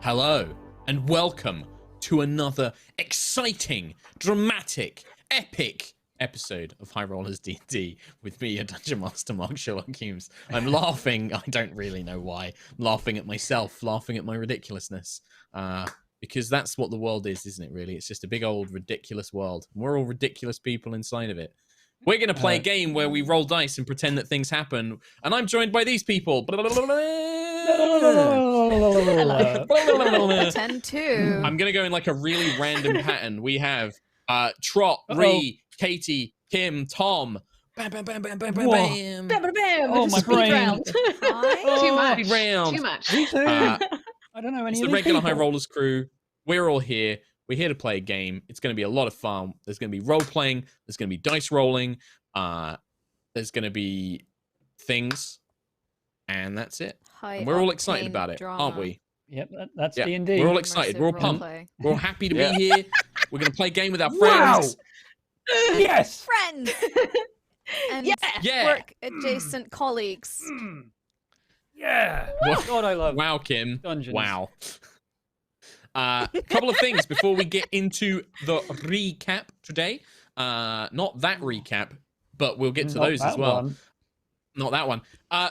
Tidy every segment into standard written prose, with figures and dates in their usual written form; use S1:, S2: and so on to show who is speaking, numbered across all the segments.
S1: Hello, and welcome to another exciting, dramatic, epic episode of High Rollers D&D with me, your Dungeon Master, Mark Sherlock Humes. I'm laughing, I don't really know why. I'm laughing at myself, laughing at my ridiculousness. Because that's what the world is, isn't it, really? It's just a big old ridiculous world. We're all ridiculous people inside of it. We're going to play a game where we roll dice and pretend that things happen. And I'm joined by these people.
S2: Pretend too.
S1: I'm going to go in like a really random pattern. We have Trot, Ree, Katie, Kim, Tom. Bam, bam, bam, bam, bam, bam, bam.
S2: Bam, bam, bam.
S3: Oh, my brain.
S2: Round.
S4: Too much.
S1: Round.
S4: Too much.
S3: Me too. I don't know any
S1: It's
S3: of
S1: the
S3: these
S1: regular
S3: people.
S1: High Rollers crew. We're all here. We're here to play a game. It's going to be a lot of fun. There's going to be role playing. There's going to be dice rolling. There's going to be things, and that's it. And we're all excited about it, aren't we?
S3: Yep, that's
S1: Yeah.
S3: D&D.
S1: We're all excited. We're all pumped.
S2: Roleplay.
S1: We're all happy to be here. We're going to play a game with our
S3: Wow.
S1: friends.
S3: Yes.
S2: Friends and
S1: Yeah.
S2: work adjacent colleagues.
S3: Yeah.
S1: What?
S3: God, I love
S1: Wow, Kim.
S3: dungeons.
S1: Wow. Couple of things before we get into the recap today. Not that recap, but we'll get to
S3: Not
S1: those as
S3: that
S1: well.
S3: one.
S1: Not that one.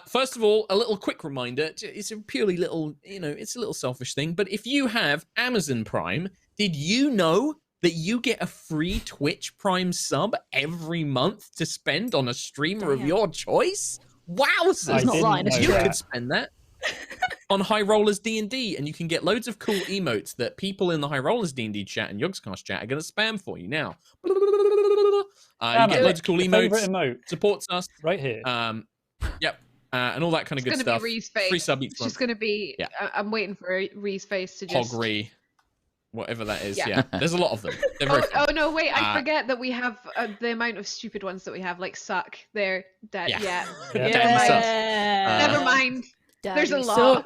S1: First of all, a little quick reminder. It's a purely little, it's a little selfish thing. But if you have Amazon Prime, did you know that you get a free Twitch Prime sub every month to spend on a streamer of
S2: Damn.
S1: your choice? Wowzers!
S3: I didn't
S2: lying, it's
S3: know
S1: You
S3: that.
S1: could spend that on High Rollers D&D, and you can get loads of cool emotes that people in the High Rollers D&D chat and Yogscast chat are going to spam for you now. You get loads of cool
S3: Favorite
S1: emotes,
S3: emote
S1: supports us,
S3: right here.
S1: yep, and all that kind of good
S4: It's
S1: stuff.
S4: gonna be Ree's face.
S1: Free sub each
S4: It's
S1: month.
S4: just gonna be.
S1: Yeah.
S4: I'm waiting for Ree's face to just.
S1: Hogry, whatever that is.
S4: Yeah.
S1: Yeah, there's a lot of them. They're very fun.
S4: Oh no! Wait, I
S1: Uh,
S4: forget that we have the amount of stupid ones that we have, like suck. There, that.
S1: Yeah.
S4: Yeah.
S3: Yeah.
S4: Never mind.
S1: Uh,
S4: Never mind. There's a
S2: Daddy
S4: lot.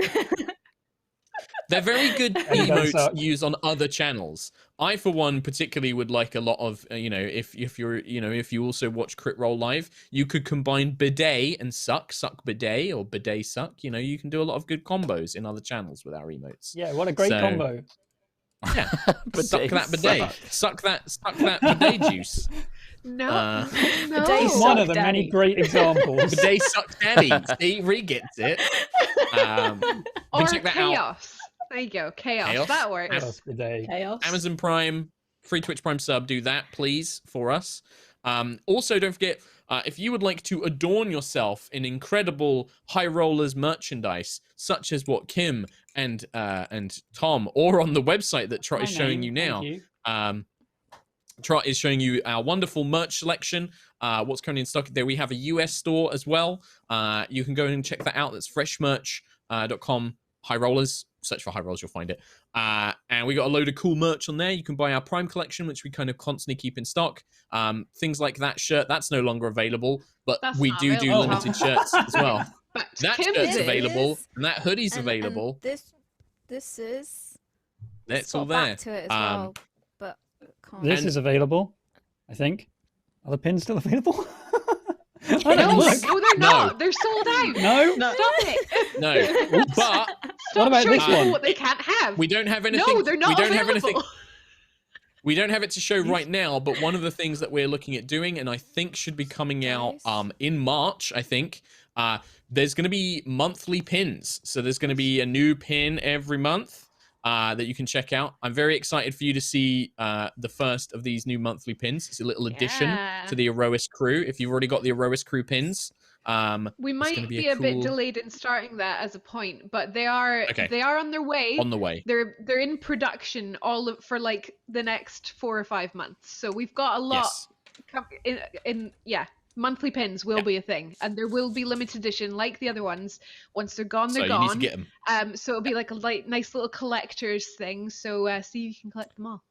S1: They're very good
S3: Hey, don't
S1: emotes
S3: suck.
S1: used on other channels. I, for one, particularly would like a lot of, if you're, if you also watch Crit Roll Live, you could combine bidet and suck bidet, or bidet suck. You can do a lot of good combos in other channels with our emotes.
S3: Yeah, what a great
S1: So-
S3: combo.
S1: Yeah, suck that bidet, suck that bidet juice.
S4: No.
S2: Bidet
S4: no.
S3: It's one of
S2: Suck
S3: the many
S2: daddy.
S3: great examples.
S1: Bidet suck daddy. See, Ree gets it.
S4: Or
S1: check that out.
S4: chaos. There you go. Chaos.
S1: Chaos.
S4: That works.
S3: Chaos today.
S2: Chaos.
S1: Amazon Prime, free Twitch Prime sub, do that, please, for us. Also, don't forget, if you would like to adorn yourself in incredible High Rollers merchandise, such as what Kim and Tom, or on the website that Trot is
S3: My
S1: showing
S3: name,
S1: you now,
S3: thank you.
S1: Trot is showing you our wonderful merch selection. What's currently in stock there. We have a US store as well. You can go and check that out. That's freshmerch.com. High Rollers. Search for High Rollers, you'll find it. And we got a load of cool merch on there. You can buy our Prime collection, which we kind of constantly keep in stock. Things like that shirt, that's no longer available, but
S4: That's
S1: we
S4: not
S1: do
S4: available.
S1: limited shirts as well.
S4: But
S1: That
S4: Kim
S1: shirt's
S4: did.
S1: available,
S2: is.
S1: and that hoodie's
S2: And
S1: available.
S2: this is.
S1: It's
S2: got
S1: all
S2: a
S1: there.
S2: back to it as well, but can't.
S3: This
S1: And-
S3: is available, I think. Are the pins still available? I
S4: No,
S3: don't look.
S4: no, they're
S1: No.
S4: not. They're sold out.
S3: No?
S4: Stop it.
S1: No, but
S4: Stop
S3: What about
S4: showing
S3: this
S4: people
S3: one?
S4: what they can't have.
S1: we don't have anything.
S4: No, they're not
S1: we don't
S4: available.
S1: have anything. We don't have it to show right now, but one of the things that we're looking at doing, and I think should be coming out
S2: Nice.
S1: in March, I think, there's going to be monthly pins. So there's going to be a new pin every month that you can check out. I'm very excited for you to see the first of these new monthly pins. It's a little addition
S4: Yeah.
S1: to the Aerois crew. If you've already got the Aerois crew pins,
S4: We
S1: it's
S4: might
S1: gonna
S4: be
S1: be a
S4: a bit
S1: cool-
S4: delayed in starting that as a point, but they are
S1: Okay.
S4: on their way.
S1: on the way.
S4: They're in production for like the next 4 or 5 months. So we've got a lot
S1: Yes.
S4: monthly pins will be a thing, and there will be limited edition like the other ones. Once they're gone,
S1: So
S4: they're
S1: you
S4: gone.
S1: need to get them.
S4: So it'll be like a nice little collector's thing. So you can collect them all.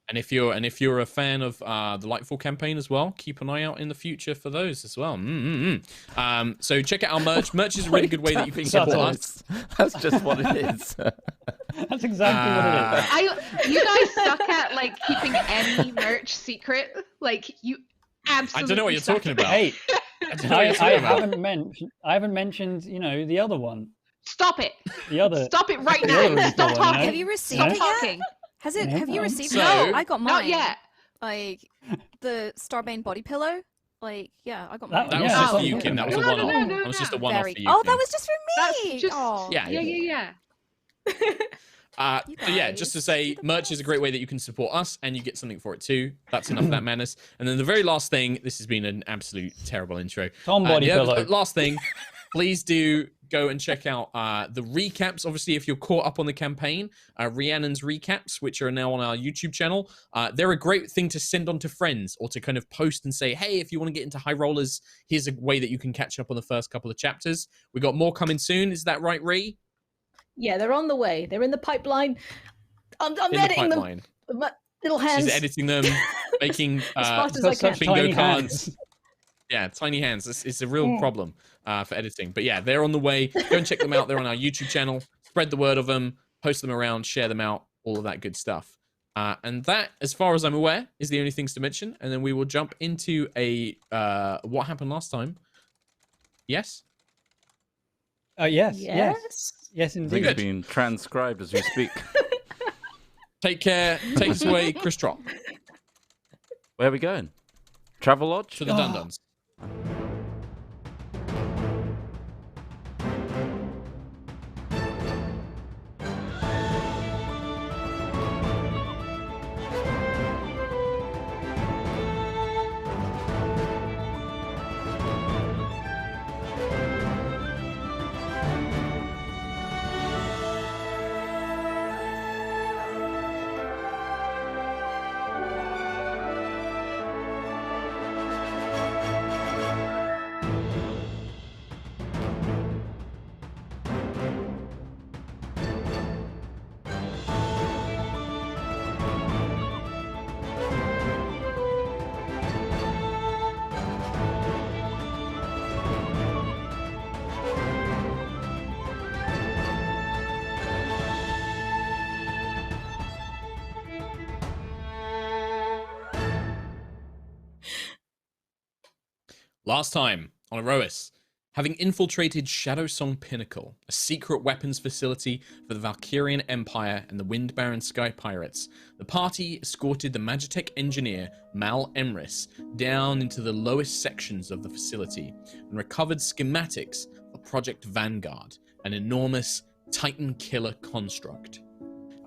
S1: And if you're a fan of the Lightfall campaign as well, keep an eye out in the future for those as well. So check out our merch. Merch is a really good way that you can support us.
S5: That's just what it is.
S3: That's exactly what it is.
S4: You guys suck at like keeping any merch secret. Like you absolutely.
S1: I don't know what you're
S4: suck
S1: talking
S4: at
S1: about.
S3: Hey,
S1: I don't know what you're talking about.
S3: I haven't mentioned, the other one.
S4: Stop it!
S3: The other.
S4: Stop it right
S3: The other
S4: now!
S3: recall
S4: Stop
S3: one,
S4: talking!
S2: Have you received
S4: Stop
S2: it yet?
S4: talking!
S2: Has it?
S3: Yeah.
S2: Have you received
S1: So-
S2: it?
S1: No,
S2: I got mine.
S4: Not yet.
S2: Like the Starbane body pillow. Like, yeah, I got
S3: That
S2: mine.
S1: That was
S3: Yeah,
S1: just for
S3: that's
S1: you,
S3: what
S1: Kim.
S3: I'm
S1: That was a
S3: talking
S4: No,
S1: one-off.
S4: no,
S1: That was just a
S4: no.
S1: one-off
S2: Very.
S1: for you,
S2: Oh,
S1: Kim.
S2: that was just for me.
S4: That's just
S2: Oh.
S1: Yeah.
S4: yeah.
S2: You
S1: So yeah, just to
S2: guys,
S1: say,
S2: you're the
S1: merch is a
S2: best.
S1: great way that you can support us, and you get something for it too. That's enough of that madness. And then the very last thing, this has been an absolute terrible intro.
S3: Tom body pillow.
S1: Last thing, please do go and check out the recaps. Obviously, if you're caught up on the campaign, Rhiannon's recaps, which are now on our YouTube channel, they're a great thing to send on to friends or to kind of post and say, hey, if you want to get into High Rollers, here's a way that you can catch up on the first couple of chapters. We got more coming soon. Is that right, Rhi?
S6: Yeah, they're on the way. They're in the pipeline. I'm
S1: In the
S6: editing them.
S1: pipeline.
S6: My little hands.
S1: She's editing them, making
S6: as fast as I
S3: Got
S6: can.
S3: such
S1: bingo
S3: tiny
S1: cards.
S3: hands.
S1: Yeah, tiny hands. It's a real problem for editing. But yeah, they're on the way. Go and check them out. They're on our YouTube channel. Spread the word of them. Post them around. Share them out. All of that good stuff. And that, as far as I'm aware, is the only things to mention. And then we will jump into a what happened last time. Yes?
S3: Yes.
S6: Yes.
S3: Yes,
S5: I think
S3: indeed.
S5: it's being transcribed as we speak.
S1: Take care. Take us away, Chris Trott,
S5: Where are we going? Travel Lodge?
S1: to the Dun-Duns. Last time on Aerois, having infiltrated Shadowsong Pinnacle, a secret weapons facility for the Valkyrian Empire and the Wind Baron Sky Pirates, the party escorted the Magitech engineer Mal Emrys down into the lowest sections of the facility and recovered schematics for Project Vanguard, an enormous Titan killer construct.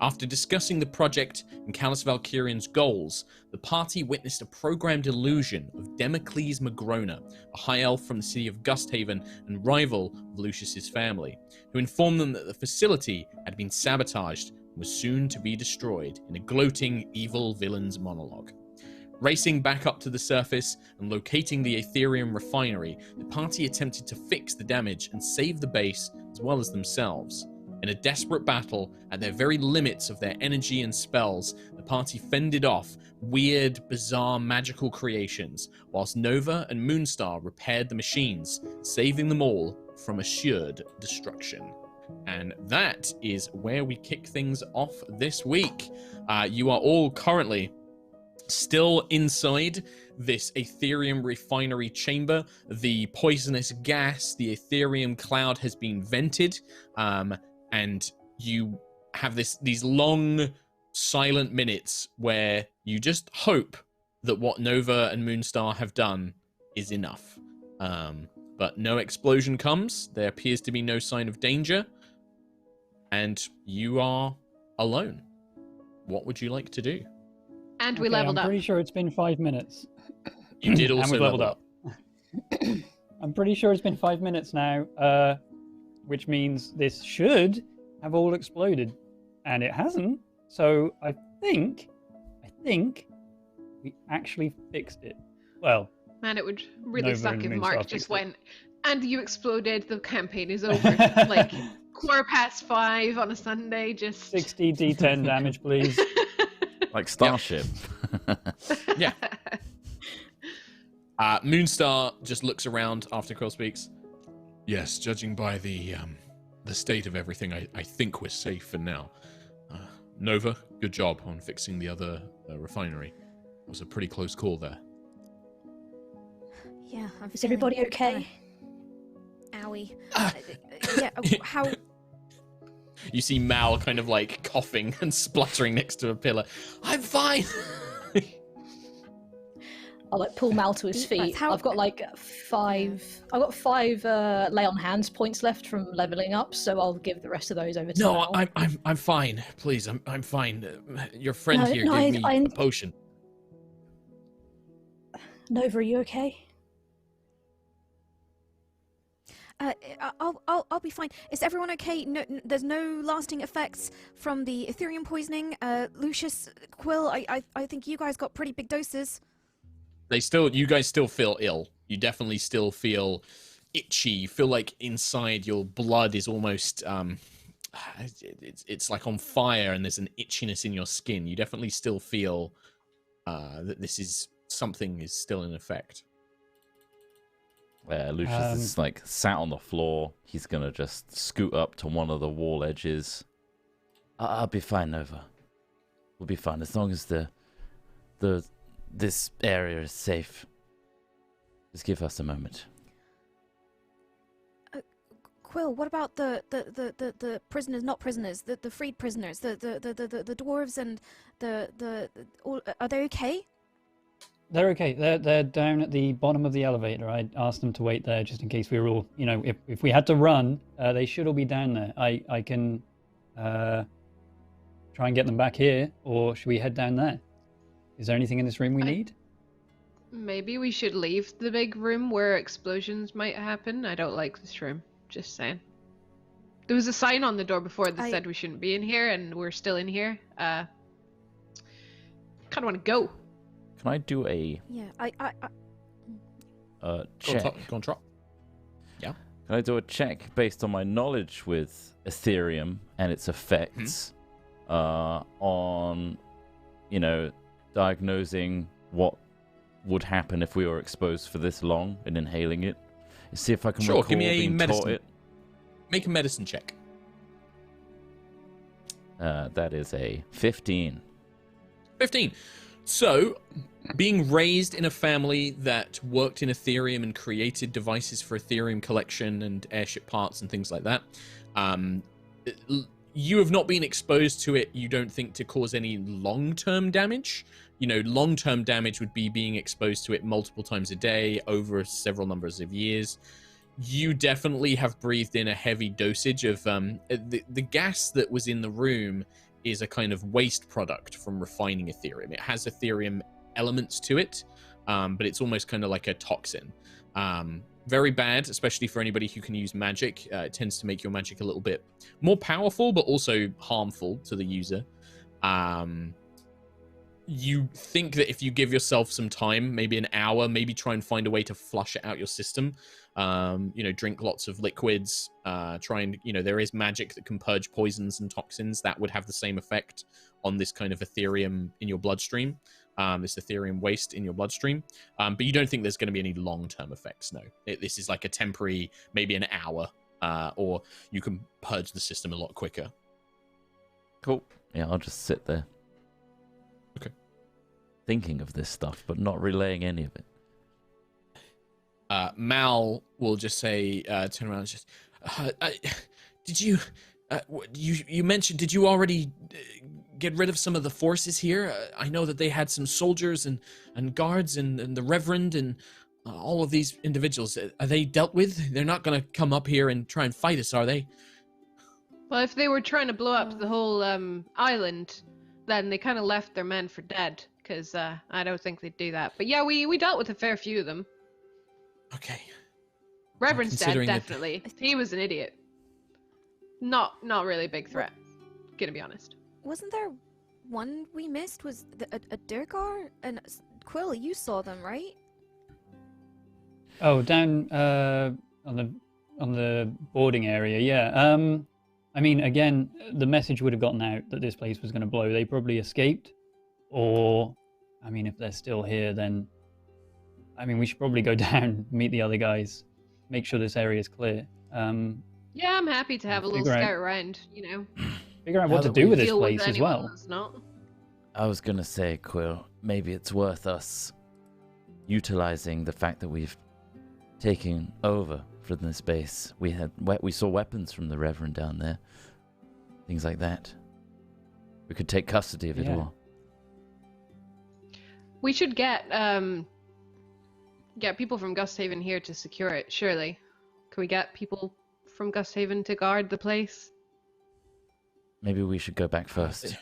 S1: After discussing the project and Callus Valkyrian's goals, the party witnessed a programmed illusion of Democles Magrona, a high elf from the city of Gusthaven and rival of Lucius's family, who informed them that the facility had been sabotaged and was soon to be destroyed in a gloating evil villain's monologue. Racing back up to the surface and locating the Aetherium refinery, the party attempted to fix the damage and save the base as well as themselves. In a desperate battle, at their very limits of their energy and spells, the party fended off weird, bizarre magical creations, whilst Nova and Moonstar repaired the machines, saving them all from assured destruction. And that is where we kick things off this week. You are all currently still inside this Aetherium refinery chamber. The poisonous gas, the Aetherium cloud has been vented, and you have these long, silent minutes where you just hope that what Nova and Moonstar have done is enough. But no explosion comes. There appears to be no sign of danger. And you are alone. What would you like to do?
S4: And we
S3: Okay,
S4: leveled
S3: I'm
S4: up.
S3: pretty sure it's been 5 minutes.
S1: You did also
S3: and we've leveled
S1: level
S3: up. I'm pretty sure it's been 5 minutes now, which means this should have all exploded, and it hasn't. So I think we actually fixed it. Well,
S4: Man, it would really
S3: Nova
S4: suck
S3: and
S4: if
S3: Moonstar
S4: Mark
S3: fixed
S4: just
S3: it.
S4: went, and you exploded, the campaign is over. Like, 5:15 on a Sunday, just...
S3: 60 D10 damage, please.
S5: Like Starship.
S1: Yeah. Moonstar just looks around after Quill speaks. Yes, judging by the state of everything, I think we're safe for now. Nova, good job on fixing the other refinery. It was a pretty close call there.
S2: Yeah, I'm
S6: Is
S2: feeling
S6: everybody okay?
S2: Owie. Yeah.
S1: You see Mal kind of like coughing and spluttering next to a pillar. I'm fine.
S6: I'll like pull Mal to his
S2: Deep breaths.
S6: feet.
S2: How-
S6: I've got like I've got 5 lay on hands points left from leveling up, so I'll give the rest of those over to
S1: No,
S6: Mal.
S1: I'm fine. Please, I'm fine. Your friend
S6: No,
S1: here
S6: no,
S1: gave me
S6: I-
S1: a potion.
S6: Nova, are you okay?
S2: I'll be fine. Is everyone okay? No, there's no lasting effects from the Ethereum poisoning. Lucius, Quill, I think you guys got pretty big doses.
S1: You guys still feel ill. You definitely still feel itchy. You feel like inside your blood is almost it's like on fire, and there's an itchiness in your skin. You definitely still feel that something is still in effect.
S5: Lucius is like sat on the floor. He's gonna just scoot up to one of the wall edges. I'll be fine, Nova. We'll be fine as long as this area is safe. Just give us a moment.
S2: Quill, what about the prisoners, not prisoners, the freed prisoners, the dwarves and are they okay?
S3: They're okay. They're down at the bottom of the elevator. I asked them to wait there just in case we were all, if we had to run, they should all be down there. I can try and get them back here, or should we head down there? Is there anything in this room we need?
S4: Maybe we should leave the big room where explosions might happen. I don't like this room. Just saying. There was a sign on the door before that said we shouldn't be in here, and we're still in here. Kind of want to go.
S5: Can I do a check?
S1: Go on, Trot. Yeah.
S5: Can I do a check based on my knowledge with Ethereum and its effects on, diagnosing what would happen if we were exposed for this long and inhaling it? See if I can recall
S1: give me a
S5: being
S1: medicine.
S5: taught it.
S1: Make a medicine check.
S5: That is a 15.
S1: 15. So, being raised in a family that worked in Ethereum and created devices for Ethereum collection and airship parts and things like that, you have not been exposed to it, you don't think, to cause any long-term damage. Long-term damage would be being exposed to it multiple times a day over several numbers of years. You definitely have breathed in a heavy dosage of the gas that was in the room is a kind of waste product from refining Ethereum. It has Ethereum elements to it, but it's almost kind of like a toxin. Very bad, especially for anybody who can use magic. It tends to make your magic a little bit more powerful, but also harmful to the user. You think that if you give yourself some time, maybe an hour, maybe try and find a way to flush it out your system. Drink lots of liquids. Try and, there is magic that can purge poisons and toxins. That would have the same effect on this kind of Ethereum in your bloodstream. This Ethereum waste in your bloodstream. But you don't think there's going to be any long-term effects, no. This is like a temporary, maybe an hour, or you can purge the system a lot quicker.
S5: Cool. Yeah, I'll just sit there.
S1: Okay.
S5: Thinking of this stuff, but not relaying any of it.
S1: Mal will just say, turn around and just, did you, you mentioned, did you already get rid of some of the forces here? I know that they had some soldiers and guards and the Reverend and all of these individuals. Are they dealt with? They're not going to come up here and try and fight us, are they?
S4: Well, if they were trying to blow up the whole island, then they kind of left their men for dead, because I don't think they'd do that. But yeah, we dealt with a fair few of them.
S1: Okay.
S4: Reverend's dead,
S1: Considering that-
S4: definitely. He was an idiot. Not really a big threat, gonna be honest.
S2: Wasn't there one we missed? Was a Durgar and Quill? You saw them, right?
S3: Oh, down on the boarding area, yeah. I mean, again, the message would have gotten out that this place was going to blow. They probably escaped, or, I mean, if they're still here, then, I mean, we should probably go down, meet the other guys, make sure this area is clear.
S4: Yeah, I'm happy to have a little scout around,
S3: Figure out what to do with this
S4: Deal with
S3: place as
S4: anyone
S3: well.
S4: that's not.
S5: I was going to say, Quill, maybe it's worth us utilizing the fact that we've taken over from this base. We saw weapons from the Reverend down there. things like that. We could take custody of it
S3: Yeah.
S5: all.
S4: We should get people from Gusthaven here to secure it, surely. Can we get people from Gusthaven to guard the place?
S5: Maybe we should go back first.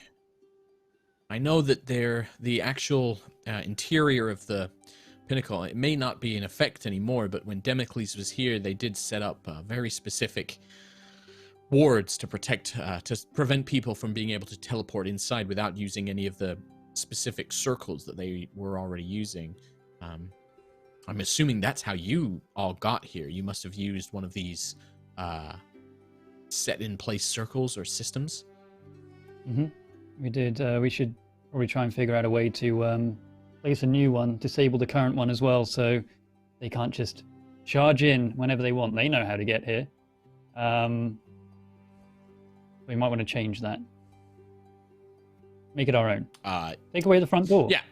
S1: I know that the actual interior of the Pinnacle, it may not be in effect anymore, but when Damocles was here, they did set up very specific wards to prevent people from being able to teleport inside without using any of the specific circles that they were already using. I'm assuming that's how you all got here. You must have used one of these set in place circles or systems.
S3: We did. We should probably try and figure out a way to place a new one, disable the current one as well, so they can't just charge in whenever they want. They know how to get here. We might want to change that. Make it our own. Take away the front door.
S1: Yeah.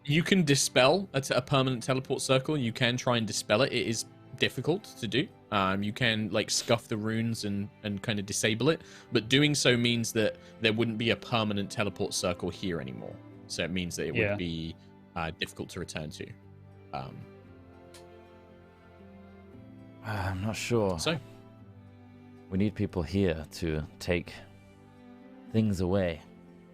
S1: You can dispel a permanent teleport circle. You can try and dispel it. It is difficult to do. You can like scuff the runes and kind of disable it, but doing so means that there wouldn't be a permanent teleport circle here anymore. So it means that it would be difficult to return to.
S5: I'm not sure.
S1: So
S5: We need people here to take things away,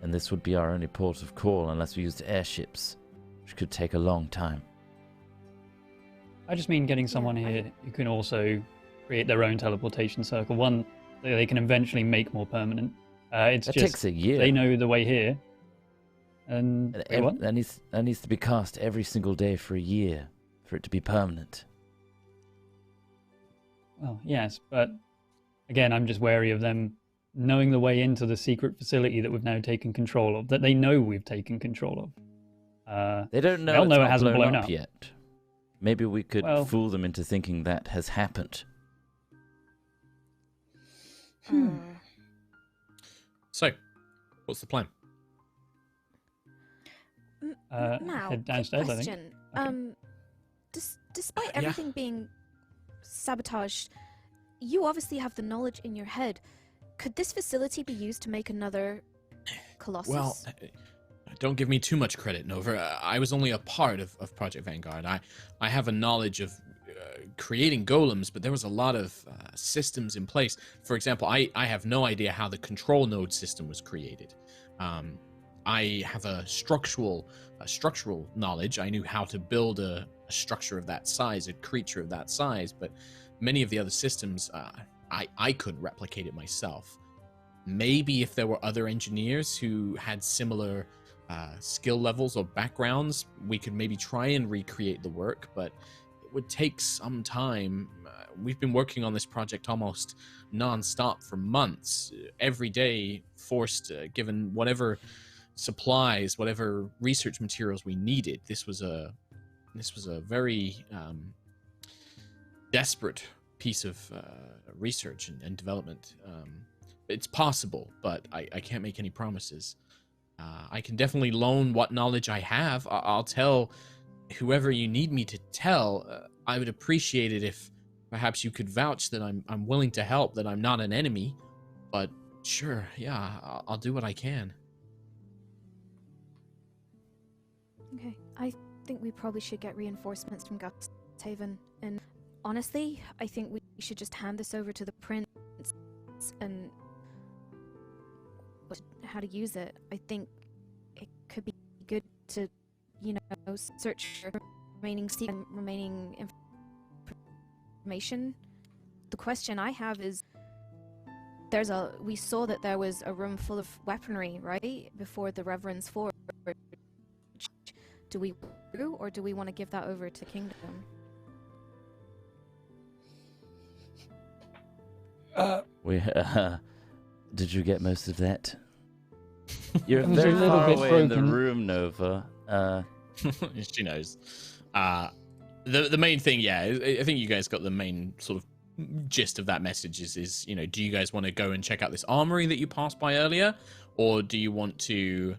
S5: and this would be our only port of call unless we used airships, which could take a long time.
S3: I just mean getting someone here who can also create their own teleportation circle. One that they can eventually make more permanent. It's
S5: That
S3: just
S5: takes a year.
S3: they know the way here. And
S5: That needs to be cast every single day for a year for it to be permanent.
S3: Well, yes, but again, I'm just wary of them knowing the way into the secret facility that we've now taken control of, that they know we've taken control of.
S5: They don't know
S3: they'll
S5: it's
S3: know it
S5: not
S3: hasn't blown
S5: up
S3: up.
S5: yet. Maybe we could
S3: Well-
S5: fool them into thinking that has happened.
S1: So, what's the plan?
S2: Now,
S3: head downstairs, I think.
S2: question.
S3: Okay.
S2: Despite
S1: Yeah.
S2: everything being sabotaged, you obviously have the knowledge in your head. Could this facility be used to make another Colossus?
S1: Well, don't give me too much credit, Nova. I was only a part of Project Vanguard. I have a knowledge of creating golems, but there was a lot of systems in place. For example, I have no idea how the control node system was created. I have a structural knowledge. I knew how to build a structure of that size, a creature of that size, but many of the other systems, I couldn't replicate it myself. Maybe if there were other engineers who had similar skill levels or backgrounds, we could maybe try and recreate the work, but it would take some time. We've been working on this project almost non-stop for months, every day, given whatever supplies, whatever research materials we needed. This was a very desperate piece of research and development. It's possible, but I can't make any promises. I can definitely loan what knowledge I have. I'll tell whoever you need me to tell. I would appreciate it if perhaps you could vouch that I'm willing to help, that I'm not an enemy. But sure, yeah, I'll do what I can.
S2: Okay, I think we probably should get reinforcements from Gusthaven. And honestly, I think we should just hand this over to the prince and how to use it. I think it could be good to, search for remaining information. The question I have is, we saw that there was a room full of weaponry, right, before the Reverend's Forge. Do we or do we want to give that over to Kingdom?
S5: Did you get most of that? You're
S3: It was a
S5: very
S3: little
S5: far
S3: bit
S5: away in the
S3: broken.
S5: room, Nova.
S1: She knows. The main thing, I think you guys got the main sort of gist of that message is do you guys want to go and check out this armory that you passed by earlier, or do you want to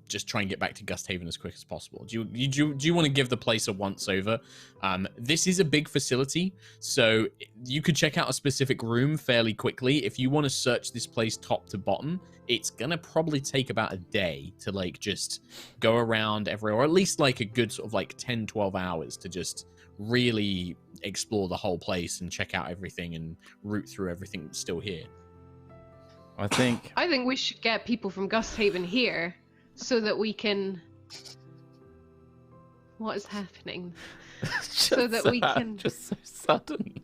S1: just try and get back to Gusthaven as quick as possible. Do you want to give the place a once over? This is a big facility, so you could check out a specific room fairly quickly. If you want to search this place top to bottom, it's gonna probably take about a day to like just go around everywhere, or at least like a good sort of like 10-12 hours to just really explore the whole place and check out everything and root through everything that's still here.
S5: I think
S4: we should get people from Gusthaven here so that we can. What is happening? So that we can.
S5: Just so sudden.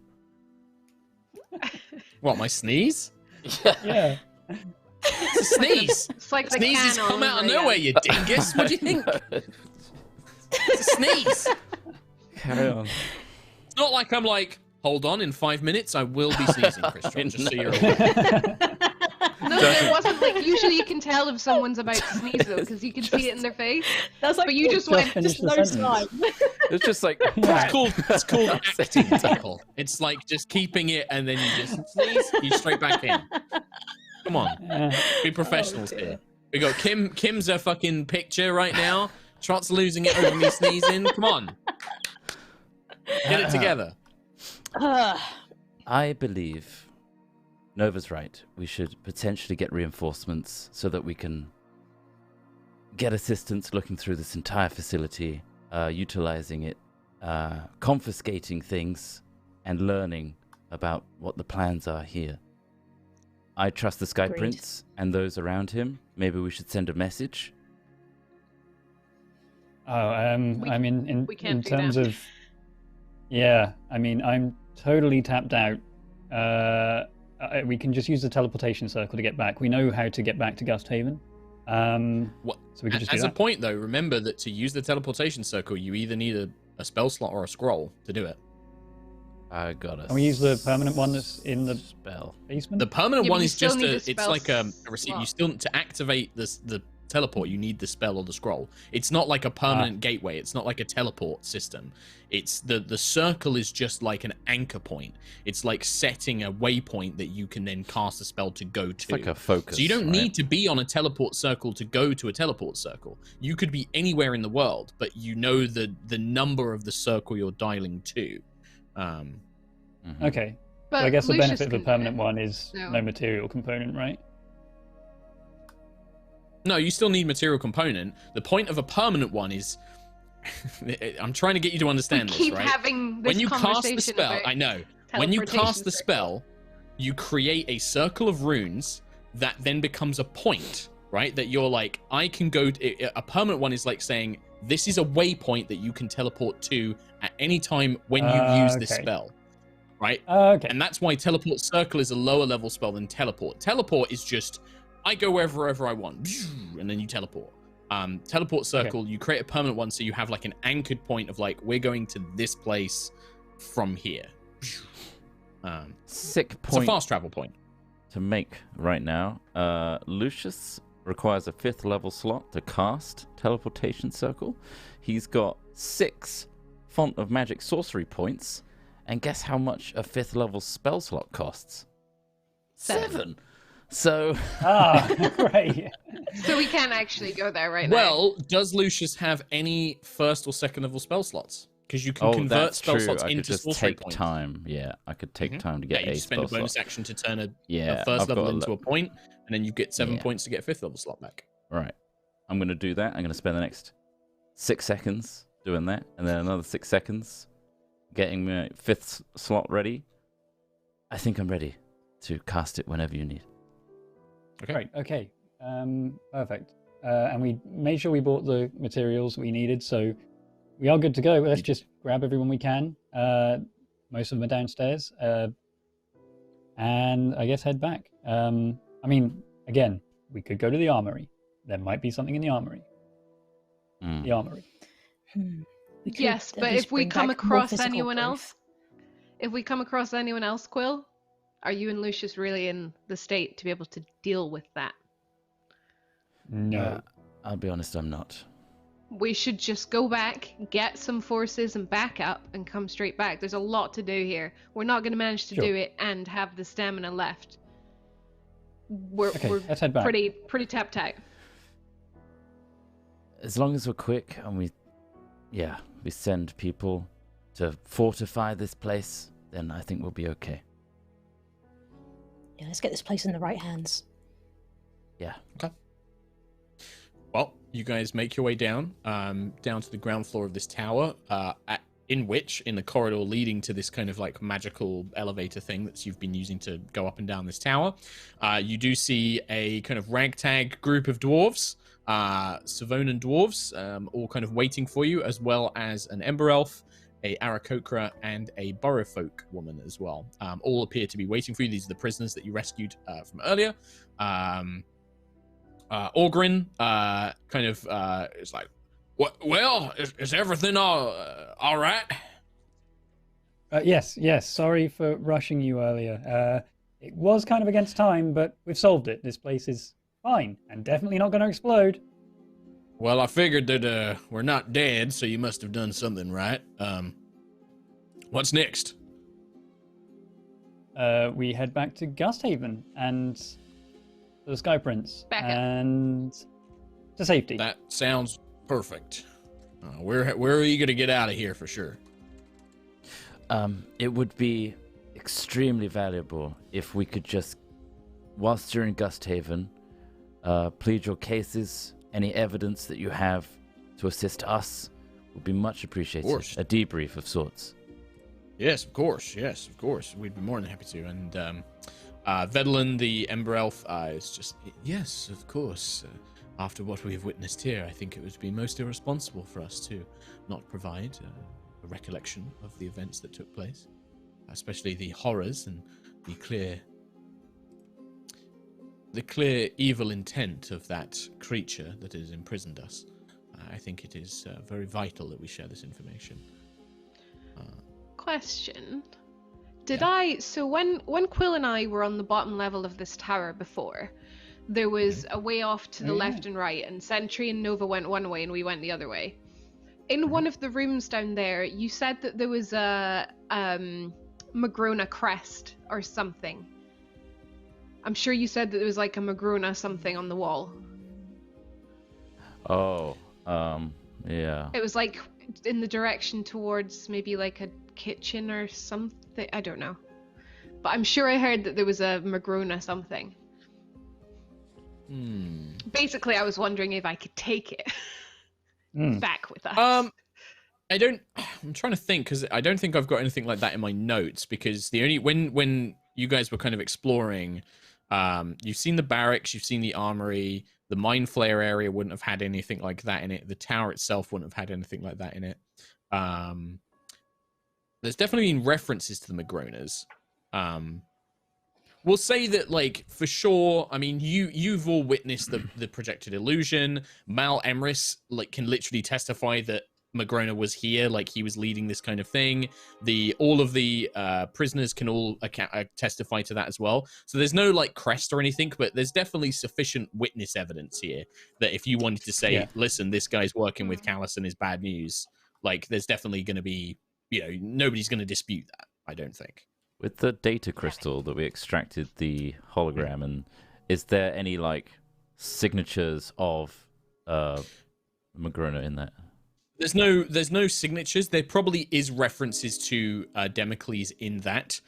S1: What, my sneeze?
S3: Yeah.
S1: It's a sneeze.
S4: It's like the
S1: Sneezes
S4: can
S1: come out of
S4: over
S1: nowhere,
S4: again.
S1: you dingus. What do you think? It's a sneeze.
S5: Carry on.
S1: It's not like I'm like, hold on, in 5 minutes I will be sneezing, Christian, just so you're aware.
S4: No, there wasn't like. Usually you can tell if someone's about to sneeze though, because you can see it in their face.
S6: That's like
S4: But you just went.
S3: finish the
S6: no
S3: sentence.
S6: time.
S5: It's just like
S1: It's called acting tickle. It's like just keeping it and then you just sneeze, you straight back in. Come on,
S3: Yeah.
S1: be professionals
S6: Oh, dear.
S1: here. We got Kim's a fucking picture right now. Trot's losing it over me sneezing. Come on, get it together.
S5: I believe Nova's right. We should potentially get reinforcements so that we can get assistance looking through this entire facility, utilizing it, confiscating things, and learning about what the plans are here. I trust the Sky
S6: Agreed.
S5: Prince and those around him. Maybe we should send a message.
S3: Oh, I mean,
S4: we can't
S3: in
S4: do
S3: terms
S4: that.
S3: of, yeah, I mean, I'm totally tapped out. We can just use the teleportation circle to get back. We know how to get back to Gusthaven.
S1: What,
S3: So we can just do
S1: as a
S3: that.
S1: point though, remember that to use the teleportation circle, you either need a spell slot or a scroll to do it.
S5: I got us.
S3: Can we use the permanent one that's in the
S5: spell?
S3: basement?
S1: The permanent
S4: Yeah, but
S1: one
S4: you
S1: is
S4: still
S1: just
S4: need a
S1: it's
S4: spell
S1: like a receipt. You
S4: slot.
S1: still, to activate the teleport, you need the spell or the scroll. It's not like a permanent gateway. It's not like a teleport system. It's the circle is just like an anchor point. It's like setting a waypoint that you can then cast a spell to go to.
S5: It's like a focus.
S1: So you don't
S5: right?
S1: need to be on a teleport circle to go to a teleport circle. You could be anywhere in the world, but you know the number of the circle you're dialing to.
S5: Mhm.
S3: Okay.
S4: But
S3: So I guess the
S4: Lucius
S3: benefit of the
S4: can do
S3: permanent
S4: it.
S3: one is
S4: No.
S3: no material component, right?
S1: No, you still need material component. The point of a permanent one is I'm trying to get you to understand
S4: We
S1: this,
S4: keep
S1: right?
S4: having this
S1: When you cast the
S4: conversation
S1: spell,
S4: about
S1: I know. When you
S4: teleportation
S1: cast the
S4: circle.
S1: spell, you create a circle of runes that then becomes a point, right? That you're like, I can go. A permanent one is like saying, this is a waypoint that you can teleport to at any time when you use this
S3: Okay.
S1: spell, right?
S3: Okay.
S1: And that's why teleport circle is a lower level spell than teleport. Teleport is just, I go wherever I want, and then you teleport. Teleport circle, you create a permanent one, so you have like an anchored point of like, we're going to this place from here.
S5: Sick
S1: It's a
S5: point
S1: fast travel point.
S5: to make right now. Lucius requires a 5th level slot to cast Teleportation Circle. He's got 6 Font of Magic sorcery points. And guess how much a 5th level spell slot costs? 7. So
S3: Great.
S4: So we can't actually go there right now.
S1: Well, does Lucius have any first or second level spell slots? Because you can convert
S5: that's
S1: spell
S5: true.
S1: slots
S5: I could
S1: into
S5: just
S1: sorcery
S5: take
S1: points.
S5: time. Yeah, I could take time to
S1: Yeah,
S5: get
S1: you
S5: a
S1: just spend a
S5: spell
S1: bonus
S5: slot.
S1: action to turn a
S5: Yeah,
S1: first
S5: I've
S1: level
S5: got
S1: into a point, and then you get 7
S5: Yeah.
S1: points to get a 5th level slot back.
S5: Right. I'm going to do that. I'm going to spend the next 6 seconds doing that, and then another 6 seconds getting my 5th slot ready. I think I'm ready to cast it whenever you need.
S1: Okay.
S3: Great. Okay. Perfect. And we made sure we bought the materials we needed, so we are good to go. Let's just grab everyone we can. Most of them are downstairs, and I guess head back. I mean, again, we could go to the armory. There might be something in the armory.
S5: Mm.
S3: The armory.
S6: We could
S4: Yes,
S6: at
S4: but
S6: least
S4: if we
S6: bring
S4: come
S6: back more
S4: across
S6: physical
S4: anyone
S6: proof.
S4: else, Quill, are you and Lucius really in the state to be able to deal with that?
S3: No.
S5: I'll be honest, I'm not.
S4: We should just go back, get some forces and back up, and come straight back. There's a lot to do here. We're not going to manage to
S3: Sure.
S4: do it and have the stamina left. We're
S3: Okay, let's head back.
S4: pretty tapped out.
S5: as long as we're quick and we send people to fortify this place, then I think we'll be okay.
S6: Yeah, let's get this place in the right hands.
S5: Yeah.
S1: Okay. Well, you guys make your way down to the ground floor of this tower, in the corridor leading to this kind of like magical elevator thing that you've been using to go up and down this tower. You do see a kind of ragtag group of dwarves, Savonan dwarves, all kind of waiting for you, as well as an Ember Elf, a Arakokra, and a Burrowfolk woman as well. All appear to be waiting for you. These are the prisoners that you rescued from earlier. Orgrin is like, well, is everything all right?
S3: Yes. Sorry for rushing you earlier. It was kind of against time, but we've solved it. This place is fine and definitely not going to explode.
S1: Well, I figured that we're not dead, so you must have done something right. What's next?
S3: We head back to Gusthaven and the Sky Prince
S4: Back up.
S3: and to safety.
S1: That sounds perfect. Where are you gonna get out of here for sure?
S5: It would be extremely valuable if we could just, whilst you're in Gusthaven, plead your cases. Any evidence that you have to assist us would be much appreciated.
S1: Of course.
S5: A debrief of sorts.
S1: Yes, of course. We'd be more than happy to. And Vedelin, the Ember Elf, is just, yes, of course. After what we have witnessed here, I think it would be most irresponsible for us to not provide a recollection of the events that took place, especially the horrors and the clear evil intent of that creature that has imprisoned us. I think it is very vital that we share this information.
S4: Question. So when Quill and I were on the bottom level of this tower before, there was a way off to the left and right, and Sentry and Nova went one way and we went the other way. In one of the rooms down there, you said that there was a Magrona crest or something. I'm sure you said that there was like a Magrona something on the wall.
S5: Oh, yeah.
S4: It was like in the direction towards maybe like a kitchen or something. I don't know. But I'm sure I heard that there was a Magrona something. Basically, I was wondering if I could take it back with us.
S1: I'm trying to think, because I don't think I've got anything like that in my notes, because when you guys were kind of exploring, you've seen the barracks, you've seen the armory, the Mind Flayer area wouldn't have had anything like that in it, the tower itself wouldn't have had anything like that in it. There's definitely been references to the Magronas. We'll say that, like, for sure, I mean, you've all witnessed the projected illusion. Mal Emrys, like, can literally testify that Magrona was here, like he was leading this kind of thing. All of the prisoners can all testify to that as well. So there's no like crest or anything, but there's definitely sufficient witness evidence here that if you wanted to say, listen, this guy's working with Callus and is bad news, like there's definitely going to be, nobody's going to dispute that, I don't think.
S5: With the data crystal that we extracted the hologram, and is there any like signatures of Magrona in that?
S1: There's no signatures. There probably is references to Democles in that,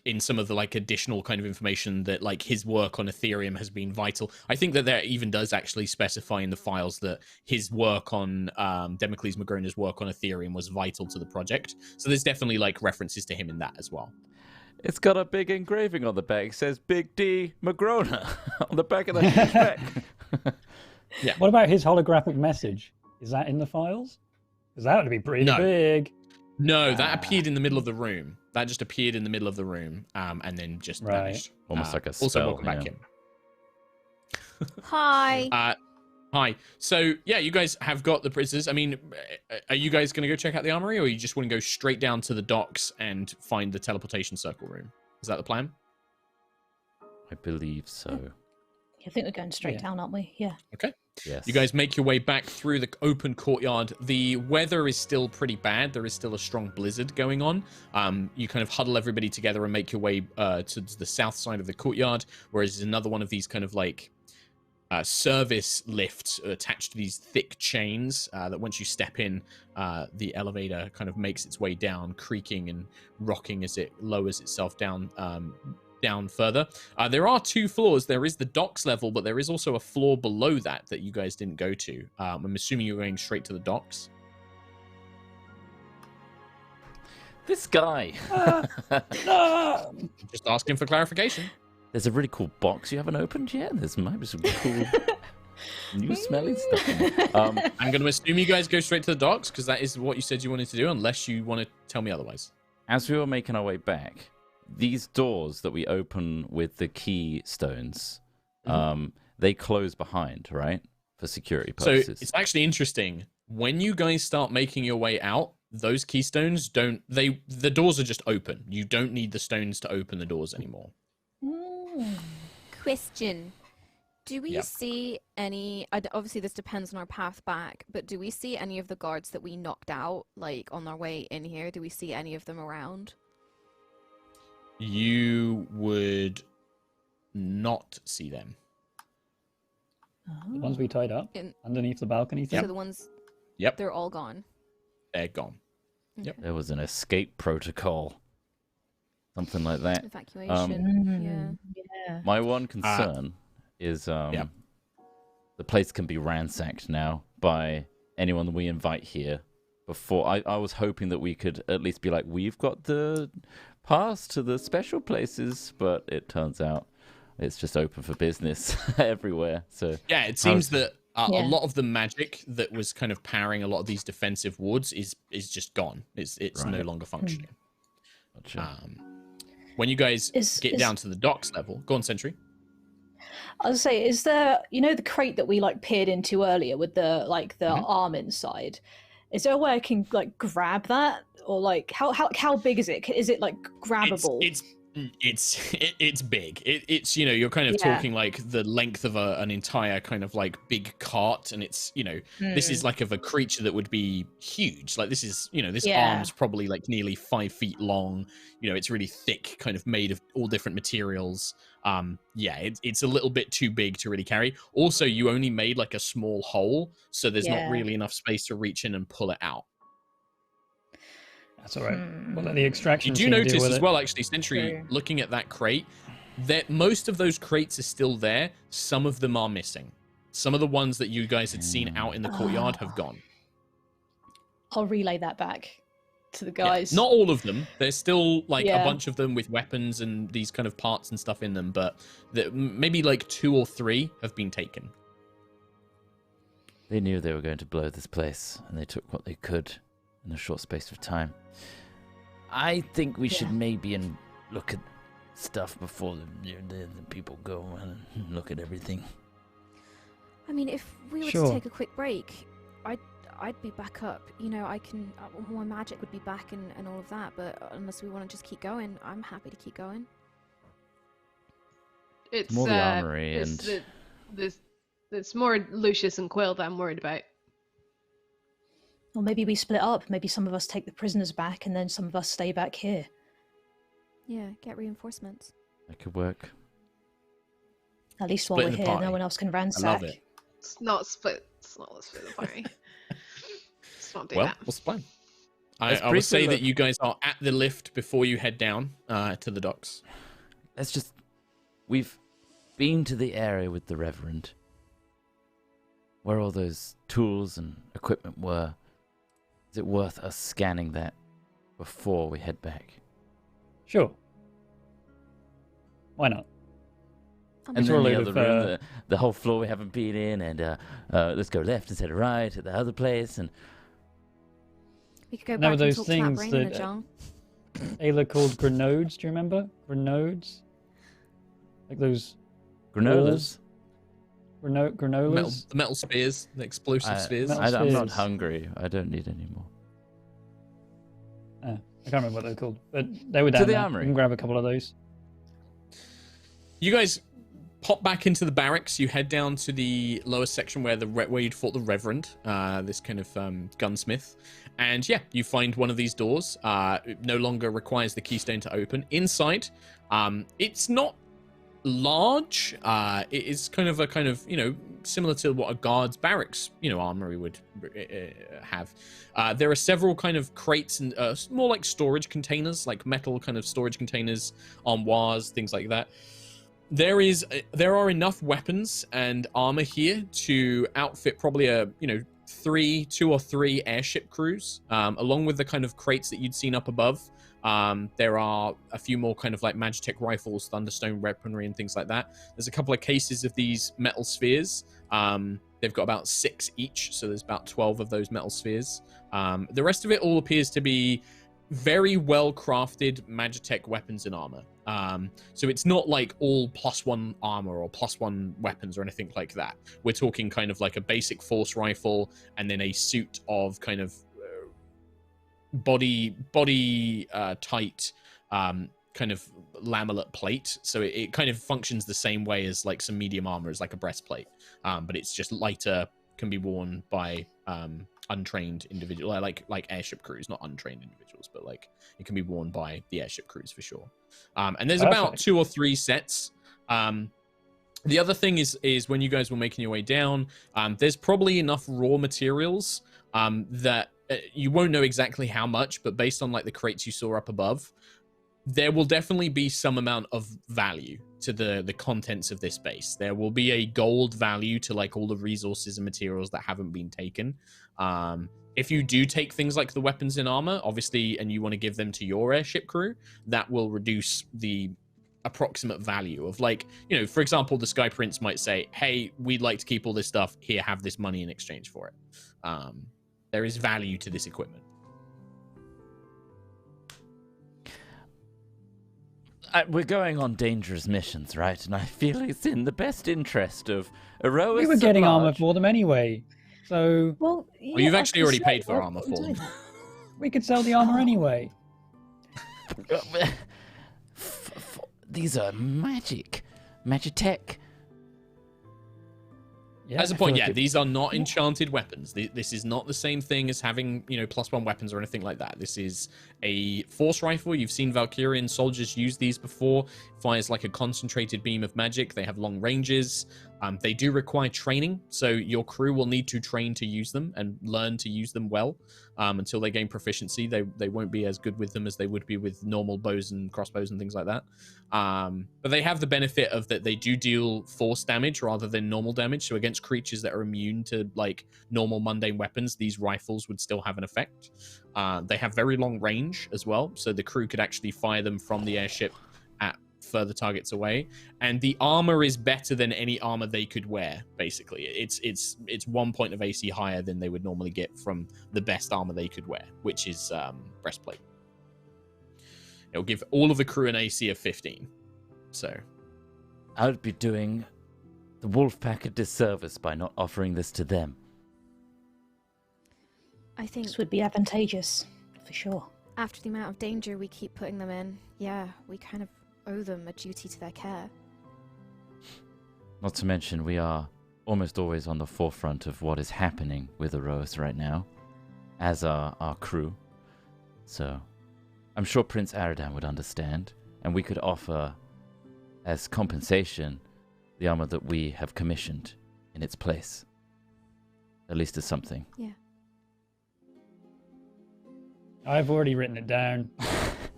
S1: in some of the like additional kind of information that like his work on Ethereum has been vital. I think that there even does actually specify in the files that his work on Democles Magrona's work on Ethereum was vital to the project. So there's definitely like references to him in that as well.
S5: It's got a big engraving on the back. It says Big D Magrona on the back of the back.
S1: Yeah.
S3: What about his holographic message? Is that in the files? Because that would be pretty big.
S1: No, that appeared in the middle of the room. That just appeared in the middle of the room, and then just vanished.
S5: Almost like a spell.
S1: Also, welcome back, Kim.
S2: Hi.
S1: Hi. So, yeah, you guys have got the prisoners. I mean, are you guys going to go check out the armory, or you just want to go straight down to the docks and find the teleportation circle room? Is that the plan?
S5: I believe so.
S6: I think we're going straight down, aren't we? Yeah.
S1: Okay.
S5: Yes.
S1: You guys make your way back through the open courtyard. The weather is still pretty bad. There is still a strong blizzard going on. You kind of huddle everybody together and make your way to the south side of the courtyard, whereas another one of these kind of like service lifts attached to these thick chains that once you step in, the elevator kind of makes its way down, creaking and rocking as it lowers itself down further. There are 2 floors. There is the docks level, but there is also a floor below that you guys didn't go to. I'm assuming you're going straight to the docks.
S5: This guy.
S1: Just asking for clarification.
S5: There's a really cool box you haven't opened yet. There's might be some cool new smelling stuff in it.
S1: I'm going to assume you guys go straight to the docks because that is what you said you wanted to do, unless you want to tell me otherwise.
S5: As we were making our way back, these doors that we open with the key stones, they close behind, right? For security purposes.
S1: So it's actually interesting. When you guys start making your way out, those keystones the doors are just open. You don't need the stones to open the doors anymore.
S2: Question. Do we
S1: Yep.
S2: see any... obviously, this depends on our path back, but do we see any of the guards that we knocked out, like, on our way in here? Do we see any of them around?
S1: You would not see them.
S3: The ones we tied up underneath the balcony thing.
S2: So the ones...
S1: Yep.
S2: They're all gone.
S1: They're gone. Yep.
S5: There was an escape protocol. Something like that.
S2: Evacuation.
S6: Yeah.
S5: My one concern is the place can be ransacked now by anyone we invite here. Before I was hoping that we could at least be like, we've got the pass to the special places, but it turns out it's just open for business everywhere. So
S1: yeah, it seems that a lot of the magic that was kind of powering a lot of these defensive wards is just gone. It's no longer functioning.
S5: Gotcha.
S1: When you guys get down to the docks level, go on, Sentry.
S6: I was say, is there, the crate that we like peered into earlier with the arm inside? Is there a way I can like grab that, or like how big is it? Is it like grabbable?
S1: It's big. It's you're kind of talking like the length of an entire kind of like big cart, and it's this is like of a creature that would be huge. Like this is this arm's probably like nearly 5 feet long. It's really thick, kind of made of all different materials. It's a little bit too big to really carry. Also, you only made like a small hole, so there's not really enough space to reach in and pull it out.
S3: That's all right. We'll let the extraction
S1: You do
S3: team deal
S1: notice
S3: with
S1: as
S3: it.
S1: well, actually, Sentry, looking at that crate, that most of those crates are still there. Some of them are missing. Some of the ones that you guys had seen out in the courtyard have gone.
S6: I'll relay that back to the guys.
S1: Not all of them. There's still like a bunch of them with weapons and these kind of parts and stuff in them, but maybe like 2 or 3 have been taken.
S5: They knew they were going to blow this place, and they took what they could in a short space of time. I think we should maybe look at stuff before the people go and look at everything.
S2: I mean, if we were
S3: Sure.
S2: to take a quick break, I'd be back up. I can... my magic would be back and all of that, but unless we want to just keep going, I'm happy to keep going.
S4: It's
S5: More the armory
S4: it's more Lucius and Quill that I'm worried about.
S6: Or maybe we split up. Maybe some of us take the prisoners back, and then some of us stay back here.
S2: Yeah, get reinforcements.
S5: That could work.
S6: At least while
S1: Split
S6: we're
S1: the
S6: here,
S1: party.
S6: no one else can
S1: I
S6: ransack.
S1: love it.
S4: It's not split the party. Let's not do
S1: Well,
S4: that.
S1: what's the plan?
S5: Let's
S1: I would
S5: briefly
S1: say that
S5: look.
S1: you guys are at the lift before you head down to the docks.
S5: We've been to the area with the Reverend, where all those tools and equipment were. Is it worth us scanning that before we head back?
S3: Sure. Why not?
S5: And
S3: It's
S5: then
S3: all
S5: the
S3: a
S5: other
S3: load of,
S5: room, the whole floor we haven't been in, and let's go left instead of right at the other place. And
S2: We could go
S3: No,
S2: back and
S3: those
S2: talk to that
S3: things
S2: brain in a
S3: that,
S2: jar.
S3: Ayla called granodes, do you remember? Granodes? Like those
S5: granolas.
S3: granolas?
S1: The metal spears, the explosive spears.
S3: metal
S5: I'm not
S3: spears.
S5: hungry. I don't need any more.
S3: I can't remember what they're called, but they were
S5: To
S3: down
S5: the
S3: there.
S5: armory.
S3: You can grab a couple of those.
S1: You guys pop back into the barracks. You head down to the lower section where you'd fought the Reverend, this kind of gunsmith. And yeah, you find one of these doors. It no longer requires the keystone to open. Inside, it's not large. It is kind of similar to what a guard's barracks armory would have. There are several kind of crates and more like storage containers, like metal kind of storage containers, armoires, things like that. There are enough weapons and armor here to outfit probably a 2 or 3 airship crews, along with the kind of crates that you'd seen up above. There are a few more kind of like Magitech rifles, Thunderstone weaponry, and things like that. There's a couple of cases of these metal spheres. They've got about 6 each, so there's about 12 of those metal spheres. The rest of it all appears to be very well crafted Magitech weapons and armor. So it's not like all +1 armor or +1 weapons or anything like that. We're talking kind of like a basic force rifle and then a suit of kind of body tight kind of lamelate plate. So it kind of functions the same way as like some medium armor, as like a breastplate, but it's just lighter, can be worn by untrained individual, like airship crews, not untrained individuals, but like it can be worn by the airship crews for sure. And there's about 2 or 3 sets. The other thing is when you guys were making your way down, there's probably enough raw materials that you won't know exactly how much, but based on like the crates you saw up above, there will definitely be some amount of value to the contents of this base. There will be a gold value to like all the resources and materials that haven't been taken. If you do take things like the weapons and armor, obviously, and you want to give them to your airship crew, that will reduce the approximate value of, like, for example, the Sky Prince might say, hey, we'd like to keep all this stuff here, have this money in exchange for it. There is value to this equipment.
S5: We're going on dangerous missions, right? And I feel it's in the best interest of Aerois.
S3: We were getting armor for them anyway. So
S1: well, you've actually already paid for armor for them.
S3: We could sell the armor anyway.
S5: These are Magitech.
S3: Yeah,
S1: as a point, these are not enchanted weapons. This is not the same thing as having, +1 weapons or anything like that. This is a force rifle. You've seen Valkyrian soldiers use these before. Fires like a concentrated beam of magic. They have long ranges. They do require training, so your crew will need to train to use them and learn to use them well until they gain proficiency. They won't be as good with them as they would be with normal bows and crossbows and things like that. But they have the benefit of that they do deal force damage rather than normal damage. So against creatures that are immune to like normal mundane weapons, these rifles would still have an effect. They have very long range as well, so the crew could actually fire them from the airship at further targets away, and the armor is better than any armor they could wear. Basically, it's 1 point of AC higher than they would normally get from the best armor they could wear, which is breastplate. It'll give all of the crew an AC of 15. So
S5: I would be doing the Wolfpack a disservice by not offering this to them.
S2: I think
S6: This would be advantageous, for sure.
S2: after the amount of danger we keep putting them in, we kind of owe them a duty to their care.
S5: Not to mention, we are almost always on the forefront of what is happening with Aerois right now, as are our crew. So, I'm sure Prince Aradan would understand, and we could offer, as compensation, the armor that we have commissioned in its place. At least as something.
S2: Yeah.
S3: I've already written it down.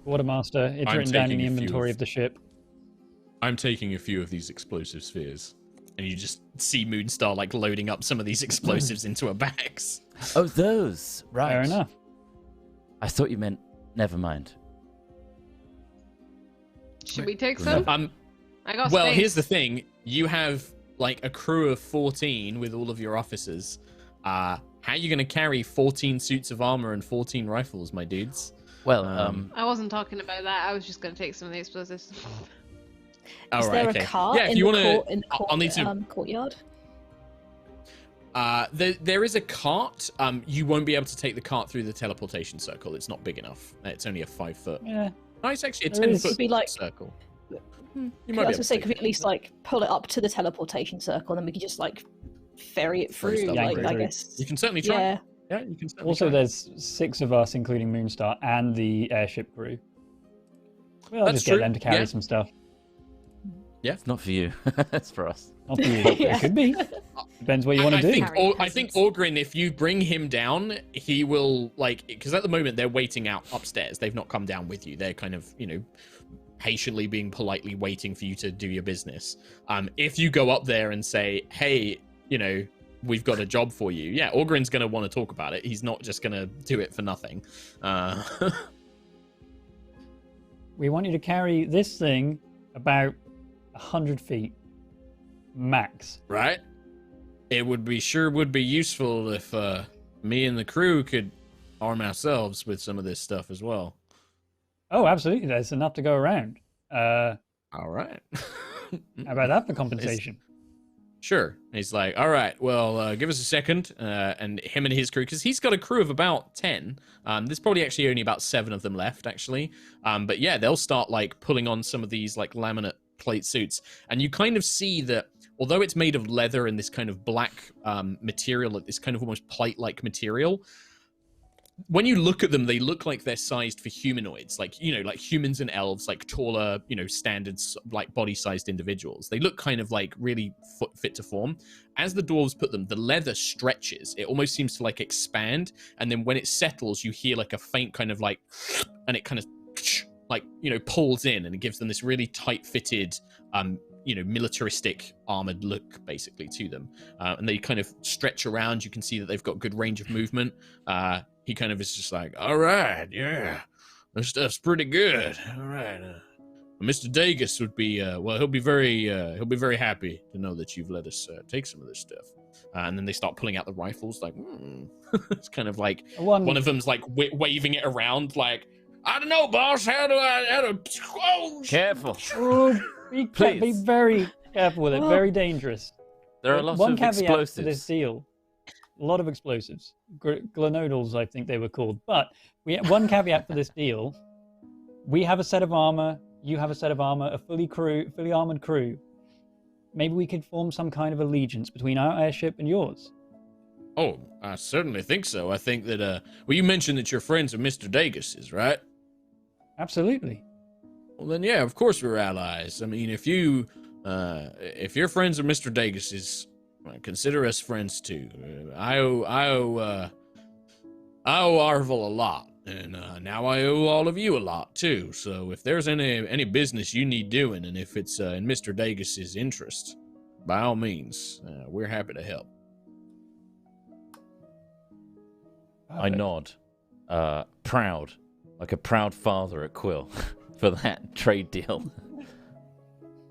S3: Quartermaster, it's written down in the inventory of the ship.
S1: I'm taking a few of these explosive spheres, and you just see Moonstar like loading up some of these explosives into her bags.
S5: Oh, those! Right.
S3: Fair enough.
S5: I thought you meant... Never mind.
S4: Should we take some? I got
S1: Well,
S4: space.
S1: here's the thing. You have like a crew of 14 with all of your officers. How are you going to carry 14 suits of armor and 14 rifles, my dudes?
S5: Well,
S4: I wasn't talking about that. I was just going to take some of the explosives.
S6: Is there a car
S1: Yeah, if
S6: in
S1: you
S6: the
S1: want
S6: court,
S1: to,
S6: in the
S1: I'll need to.
S6: courtyard?
S1: There is a cart. You won't be able to take the cart through the teleportation circle. It's not big enough. It's only a 5 foot.
S3: Yeah.
S1: No, it's actually a
S3: There
S1: 10
S3: is.
S1: foot
S6: It'd be like-
S1: circle. You
S6: I
S1: might
S6: was
S1: be
S6: going
S1: able
S6: to say,
S1: to
S6: could we
S1: take
S6: at least like pull it up to the teleportation circle, and then we could just like ferry it
S1: Ferry
S6: through?
S1: stuff
S6: Like,
S3: through.
S6: I guess.
S1: You can certainly try.
S6: Yeah.
S1: Yeah, you can certainly
S3: Also,
S1: try.
S3: there's 6 of us, including Moonstar, and the airship crew. Well, I'll
S1: That's
S3: just get
S1: true,
S3: them to carry
S1: yeah.
S3: some stuff.
S1: Yeah.
S5: It's not for you. It's for us.
S3: Not for you.
S6: Yeah.
S3: It could be. Depends what you want to do.
S1: I think Orgrin, if you bring him down, he will because at the moment they're waiting out upstairs. They've not come down with you. They're kind of patiently being politely waiting for you to do your business. If you go up there and say, hey, we've got a job for you. Yeah, Orgrin's going to want to talk about it. He's not just going to do it for nothing.
S3: We want you to carry this thing about 100 feet max.
S1: Right? It would be useful if me and the crew could arm ourselves with some of this stuff as well.
S3: Oh, absolutely. There's enough to go around.
S1: All right.
S3: How about that for compensation?
S1: Sure. He's like, all right, well, give us a second. And him and his crew, because he's got a crew of about 10. There's probably actually only about 7 of them left, actually. But yeah, they'll start pulling on some of these laminate plate suits. And you kind of see that although it's made of leather and this kind of black material, this kind of almost plate-like material, when you look at them, they look like they're sized for humanoids, like humans and elves, taller, standards, body-sized individuals. They look kind of really fit to form. As the dwarves put them, the leather stretches. It almost seems to expand, and then when it settles, you hear a faint kind of and it kind of pulls in, and it gives them this really tight-fitted, militaristic armored look basically to them. And they kind of stretch around. You can see that they've got good range of movement. He kind of is just like, all right, yeah, this stuff's pretty good. All right, Mr. Dagus would be, he'll be very happy to know that you've let us take some of this stuff. And then they start pulling out the rifles, it's kind of one of them's waving it around, I don't know, boss. How to? Oh,
S5: Careful.
S3: Oh, be very careful with it. Very dangerous.
S5: There are lots
S3: One
S5: of
S3: caveat
S5: explosives.
S3: to this deal. A lot of explosives. Glenodals, I think they were called. But one caveat for this deal. We have a set of armor. You have a set of armor. A fully armored crew. Maybe we could form some kind of allegiance between our airship and yours.
S1: Oh, I certainly think so. I think that, you mentioned that you're friends of Mr. Dagus's, right?
S3: Absolutely.
S1: Well, then, yeah, of course we're allies. I mean, if you're friends of Mr. Dagus's, consider us friends too. I owe Arvel a lot, and now I owe all of you a lot too. So if there's any business you need doing, and if it's in Mr. Dagus's interest, by all means, we're happy to help.
S5: I nod, proud, like a proud father at Quill, for that trade deal.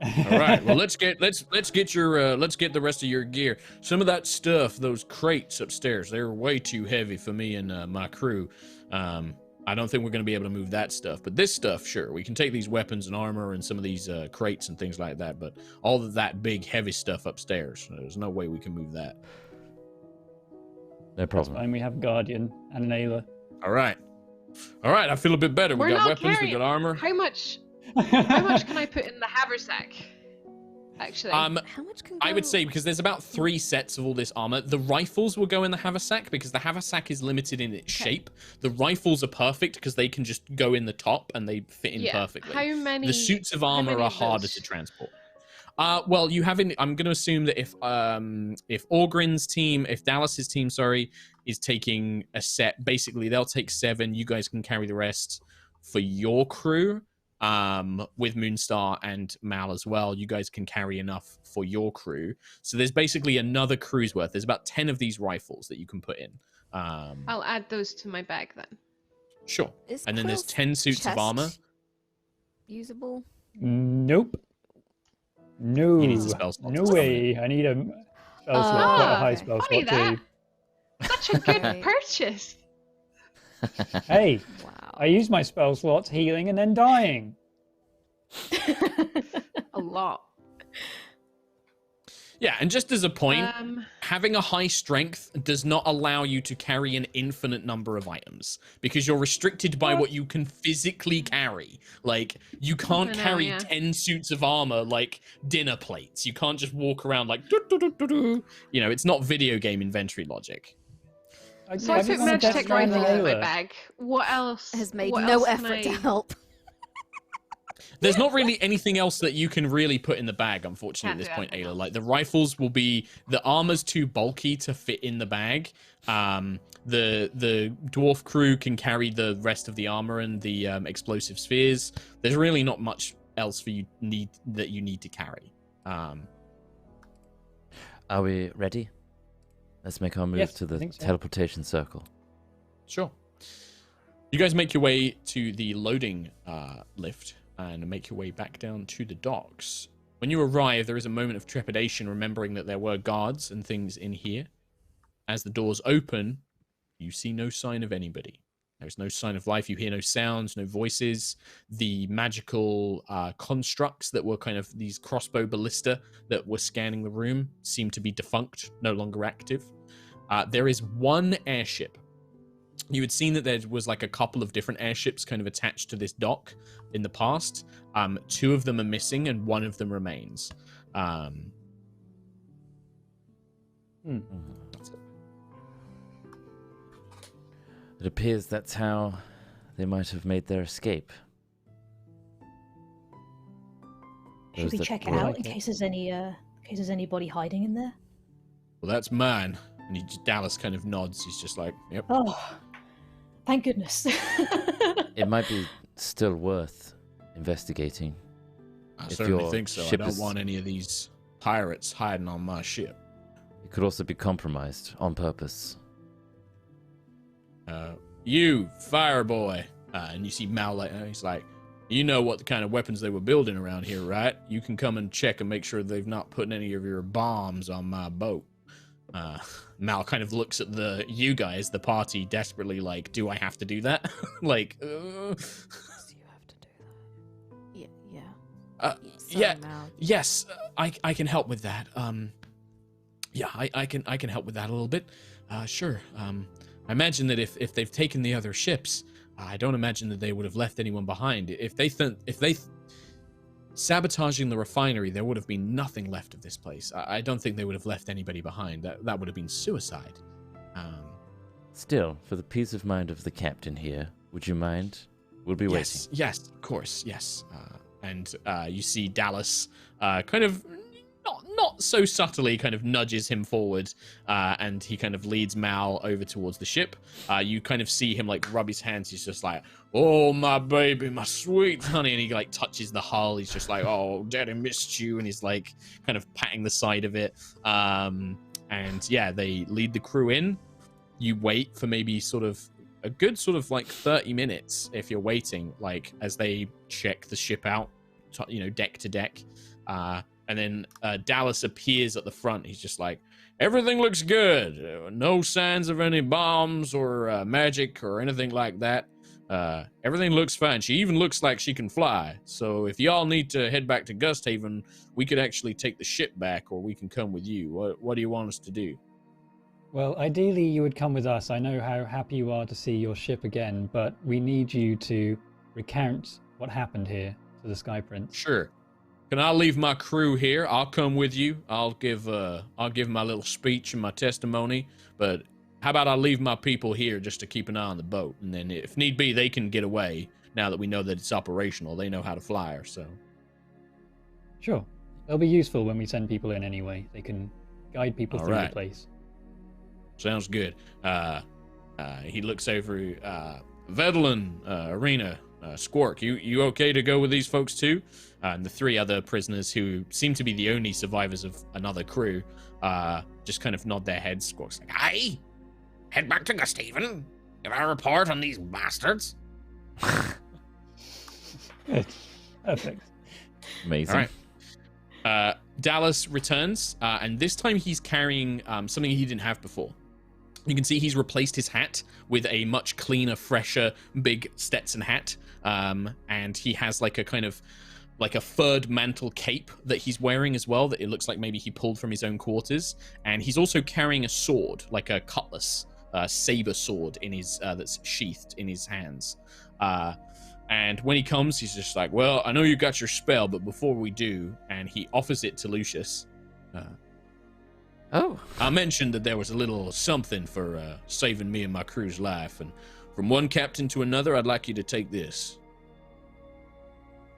S1: All right. Well, let's get the rest of your gear. Some of that stuff, those crates upstairs, they're way too heavy for me and my crew. I don't think we're going to be able to move that stuff. But this stuff, sure, we can take these weapons and armor and some of these crates and things like that. But all of that big, heavy stuff upstairs, there's no way we can move that.
S5: No problem.
S3: And we have Guardian and an Ayla.
S1: All right. I feel a bit better.
S4: We're
S1: We got
S4: not
S1: weapons,
S4: carrying.
S1: we got armor.
S4: How much can I put in the haversack? Actually,
S2: How much can
S1: I would
S2: go-
S1: say, because there's about 3 sets of all this armor, the rifles will go in the haversack because the haversack is limited in its shape. The rifles are perfect because they can just go in the top and they fit in perfectly.
S4: How many?
S1: The suits of armor
S4: many
S1: are
S4: of
S1: harder
S4: those?
S1: to transport. Well, you haven't. I'm going to assume that if Orgrin's team, if Dallas's team, sorry, is taking a set, basically they'll take 7. You guys can carry the rest for your crew. With Moonstar and Mal as well, you guys can carry enough for your crew. So there's basically another crew's worth. There's about 10 of these rifles that you can put in.
S4: I'll add those to my bag then.
S1: Sure.
S2: Is
S1: And then there's
S2: Quill's
S1: 10 suits of
S2: chest
S1: armor.
S2: usable?
S3: Nope. No.
S1: He needs a spell slot.
S3: No way. I need a spell slot, quite a high
S2: okay.
S3: spell
S4: Funny
S3: slot
S4: that.
S3: too.
S4: Such a good
S2: Right.
S4: purchase.
S3: Hey,
S2: Wow.
S3: I use my spell slots healing and then dying.
S4: A lot.
S1: Yeah, and just as a point,
S4: Um,
S1: having a high strength does not allow you to carry an infinite number of items because you're restricted by what you can physically carry. Like, you can't
S4: I know,
S1: carry
S4: yeah.
S1: 10 suits of armor like dinner plates. You can't just walk around like, doo-doo-doo-doo-doo. You know, it's not video game inventory logic.
S4: so I put Magitech rifles in my bag. What else?
S2: Has made
S4: what
S2: no
S4: else can
S2: effort to
S4: I-
S2: help.
S1: There's not really anything else that you can really put in the bag, unfortunately,
S4: Can't
S1: at this
S4: do
S1: point,
S4: anything
S1: Ayla.
S4: else.
S1: Like, the rifles will be... The armor's too bulky to fit in the bag. The dwarf crew can carry the rest of the armor and the explosive spheres. There's really not much else you need to carry.
S5: Are we ready? Let's make our move
S3: Yes,
S5: to
S3: I
S5: the
S3: think so.
S5: teleportation circle.
S1: Sure. You guys make your way to the loading lift and make your way back down to the docks. When you arrive, there is a moment of trepidation, remembering that there were guards and things in here. As the doors open, you see no sign of anybody. There's no sign of life. You hear no sounds, no voices. The magical constructs that were kind of these crossbow ballista that were scanning the room seem to be defunct, no longer active. There is one airship. You had seen that there was like a couple of different airships kind of attached to this dock in the past. 2 of them are missing and 1 of them remains. That's it.
S5: It appears that's how they might have made their escape.
S6: Should
S5: Those
S6: we
S5: that
S6: check it
S5: were-
S6: out in case there's anybody hiding in there?
S1: Well, that's mine. And Dallas kind of nods. He's just like, yep.
S6: Oh, thank goodness.
S5: It might be still worth investigating.
S1: I
S5: If
S1: certainly
S5: your
S1: think so. I
S5: ship
S1: don't
S5: is-
S1: want any of these pirates hiding on my ship.
S5: It could also be compromised on purpose.
S1: You, fire boy. And you see Mal, like, he's like, you know what kind of weapons they were building around here, right? You can come and check and make sure they've not put any of your bombs on my boat. Mal kind of looks at you guys, the party, desperately like, do I have to do that? like,
S2: Do you have to do that? Yeah.
S1: yeah,
S2: Mal.
S1: yes, I can help with that. Yeah, I can help with that a little bit. Sure. I imagine that if they've taken the other ships, I don't imagine that they would have left anyone behind. If they sabotaging the refinery, there would have been nothing left of this place. I don't think they would have left anybody behind. That would have been suicide.
S5: Still, for the peace of mind of the captain here, would you mind? We'll be waiting.
S1: Yes, of course, yes. And you see Dallas kind of not so subtly kind of nudges him forward, and he kind of leads Mal over towards the ship. You kind of see him like rub his hands. He's just like, oh, my baby, my sweet honey. And he like touches the hull. He's just like, oh, daddy missed you. And he's like kind of patting the side of it. And yeah, they lead the crew in. You wait for maybe sort of a good sort of like 30 minutes if you're waiting, like as they check the ship out, deck to deck. And then Dallas appears at the front. He's just like, everything looks good. No signs of any bombs or magic or anything like that. Everything looks fine. She even looks like she can fly. So if y'all need to head back to Gusthaven, we could actually take the ship back, or we can come with you. What do you want us to do?
S3: Well, ideally you would come with us. I know how happy you are to see your ship again, but we need you to recount what happened here to the Sky Prince.
S1: Sure. Can I leave my crew here? I'll come with you. I'll give my little speech and my testimony. But how about I leave my people here just to keep an eye on the boat, and then if need be, they can get away. Now that we know that it's operational, they know how to fly her. So
S3: Sure. They'll be useful when we send people in anyway. They can guide people
S1: All
S3: through
S1: right.
S3: the place.
S1: sounds good. He looks over. Vedelin, Arena, Squark, you okay to go with these folks too? And the 3 other prisoners, who seem to be the only survivors of another crew, just kind of nod their heads. Squawk's like, aye, head back to Gusthaven. Give a report on these bastards.
S3: Good. Perfect.
S5: Amazing.
S1: All right. Dallas returns, and this time he's carrying something he didn't have before. You can see he's replaced his hat with a much cleaner, fresher, big Stetson hat, and he has like a kind of like a furred mantle cape that he's wearing as well, that it looks like maybe he pulled from his own quarters. And he's also carrying a sword, like a cutlass, saber sword in his that's sheathed in his hands. And when he comes, he's just like, well, I know you got your spell, but before we do, and he offers it to Lucius.
S5: Oh,
S1: I mentioned that there was a little something for saving me and my crew's life, and from one captain to another, I'd like you to take this.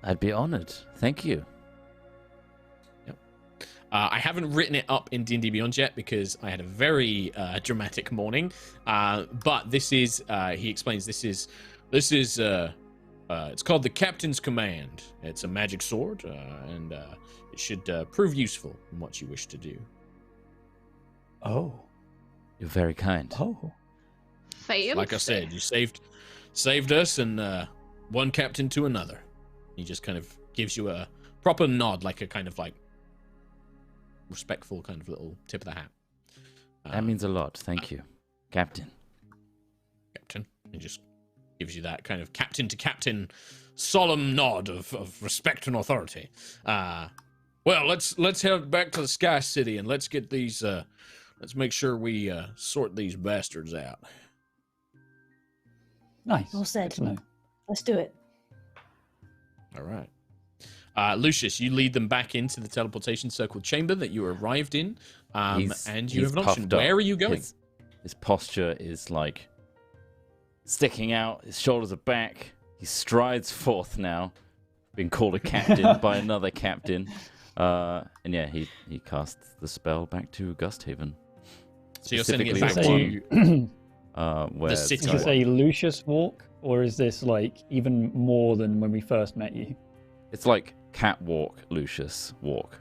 S5: I'd be honored. Thank you.
S1: I haven't written it up in D&D Beyond yet because I had a very dramatic morning. But this is, he explains, this is, it's called the Captain's Command. It's a magic sword, and it should prove useful in what you wish to do.
S3: Oh.
S5: You're very kind.
S3: Oh.
S4: Fancy.
S1: Like I said, you saved us and one captain to another. He just kind of gives you a proper nod, like a kind of like respectful kind of little tip of the hat.
S5: That means a lot. Thank you, Captain.
S1: Captain. He just gives you that kind of captain to captain solemn nod of respect and authority. Well, let's head back to the Sky City and let's get these let's make sure we sort these bastards out.
S3: Nice.
S6: Well said.
S3: Good to know.
S6: Let's do it.
S1: All right. Lucius, you lead them back into the teleportation circle chamber that you arrived in, and you have an option. Where are you going?
S5: His posture is like sticking out. His shoulders are back. He strides forth now, being called a captain by another captain. And yeah, he casts the spell back to Gusthaven.
S1: So you're sending it back
S5: Specifically
S1: to
S5: where
S1: the city.
S3: Is this a Lucius walk, or is this like even more than when we first met you?
S5: it's like catwalk, Lucius walk.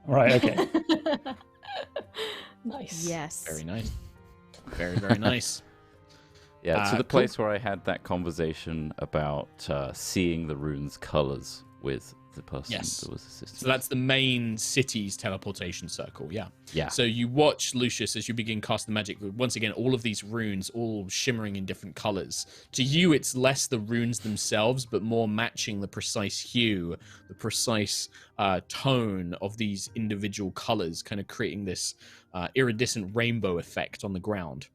S3: Right. Okay.
S6: Nice.
S2: Yes.
S1: Very nice. Very, very nice.
S5: Yeah, to the
S1: Cool.
S5: place where I had that conversation about seeing the rune's colors with the person
S1: Yes.
S5: that was assisting.
S1: So that's the main city's teleportation circle, yeah.
S5: Yeah.
S1: So you watch Lucius as you begin casting the magic. Once again, all of these runes, all shimmering in different colors. To you, it's less the runes themselves, but more matching the precise hue, the precise tone of these individual colors, kind of creating this iridescent rainbow effect on the ground.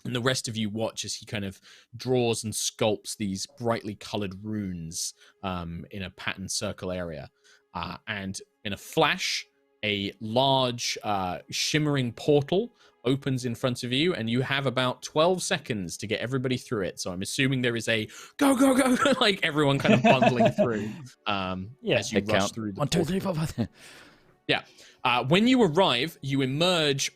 S1: And the rest of you watch as he kind of draws and sculpts these brightly colored runes in a patterned circle area. And in a flash, a large shimmering portal opens in front of you, and you have about 12 seconds to get everybody through it. So I'm assuming there is a go, go, go, like everyone kind of bundling through as you
S5: Head
S1: rush
S5: count.
S1: through the
S5: 1, 2,
S1: portal.
S5: 3, 4, 5.
S1: Yeah. When you arrive, you emerge,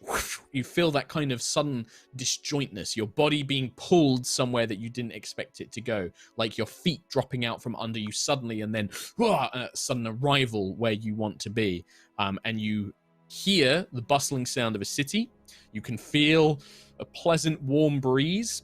S1: you feel that kind of sudden disjointness, your body being pulled somewhere that you didn't expect it to go, like your feet dropping out from under you suddenly, and then sudden arrival where you want to be. And you hear the bustling sound of a city. You can feel a pleasant, warm breeze.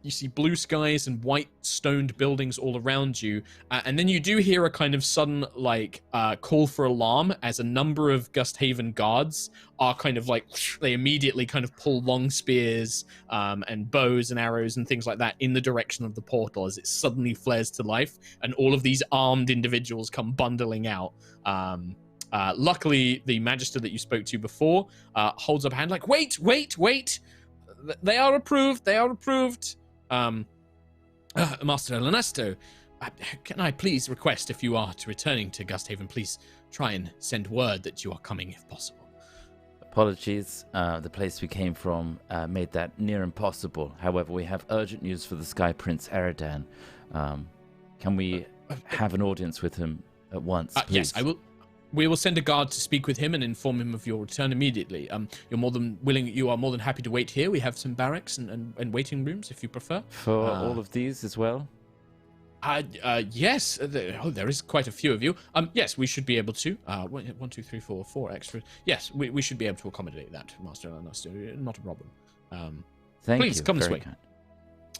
S1: You see blue skies and white stoned buildings all around you. And then you do hear a kind of sudden, like, call for alarm as a number of Gusthaven guards are kind of like, they immediately kind of pull long spears and bows and arrows and things like that in the direction of the portal as it suddenly flares to life. And all of these armed individuals come bundling out. Luckily, the Magister that you spoke to before holds up a hand like, wait! They are approved. Master Ernesto, can I please request, if you are returning to Gusthaven, please try and send word that you are coming if possible.
S5: Apologies. The place we came from made that near impossible. However, we have urgent news for the Sky Prince Eridan. Can we have an audience with him at once, please?
S1: Yes, I will. We will send a guard to speak with him and inform him of your return immediately. You are more than happy to wait here. We have some barracks and waiting rooms if you prefer.
S5: For all of these as well?
S1: Yes, there is quite a few of you. Yes, we should be able to. 1, 2, 3, 4, 4 extra. Yes, we should be able to accommodate that, Master Ernesto. Not a problem.
S5: Thank
S1: please,
S5: you.
S1: come this
S5: Very
S1: way.
S5: kind.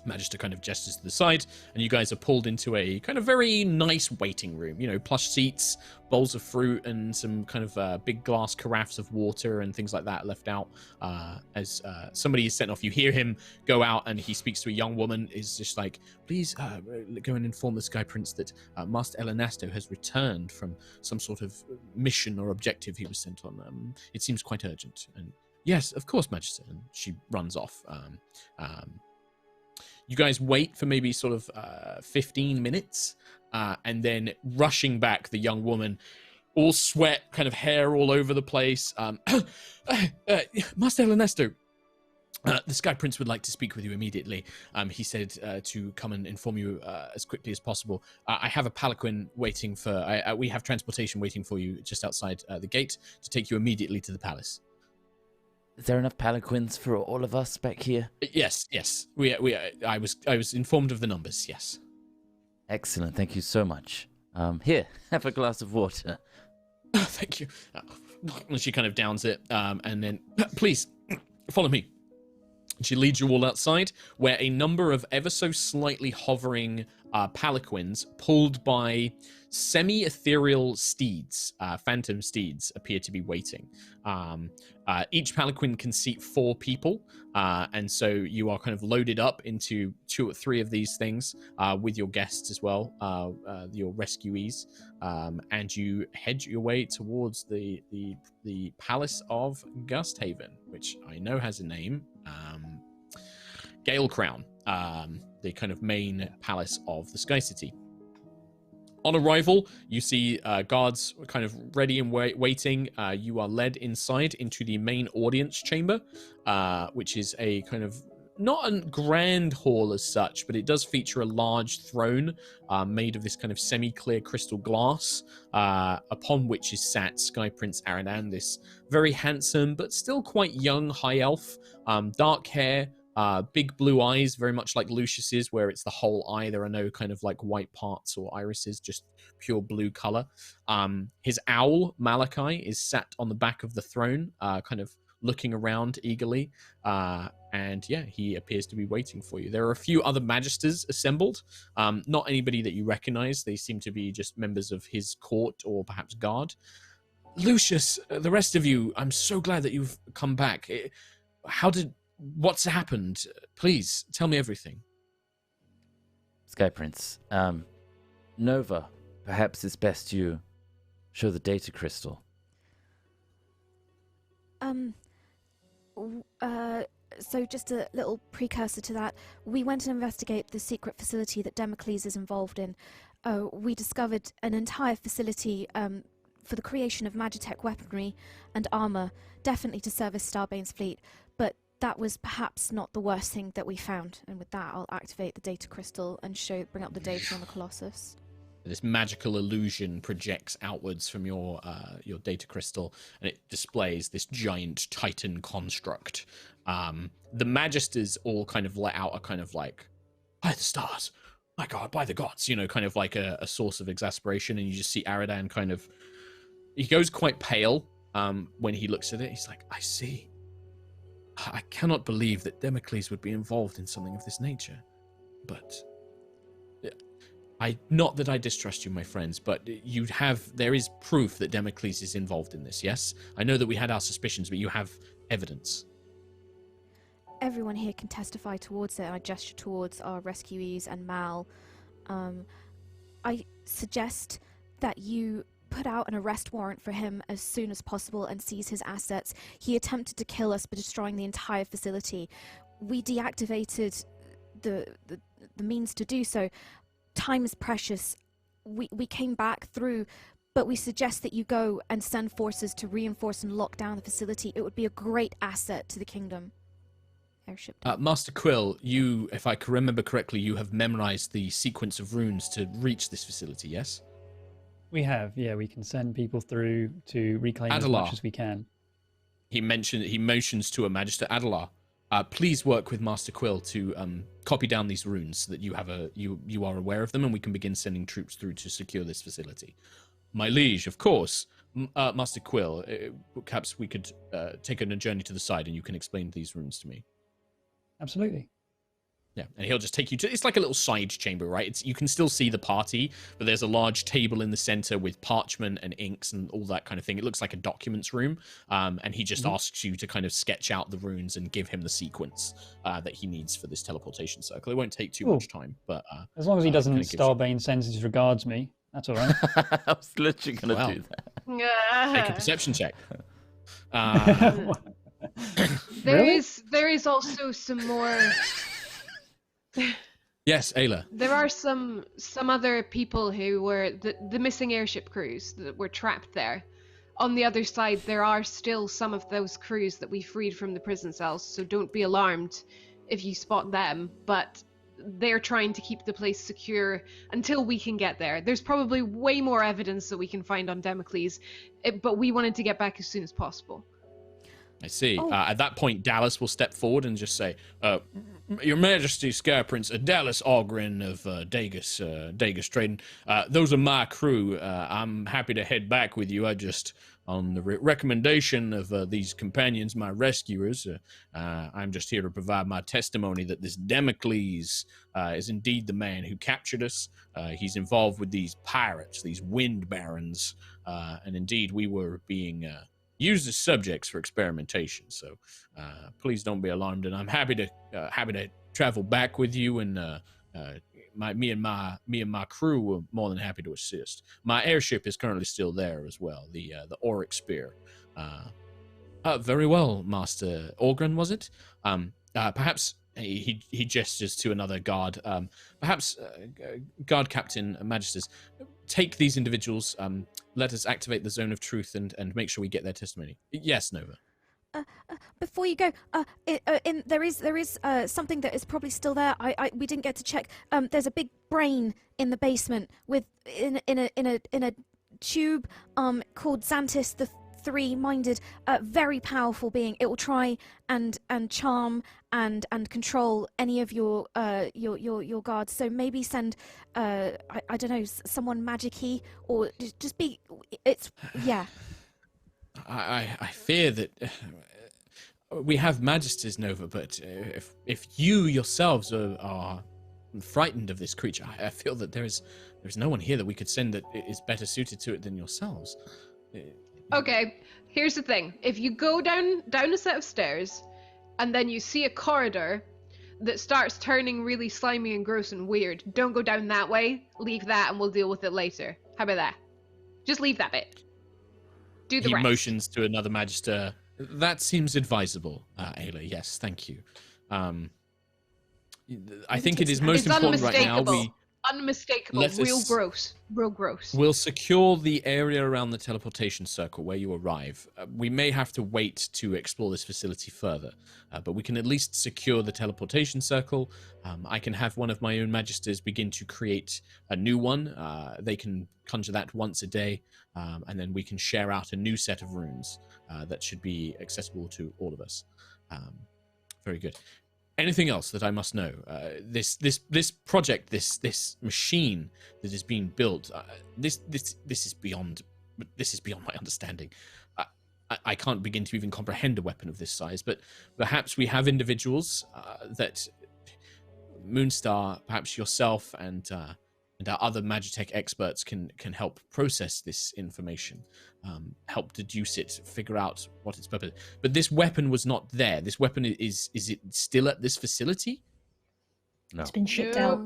S1: Magister kind of gestures to the side, and you guys are pulled into a kind of very nice waiting room. You know, plush seats, bowls of fruit, and some kind of big glass carafes of water and things like that left out. As somebody is sent off, you hear him go out, and he speaks to a young woman. Is just like, please go and inform the Sky Prince that Master Elenasto has returned from some sort of mission or objective he was sent on. It seems quite urgent. And yes, of course, Magister. And she runs off. You guys wait for maybe sort of 15 minutes, and then rushing back, the young woman, all sweat, kind of hair all over the place. Master Ernesto, The Sky Prince would like to speak with you immediately. He said to come and inform you as quickly as possible. I have a palanquin waiting for... we have transportation waiting for you just outside the gate to take you immediately to the palace.
S5: Is there enough palanquins for all of us back here?
S1: Yes. I was informed of the numbers, yes.
S5: Excellent, thank you so much. Here, have a glass of water.
S1: Thank you. And she kind of downs it, and then, please, follow me. She leads you all outside, where a number of ever so slightly hovering palanquins, pulled by semi-ethereal steeds, phantom steeds, appear to be waiting. Each palanquin can seat 4 people, and so you are kind of loaded up into 2 or 3 of these things with your guests as well, your rescuees, and you head your way towards the Palace of Gusthaven, which I know has a name. Gale Crown, the kind of main palace of the Sky City. On arrival, you see guards kind of ready and waiting. You are led inside into the main audience chamber, which is a kind of not a grand hall as such, but it does feature a large throne made of this kind of semi-clear crystal glass, upon which is sat Sky Prince Aradan, this very handsome but still quite young high elf, dark hair, big blue eyes, very much like Lucius's, where it's the whole eye. There are no kind of like white parts or irises, just pure blue color. His owl, Malachi, is sat on the back of the throne, kind of looking around eagerly. And yeah, he appears to be waiting for you. There are a few other magisters assembled. Not anybody that you recognize. They seem to be just members of his court or perhaps guard. Lucius, the rest of you, I'm so glad that you've come back. What's happened? Please, tell me everything.
S5: Sky Prince, Nova, perhaps it's best you show the data crystal.
S2: So just a little precursor to that, we went to investigate the secret facility that Damocles is involved in. We discovered an entire facility for the creation of Magitech weaponry and armor, definitely to service Starbane's fleet, but that was perhaps not the worst thing that we found. And with that, I'll activate the data crystal and bring up the data on the Colossus.
S1: This magical illusion projects outwards from your data crystal, and it displays this giant Titan construct. The Magisters all kind of let out a kind of like, by the stars, my God, by the gods, kind of like a source of exasperation, and you just see Aradan kind of, he goes quite pale when he looks at it. He's like, I see. I cannot believe that Damocles would be involved in something of this nature, but not that I distrust you, my friends, but there is proof that Damocles is involved in this, yes? I know that we had our suspicions, but you have evidence.
S2: Everyone here can testify towards it. I gesture towards our rescuees and Mal. I suggest that you put out an arrest warrant for him as soon as possible and seize his assets. He attempted to kill us by destroying the entire facility. We deactivated the means to do so. Time is precious. We came back through, but we suggest that you go and send forces to reinforce and lock down the facility. It would be a great asset to the kingdom. Airship.
S1: Master Quill, you, if I can remember correctly, you have memorized the sequence of runes to reach this facility, yes?
S3: We have, yeah. We can send people through to reclaim as much as we can.
S1: He motions to a Magister. Adelar, please work with Master Quill to copy down these runes so that you are aware of them, and we can begin sending troops through to secure this facility. My liege, of course. Master Quill, perhaps we could take a journey to the side and you can explain these runes to me.
S3: Absolutely.
S1: Yeah, and he'll just take you to... It's like a little side chamber, right? You can still see the party, but there's a large table in the center with parchment and inks and all that kind of thing. It looks like a documents room, and he just asks you to kind of sketch out the runes and give him the sequence that he needs for this teleportation circle. It won't take too much time, but...
S3: as long as he doesn't Starbane sends his regards me, that's all right.
S5: I was literally going to do that.
S1: Make a perception check.
S4: There is also some more...
S1: Yes, Ayla.
S4: There are some other people who were the missing airship crews that were trapped there. on the other side, there are still some of those crews that we freed from the prison cells, so don't be alarmed if you spot them, but they're trying to keep the place secure until we can get there. There's probably way more evidence that we can find on Damocles, but we wanted to get back as soon as possible.
S1: I see.
S2: Oh.
S1: At that point, Dallas will step forward and just say, Your Majesty, Scare Prince, Dallas Ogren of Dagus Trading. Those are my crew. I'm happy to head back with you. I just, on the recommendation of these companions, my rescuers, I'm just here to provide my testimony that this Damocles is indeed the man who captured us. He's involved with these pirates, these wind barons, and indeed we were being used as subjects for experimentation. So please don't be alarmed, and I'm happy to travel back with you, and me and my crew were more than happy to assist. My airship is currently still there as well, the Auric Spear. Very well, Master Orgren, was it? Perhaps he gestures to another guard. Perhaps Guard Captain Magistus, take these individuals. Let us activate the zone of truth and make sure we get their testimony. Yes, Nova.
S2: Before you go, there is something that is probably still there. We didn't get to check. There's a big brain in the basement with in a tube called Xantis the Three-Minded, very powerful being. It will try and charm and control any of your guards. So maybe send I don't know, someone magic-y, or just be. It's yeah.
S1: I fear that we have Magisters, Nova, but if you yourselves are frightened of this creature, I feel that there's no one here that we could send that is better suited to it than yourselves.
S4: Okay, here's the thing. If you go down a set of stairs, and then you see a corridor that starts turning really slimy and gross and weird, don't go down that way. Leave that, and we'll deal with it later. How about that? Just leave that bit. Do the
S1: He
S4: rest.
S1: motions to another Magister. That seems advisable, Ayla. Yes, thank you. I think it is most important right now.
S4: Unmistakable.
S1: Let
S4: Real
S1: us-
S4: gross. Real gross.
S1: We'll secure the area around the teleportation circle where you arrive. We may have to wait to explore this facility further, but we can at least secure the teleportation circle. I can have one of my own Magisters begin to create a new one. They can conjure that once a day, and then we can share out a new set of runes that should be accessible to all of us. Very good. Anything else that I must know? This project, this machine that is being built, this is beyond my understanding. I can't begin to even comprehend a weapon of this size, but perhaps we have individuals that Moonstar, perhaps yourself and our other Magitech experts can help process this information, help deduce it, figure out what its purpose is. But this weapon was not there. This weapon is it still at this facility?
S5: No.
S6: It's been shipped
S4: Nope.
S6: out.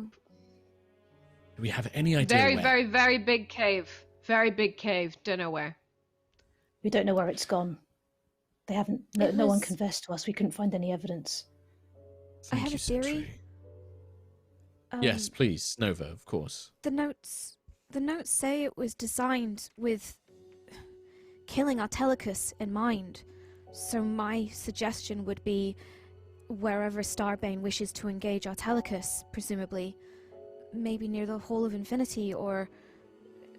S1: Do we have any idea
S4: Very,
S1: where?
S4: very, very big cave. Very big cave. Don't know where.
S6: We don't know where it's gone. They haven't. No,
S2: It
S6: no one
S2: was-
S6: confessed to us. We couldn't find any evidence.
S2: I have
S1: you,
S2: a theory.
S1: Sentry. Yes, please, Nova, of course.
S2: The notes say it was designed with killing Artelicus in mind. So my suggestion would be wherever Starbane wishes to engage Artelicus, presumably, maybe near the Hall of Infinity, or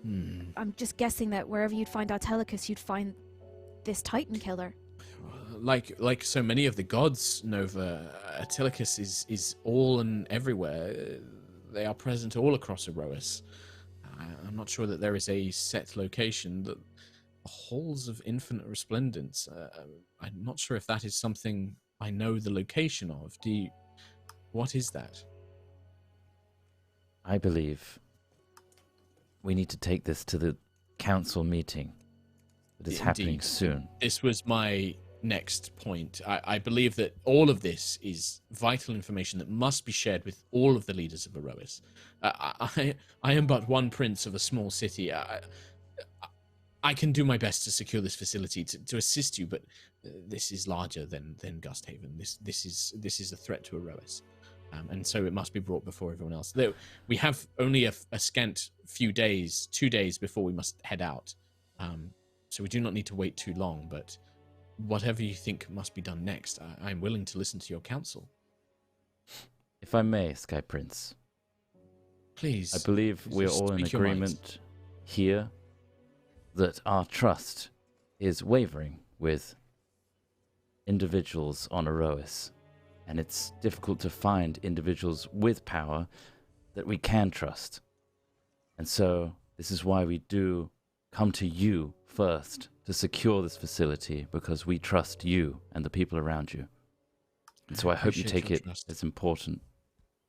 S2: I'm just guessing that wherever you'd find Artelicus, you'd find this Titan killer.
S1: Like so many of the gods, Nova, Artelicus is all and everywhere. They are present all across Aerois. I'm not sure that there is a set location. The halls of infinite resplendence. I'm not sure if that is something I know the location of. What is that?
S5: I believe we need to take this to the council meeting that is happening
S1: Indeed.
S5: soon.
S1: This was my next point. I believe that all of this is vital information that must be shared with all of the leaders of Aerois. I am but one prince of a small city. I can do my best to secure this facility to assist you, but this is larger than Gusthaven. This is a threat to Aerois. And so it must be brought before everyone else. We have only a scant few days, 2 days before we must head out. so we do not need to wait too long, but whatever you think must be done next, I'm willing to listen to your counsel.
S5: If I may, Sky Prince.
S1: Please.
S5: I believe we're all in
S1: speak your mind.
S5: agreement here that our trust is wavering with individuals on Aerois, and it's difficult to find individuals with power that we can trust. And so this is why we do come to you first to secure this facility, because we trust you and the people around you. And so I hope you
S1: appreciate
S5: take
S1: your
S5: it
S1: trust.
S5: as importantly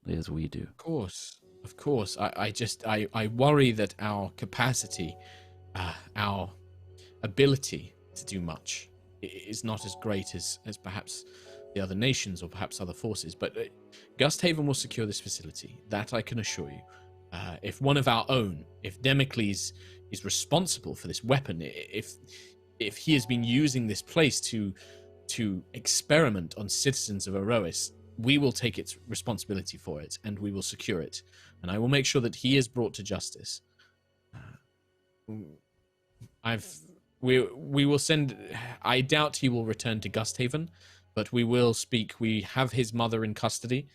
S5: as we do.
S1: Of course. I worry that our capacity, our ability to do much is not as great as perhaps the other nations or perhaps other forces. But Gusthaven will secure this facility. That I can assure you. If one of our own, if Democles is responsible for this weapon, if he has been using this place to experiment on citizens of Aerois, we will take its responsibility for it, and we will secure it. And I will make sure that he is brought to justice. We will send. I doubt he will return to Gusthaven, but we will speak. We have his mother in custody.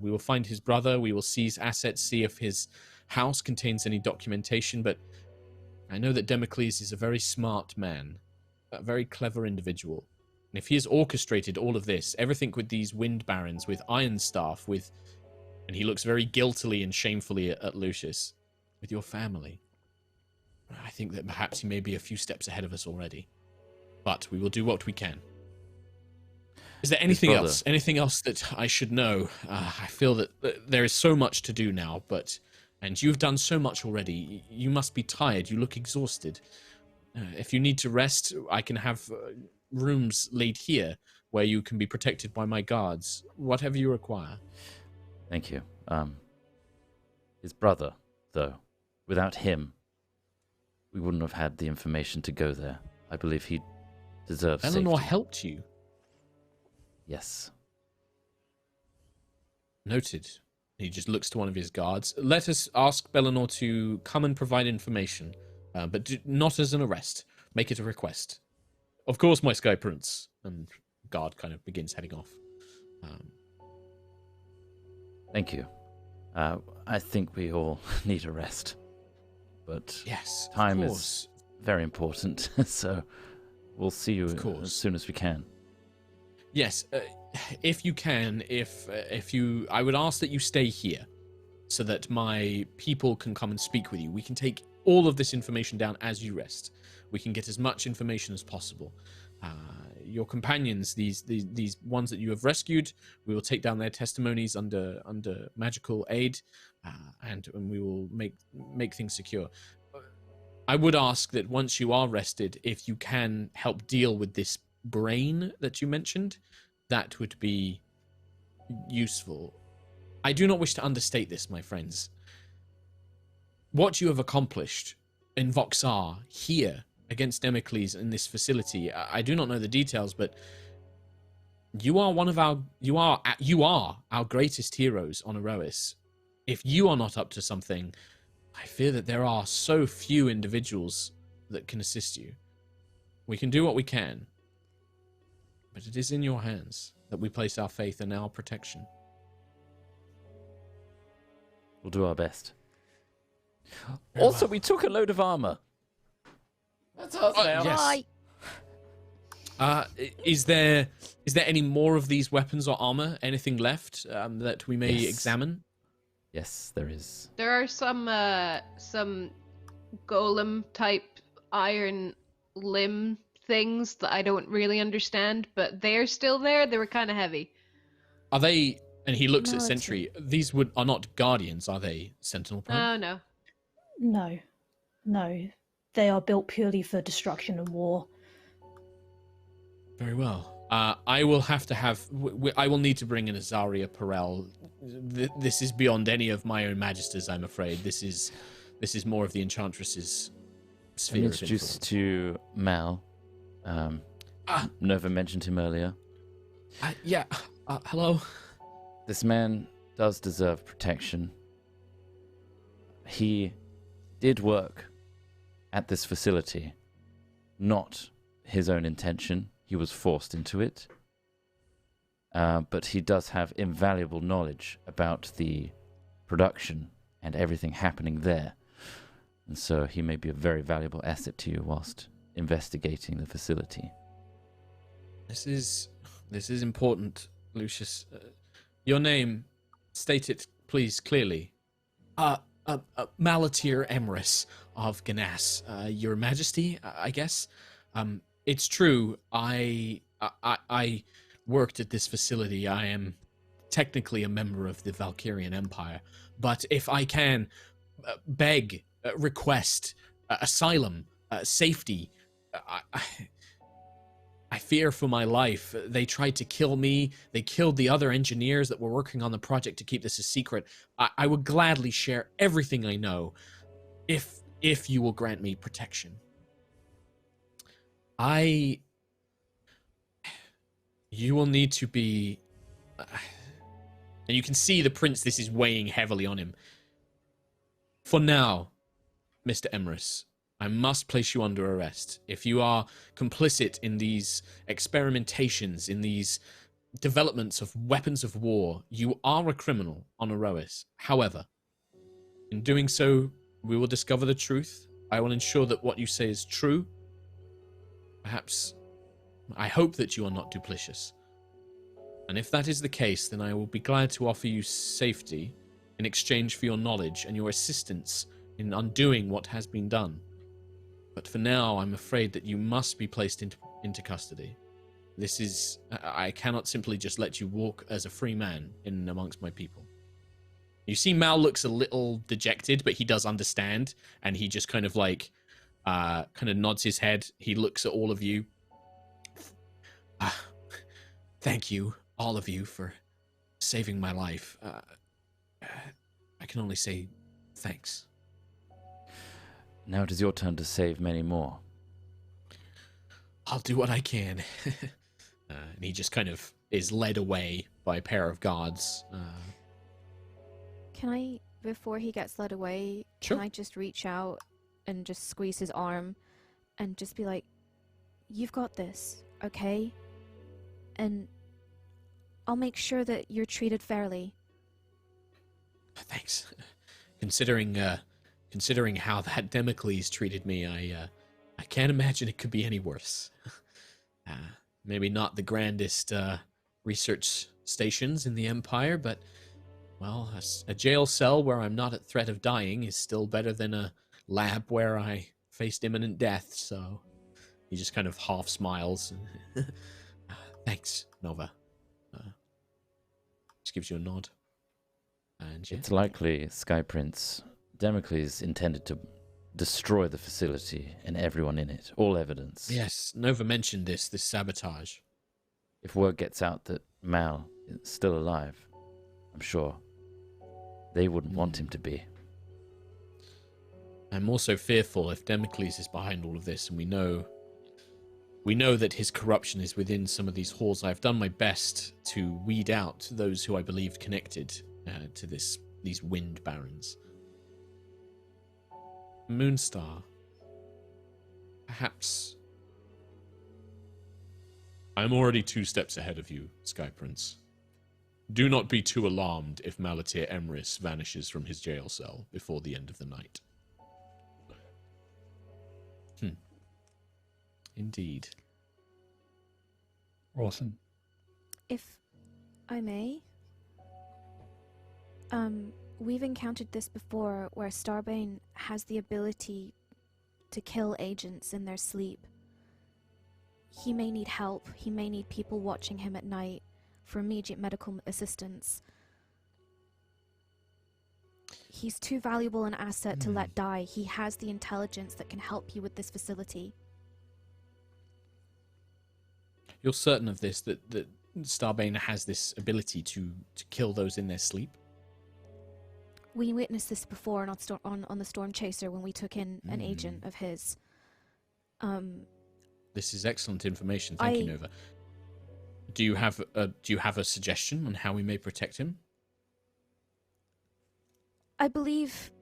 S1: We will find his brother. We will seize assets, see if his house contains any documentation. But I know that Democles is a very smart man, a very clever individual. And if he has orchestrated all of this, everything with these wind barons, with Ironstaff, and he looks very guiltily and shamefully at Lucius, with your family, I think that perhaps he may be a few steps ahead of us already. But we will do what we can. Is there anything else? Anything else that I should know? I feel that there is so much to do now, and you've done so much already. You must be tired. You look exhausted. If you need to rest, I can have rooms laid here where you can be protected by my guards. Whatever you require.
S5: Thank you. His brother, though, without him, we wouldn't have had the information to go there. I believe he deserves safety.
S1: Eleanor helped you.
S5: Yes.
S1: Noted. He just looks to one of his guards. Let us ask Bellinor to come and provide information, but not as an arrest. Make it a request. Of course, my Sky Prince. And guard kind of begins heading off.
S5: Thank you. I think we all need a rest. But
S1: yes,
S5: time is very important, so we'll see you as soon as we can.
S1: Yes, if you can, I would ask that you stay here, so that my people can come and speak with you. We can take all of this information down as you rest. We can get as much information as possible. Your companions, these ones that you have rescued, we will take down their testimonies under magical aid, and we will make things secure. I would ask that once you are rested, if you can help deal with this brain that you mentioned, that would be useful. I do not wish to understate this, my friends. What you have accomplished in Voxar here against Democles in this facility, I do not know the details, but you are our greatest heroes on Aerois. If you are not up to something, I fear that there are so few individuals that can assist you. We can do what we can, but it is in your hands that we place our faith and our protection.
S5: We'll do our best. Also, we took a load of armor. That's us now.
S1: Yes. Is there any more of these weapons or armor? Anything left that we may examine?
S5: Yes, there is.
S4: There are some golem type iron limb things that I don't really understand, but they're still there. They were kind of heavy.
S1: Are they? And he looks at Sentry. These are not guardians, are they? Sentinel Prime?
S4: Oh
S6: No. No. They are built purely for destruction and war.
S1: Very well. I will have to have. I will need to bring in Azaria Perel. This is beyond any of my own magisters, I'm afraid. This is more of the Enchantress's sphere.
S5: I'm introduced to Mal. Nova mentioned him earlier.
S1: Yeah. Hello.
S5: This man does deserve protection. He did work at this facility not his own intention. He was forced into it. But he does have invaluable knowledge about the production and everything happening there. And so he may be a very valuable asset to you whilst investigating the facility.
S1: This is important, Lucius. Your name, state it, please, clearly. Malatir Emrys of Ganas. Your Majesty, I guess. It's true. I worked at this facility. I am technically a member of the Valkyrian Empire, but if I can beg, request asylum, safety, I fear for my life. They tried to kill me. They killed the other engineers that were working on the project to keep this a secret. I would gladly share everything I know if you will grant me protection. You will need to be... and you can see the prince, this is weighing heavily on him. For now, Mr. Emrys, I must place you under arrest. If you are complicit in these experimentations, in these developments of weapons of war, you are a criminal on Aerois. However, in doing so, we will discover the truth. I will ensure that what you say is true. Perhaps... I hope that you are not duplicitous. And if that is the case, then I will be glad to offer you safety in exchange for your knowledge and your assistance in undoing what has been done. But for now, I'm afraid that you must be placed into custody. This is... I cannot simply just let you walk as a free man in amongst my people. You see Mal looks a little dejected, but he does understand, and he just kind of like... kind of nods his head. He looks at all of you. Thank you, all of you, for saving my life. I can only say thanks.
S5: Now it is your turn to save many more.
S1: I'll do what I can. And he just kind of is led away by a pair of guards.
S2: Can I, before he gets led away,
S1: Sure.
S2: can I just reach out and just squeeze his arm and just be like, you've got this, okay? And I'll make sure that you're treated fairly.
S1: Thanks. Considering how that Democles treated me, I can't imagine it could be any worse. Maybe not the grandest research stations in the Empire, but, well, a jail cell where I'm not at threat of dying is still better than a lab where I faced imminent death, so he just kind of half smiles. Thanks, Nova. Just gives you a nod. And yeah.
S5: It's likely, Sky Prince, Damocles intended to destroy the facility and everyone in it. All evidence.
S1: Yes, Nova mentioned this sabotage.
S5: If word gets out that Mal is still alive, I'm sure they wouldn't want him to be.
S1: I'm also fearful if Democles is behind all of this, and we know that his corruption is within some of these halls. I've done my best to weed out those who I believed connected to these wind barons. Moonstar, perhaps... I'm already 2 steps ahead of you, Sky Prince. Do not be too alarmed if Malatir Emrys vanishes from his jail cell before the end of the night. Indeed.
S3: Awesome.
S2: If I may, we've encountered this before where Starbane has the ability to kill agents in their sleep. He may need help. He may need people watching him at night for immediate medical assistance. He's too valuable an asset to let die. He has the intelligence that can help you with this facility.
S1: You're certain of this, that Starbane has this ability to kill those in their sleep?
S2: We witnessed this before on the Storm Chaser when we took in an agent of his.
S1: This is excellent information. Thank you, Nova. Do you have a suggestion on how we may protect him?
S2: I believe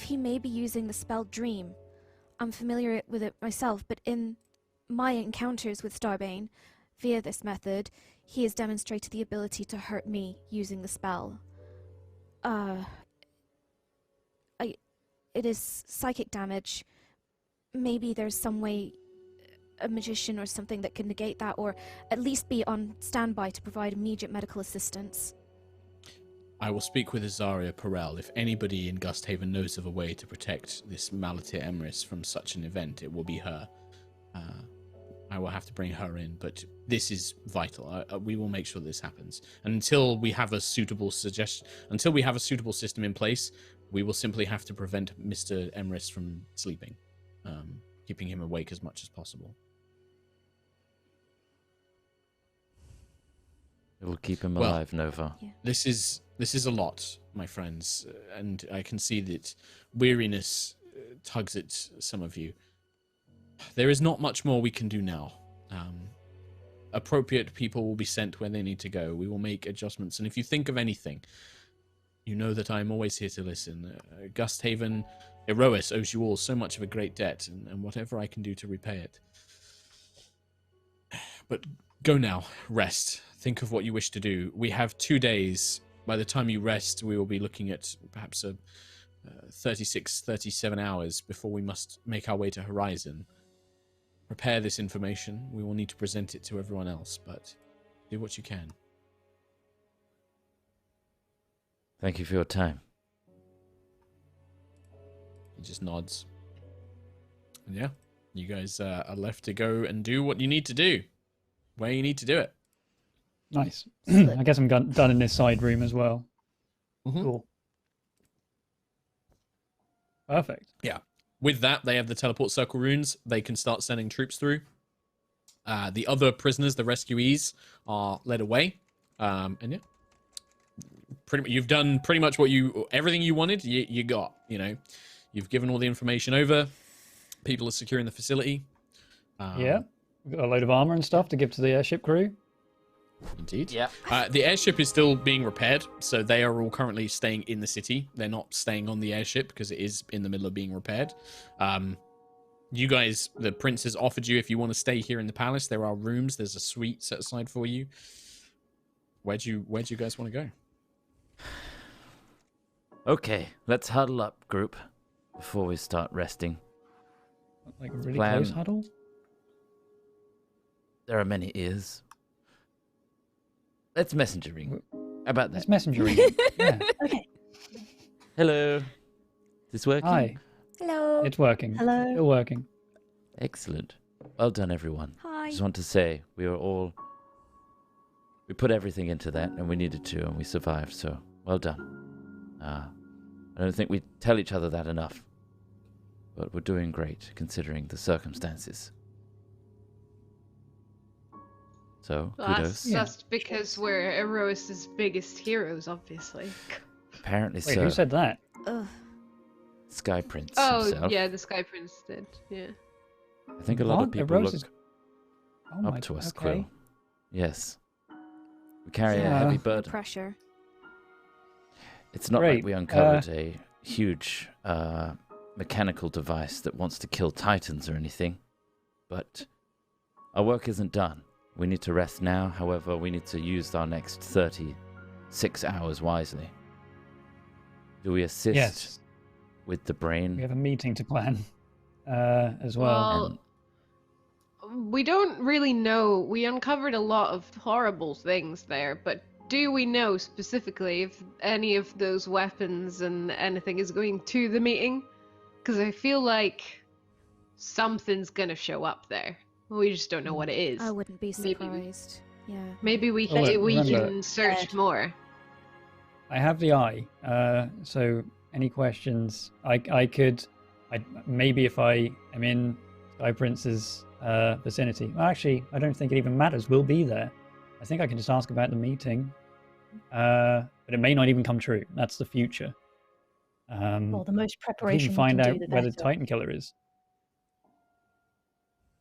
S2: he may be using the spell Dream. I'm familiar with it myself, but in my encounters with Starbane, via this method, he has demonstrated the ability to hurt me using the spell. It is psychic damage. Maybe there's some way a magician or something that can negate that, or at least be on standby to provide immediate medical assistance.
S1: I will speak with Azaria Perel. If anybody in Gusthaven knows of a way to protect this Malatir Emrys from such an event, it will be her. I will have to bring her in, but this is vital. We will make sure this happens. And until we have a suitable until we have a suitable system in place, we will simply have to prevent Mr. Emrys from sleeping, keeping him awake as much as possible.
S5: It will keep him alive, Nova.
S2: Yeah.
S1: This is a lot, my friends, and I can see that weariness tugs at some of you. There is not much more we can do now. Appropriate people will be sent where they need to go. We will make adjustments, and if you think of anything, you know that I'm always here to listen. Gusthaven, Aerois owes you all so much of a great debt, and whatever I can do to repay it. But go now, rest. Think of what you wish to do. We have 2 days. By the time you rest, we will be looking at perhaps 36, 37 hours before we must make our way to Horizon. Prepare this information. We will need to present it to everyone else, but do what you can.
S5: Thank you for your time.
S1: He just nods. And yeah, you guys are left to go and do what you need to do, where you need to do it.
S3: Nice. I guess I'm done in this side room as well.
S1: Mhm.
S3: Cool. Perfect.
S1: Yeah. With that, they have the teleport circle runes. They can start sending troops through. The other prisoners, the rescuees, are led away. And yeah, you've done pretty much everything you wanted. You got. You've given all the information over. People are securing the facility.
S3: Yeah. We've got a load of armor and stuff to give to the airship crew.
S1: Indeed.
S5: Yeah.
S1: The airship is still being repaired, so they are all currently staying in the city. They're not staying on the airship because it is in the middle of being repaired. You guys, the prince has offered you, if you want to stay here in the palace, there are rooms. There's a suite set aside for you. Where'd you guys want to go?
S5: Okay, let's huddle up, group, before we start resting.
S3: Like a really
S5: Plan.
S3: close huddle?
S5: There are many ears. Let's messengering. How about that?
S3: It's messengering. Yeah.
S6: Okay.
S5: Hello. This working?
S3: Hi.
S2: Hello.
S3: It's working.
S6: Hello.
S3: Still working.
S5: Excellent. Well done, everyone.
S2: Hi.
S5: Just want to say, we put everything into that, and we needed to, and we survived, so well done. I don't think we tell each other that enough, but we're doing great, considering the circumstances. So, kudos.
S4: That's because we're Aerois' biggest heroes, obviously.
S5: Apparently
S3: Wait,
S5: so.
S3: who said that?
S2: Ugh.
S5: Sky Prince
S4: Oh,
S5: himself.
S4: yeah, the Sky Prince did. Yeah.
S5: I think a lot of
S3: What?
S5: people
S3: Aerois
S5: look
S3: Oh my
S5: up to us,
S3: okay.
S5: Quill. Yes. We carry a
S3: Yeah.
S5: heavy
S2: The
S5: burden.
S2: pressure.
S5: It's not
S3: Great.
S5: like we uncovered a huge mechanical device that wants to kill titans or anything, but our work isn't done. We need to rest now. However, we need to use our next 36 hours wisely. Do we assist
S3: Yes.
S5: with the brain?
S3: We have a meeting to plan as well.
S4: We don't really know. We uncovered a lot of horrible things there, but do we know specifically if any of those weapons and anything is going to the meeting? Because I feel like something's gonna show up there. We just don't know what it is.
S2: I wouldn't be
S4: Maybe.
S2: surprised. Yeah.
S4: Maybe we
S3: Oh,
S4: can, we
S3: remember-
S4: can search more.
S3: I have the eye, so any questions? I could maybe if I am in Sky Prince's vicinity. Well, actually, I don't think it even matters. We'll be there. I think I can just ask about the meeting, but it may not even come true. That's the future.
S6: Well, the most
S3: We
S6: preparation
S3: can find
S6: we can
S3: out
S6: do, the
S3: where the
S6: better.
S3: Titan Killer is.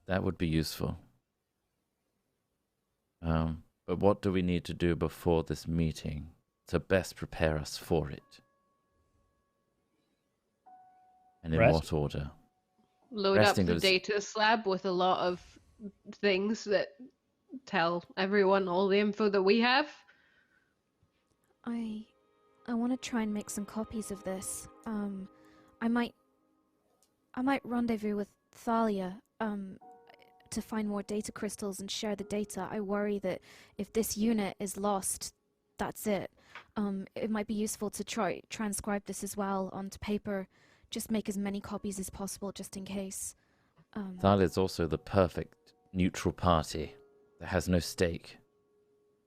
S5: That would be useful. But what do we need to do before this meeting to best prepare us for it? And in
S3: Rest.
S5: what order?
S4: load
S5: Resting
S4: up the
S5: was-
S4: data slab with a lot of things that tell everyone all the info that we have.
S2: I want to try and make some copies of this. I might rendezvous with Thalia to find more data crystals and share the data. I worry that if this unit is lost, that's it. It might be useful to try transcribe this as well onto paper. Just make as many copies as possible, just in case.
S5: Thalia is also the perfect neutral party that has no stake.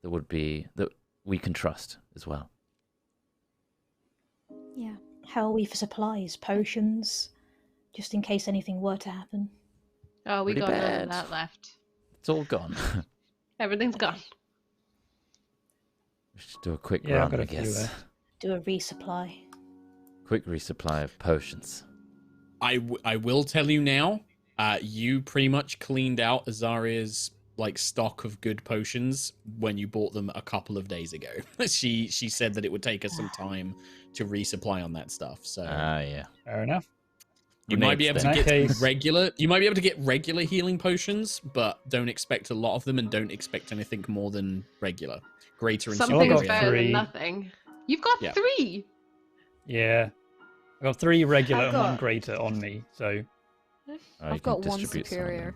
S5: That we can trust as well.
S2: Yeah.
S6: How are we for supplies, potions, just in case anything were to happen?
S4: Oh, we
S5: Pretty
S4: got none
S5: bad.
S4: of that left.
S5: It's all gone.
S4: Everything's gone.
S5: We should do a quick
S3: Yeah, I've
S5: run,
S3: got
S5: I
S3: a few
S5: guess.
S3: left.
S6: Do a resupply.
S5: Quick resupply of potions.
S1: I will tell you now, you pretty much cleaned out Azaria's like stock of good potions when you bought them a couple of days ago. she said that it would take us some time to resupply on that stuff. So
S5: Yeah.
S3: Fair enough.
S1: you might be able to
S3: In that
S1: get
S3: case-
S1: regular healing potions, but don't expect a lot of them and don't expect anything more than regular. Greater and
S4: Something's
S3: got
S1: superior.
S4: better than
S3: three.
S4: nothing. You've got
S1: Yeah.
S4: 3!
S3: Yeah. I got 3 regular
S6: I've
S3: and 1
S6: got-
S3: greater on me, so
S5: You
S2: I've
S5: can
S2: got one
S5: distribute some of them.
S2: superior.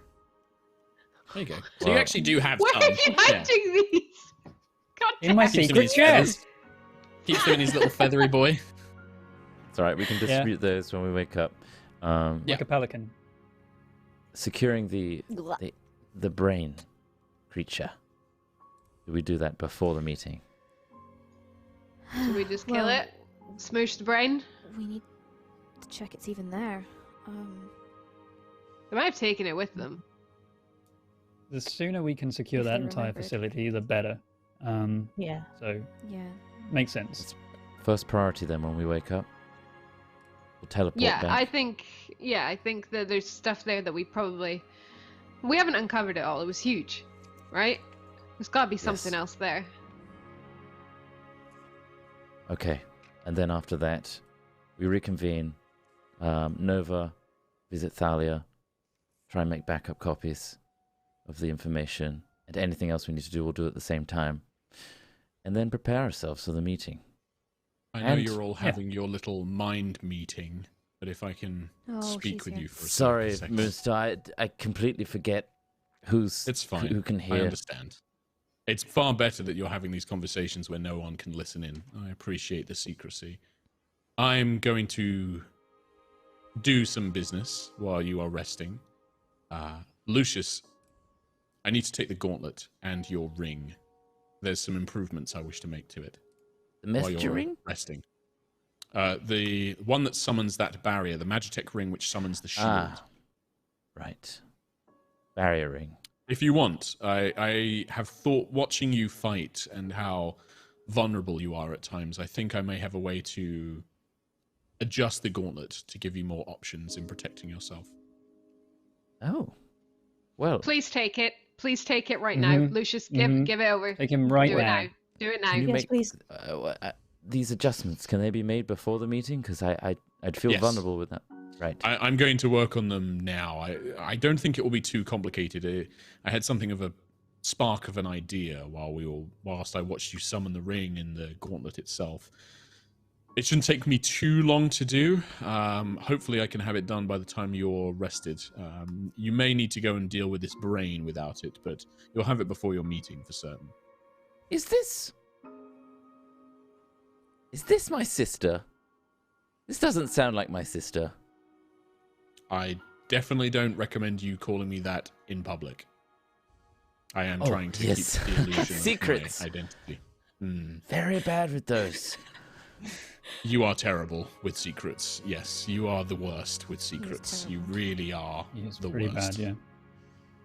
S1: There you go. So
S5: Well-
S1: you actually do have
S4: Where
S1: some.
S4: are you hiding these? God
S3: in my
S4: damn.
S1: Keeps them in
S3: secret
S1: his feathers.
S3: chest.
S1: Keeps them in his little feathery boy.
S5: It's alright, we can distribute those when we wake up.
S1: Yeah.
S3: Like a pelican.
S5: Securing the brain creature. Do we do that before the meeting?
S4: Should we just kill
S2: Well,
S4: it? Smoosh the brain?
S2: We need to check it's even there.
S4: They might have taken it with them.
S3: The sooner we can secure
S2: If
S3: that
S2: they
S3: entire
S2: remembered.
S3: facility, the better.
S6: Yeah.
S3: So,
S2: Yeah.
S3: makes sense.
S5: First priority then when we wake up. We'll teleport
S4: Yeah,
S5: back.
S4: I think that there's stuff there that we haven't uncovered it all. It was huge, right? There's got to be something
S5: Yes.
S4: else there.
S5: Okay. And then after that, we reconvene. Nova, visit Thalia, try and make backup copies of the information, and anything else we need to do, we'll do at the same time. And then prepare ourselves for the meeting.
S1: I know
S5: And-
S1: you're all having your little mind meeting, but if I can
S2: Oh,
S1: speak
S2: she's
S1: with
S2: here.
S1: you for a
S5: Sorry,
S1: second.
S5: Moonstar, I completely forget
S1: It's fine.
S5: who can
S1: I
S5: hear.
S1: understand. It's far better that you're having these conversations where no one can listen in. I appreciate the secrecy. I'm going to do some business while you are resting. Lucius, I need to take the gauntlet and your ring. There's some improvements I wish to make to it
S5: The
S1: while
S5: messenger
S1: you're
S5: ring?
S1: resting. The one that summons that barrier, the Magitech ring which summons the shield.
S5: Ah, right. Barrier ring.
S1: If you want, I have thought, watching you fight and how vulnerable you are at times, I think I may have a way to adjust the gauntlet to give you more options in protecting yourself.
S5: Oh. Well,
S4: Please take it. Please take it right now.
S3: Mhm,
S4: Lucius,
S3: mhm.
S4: give it over.
S3: Take him right
S4: Do
S3: now.
S4: it now. Do it now.
S5: can you
S6: Yes,
S5: make
S6: please.
S5: these adjustments, can they be made before the meeting? Because I'd feel
S1: Yes.
S5: vulnerable with that. Right.
S1: I'm going to work on them now. I don't think it will be too complicated. I had something of a spark of an idea whilst I watched you summon the ring and the gauntlet itself. It shouldn't take me too long to do. Hopefully I can have it done by the time you're rested. You may need to go and deal with this brain without it, but you'll have it before your meeting for certain.
S5: Is this my sister? This doesn't sound like my sister.
S1: I definitely don't recommend you calling me that in public. I am trying to
S5: yes.
S1: keep the illusion
S5: Secrets.
S1: of my identity. Hmm.
S5: Very bad with those.
S1: You are terrible with secrets. Yes, you are the worst with secrets. You
S2: terrible.
S1: really are
S3: It's
S1: the
S3: pretty
S1: worst.
S3: bad, yeah.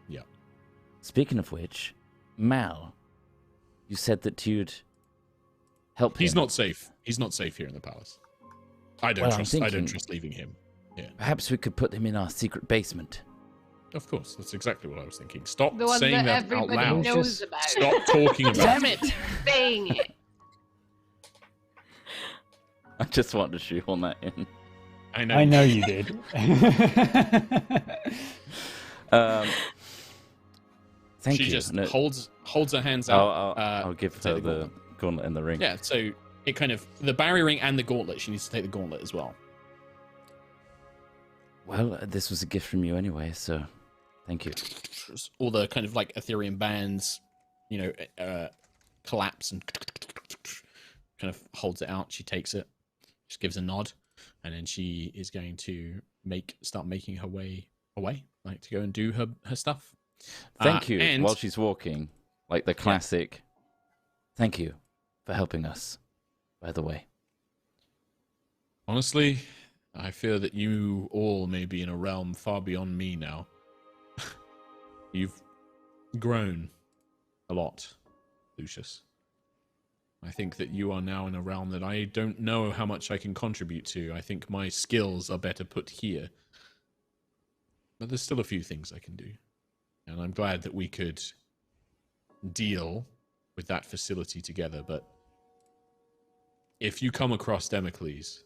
S1: Yeah.
S5: Speaking of which, Mal, you said that you'd help him.
S1: He's not safe. He's not safe here in the palace. I don't
S5: Well, I'm
S1: trust. I don't
S5: thinking-
S1: trust leaving him. Yeah,
S5: Perhaps we could put him in our secret basement.
S1: of course. That's exactly what I was thinking. Stop
S4: The one
S1: saying
S4: that
S1: that out
S4: everybody
S1: loud.
S4: knows about.
S1: Stop talking about
S5: Damn
S1: it.
S5: it!
S4: Saying it.
S5: I just wanted to shoehorn that in.
S3: I know you did.
S5: Thank
S1: she
S5: you.
S1: just
S5: No,
S1: holds her hands out.
S5: I'll give
S1: take
S5: her
S1: the
S5: the
S1: gauntlet.
S5: gauntlet and the ring.
S1: Yeah, so it kind of the barrier ring and the gauntlet. She needs to take the gauntlet as well.
S5: Well, this was a gift from you anyway, so thank you.
S1: All the kind of like Ethereum bands, collapse and kind of holds it out. She takes it, just gives a nod, and then she is going to start making her way away, like to go and do her stuff.
S5: Thank you.
S1: And
S5: While she's walking, like the classic. Thank you for helping us. By the way,
S1: honestly, I fear that you all may be in a realm far beyond me now. You've grown a lot, Lucius. I think that you are now in a realm that I don't know how much I can contribute to. I think my skills are better put here. But there's still a few things I can do. And I'm glad that we could deal with that facility together. But if you come across Damocles,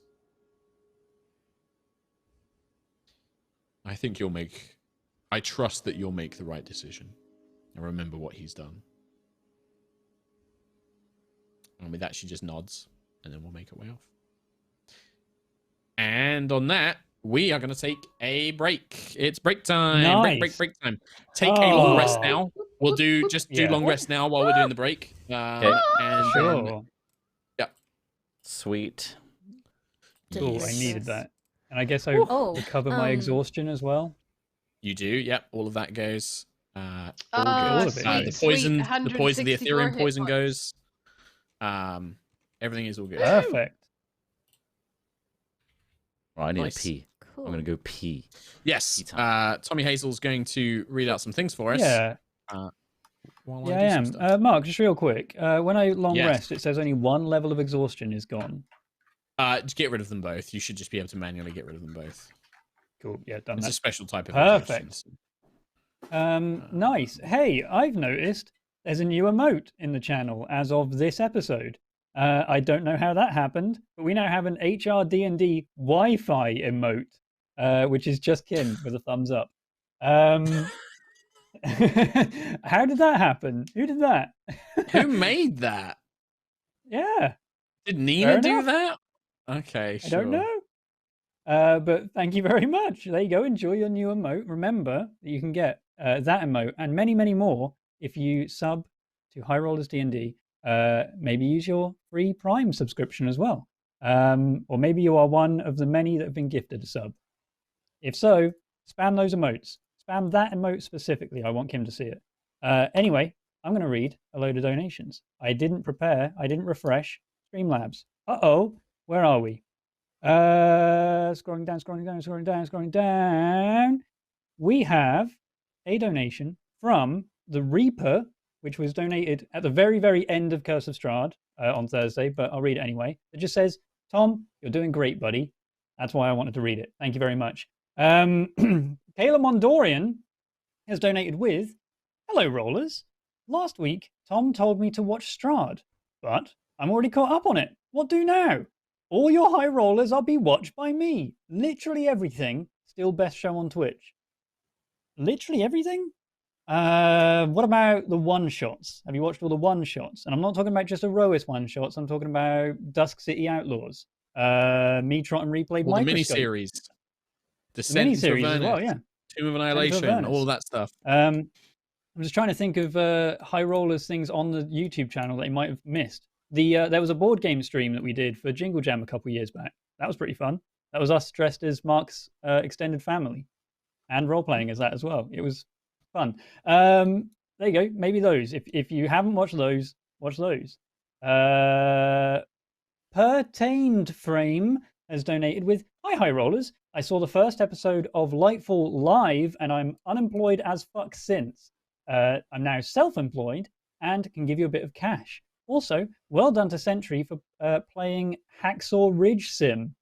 S1: I trust that you'll make the right decision. And remember what he's done. And with that, she just nods, and then we'll make our way off. And on that, we are going to take a break. It's break time.
S3: Nice.
S1: Break time. Take a long rest
S3: Oh.
S1: now. We'll do long rest now while we're doing the break.
S5: Okay.
S1: And
S3: Sure.
S5: sweet.
S3: Cool. I
S2: Delicious.
S3: needed that. And I guess I
S2: Oh,
S3: recover my exhaustion as well.
S1: You do, yep. All of that goes. All
S3: all
S1: good.
S3: of it.
S1: The
S4: Sweet,
S1: poison, the
S4: 164
S1: Ethereum
S4: hit
S1: poison
S4: points.
S1: goes. Everything is all good.
S3: Perfect.
S5: Right, I need
S1: Nice.
S5: a pee.
S2: cool.
S5: I'm gonna go pee.
S1: Yes.
S5: Pee time.
S1: Tommy Hazel's going to read out some things for us.
S3: Yeah.
S1: While
S3: Yeah,
S1: I
S3: I
S1: do some
S3: am.
S1: stuff.
S3: Mark, just real quick. When I long
S1: Yes.
S3: rest, it says only one level of exhaustion is gone.
S1: To get rid of them both. You should just be able to manually get rid of them both.
S3: Cool. Yeah, done
S1: It's a
S3: that.
S1: special type of
S3: Perfect.
S1: exhaustion.
S3: Nice. Hey, I've noticed there's a new emote in the channel as of this episode. I don't know how that happened, but we now have an HRD&D Wi-Fi emote, which is just Kim with a thumbs up. How did that happen? Who did that?
S1: Who made that?
S3: Yeah,
S1: Did Nina do
S3: enough.
S1: that? Okay,
S3: I
S1: sure.
S3: don't know. But thank you very much. There you go. Enjoy your new emote. Remember that you can get that emote and many, many more if you sub to High Rollers D&D. Maybe use your free Prime subscription as well. Or maybe you are one of the many that have been gifted a sub. If so, spam those emotes. Spam that emote specifically. I want Kim to see it. Anyway, I'm going to read a load of donations. I didn't prepare. I didn't refresh Streamlabs. Uh-oh. Where are we? Scrolling down. We have a donation from the Reaper, which was donated at the very, very end of Curse of Strahd on Thursday, but I'll read it anyway. It just says, Tom, you're doing great, buddy. That's why I wanted to read it. Thank you very much. Kayla Mondorian has donated with, hello, Rollers. Last week, Tom told me to watch Strahd, but I'm already caught up on it. What do now? All your high rollers are be watched by me. Literally everything. Still best show on Twitch. Literally everything? What about the one-shots? Have you watched all the one-shots? And I'm not talking about just Aerois one-shots. I'm talking about Dusk City Outlaws. Me Trot and Replay
S1: All the
S3: Microscope.
S1: miniseries.
S3: The
S1: Descent into
S3: miniseries as
S1: Avernus,
S3: well, yeah.
S1: Tomb of
S3: Into
S1: Annihilation,
S3: Avernus.
S1: all of that stuff.
S3: I'm just trying to think of High Rollers things on the YouTube channel that you might have missed. There was a board game stream that we did for Jingle Jam a couple of years back. That was pretty fun. That was us dressed as Mark's extended family and role-playing as that as well. It was fun. There you go. Maybe those. If you haven't watched those, watch those. Pertained Frame has donated with, hi, High Rollers. I saw the first episode of Lightfall live, and I'm unemployed as fuck since. I'm now self-employed and can give you a bit of cash. Also, well done to Sentry for playing Hacksaw Ridge Sim.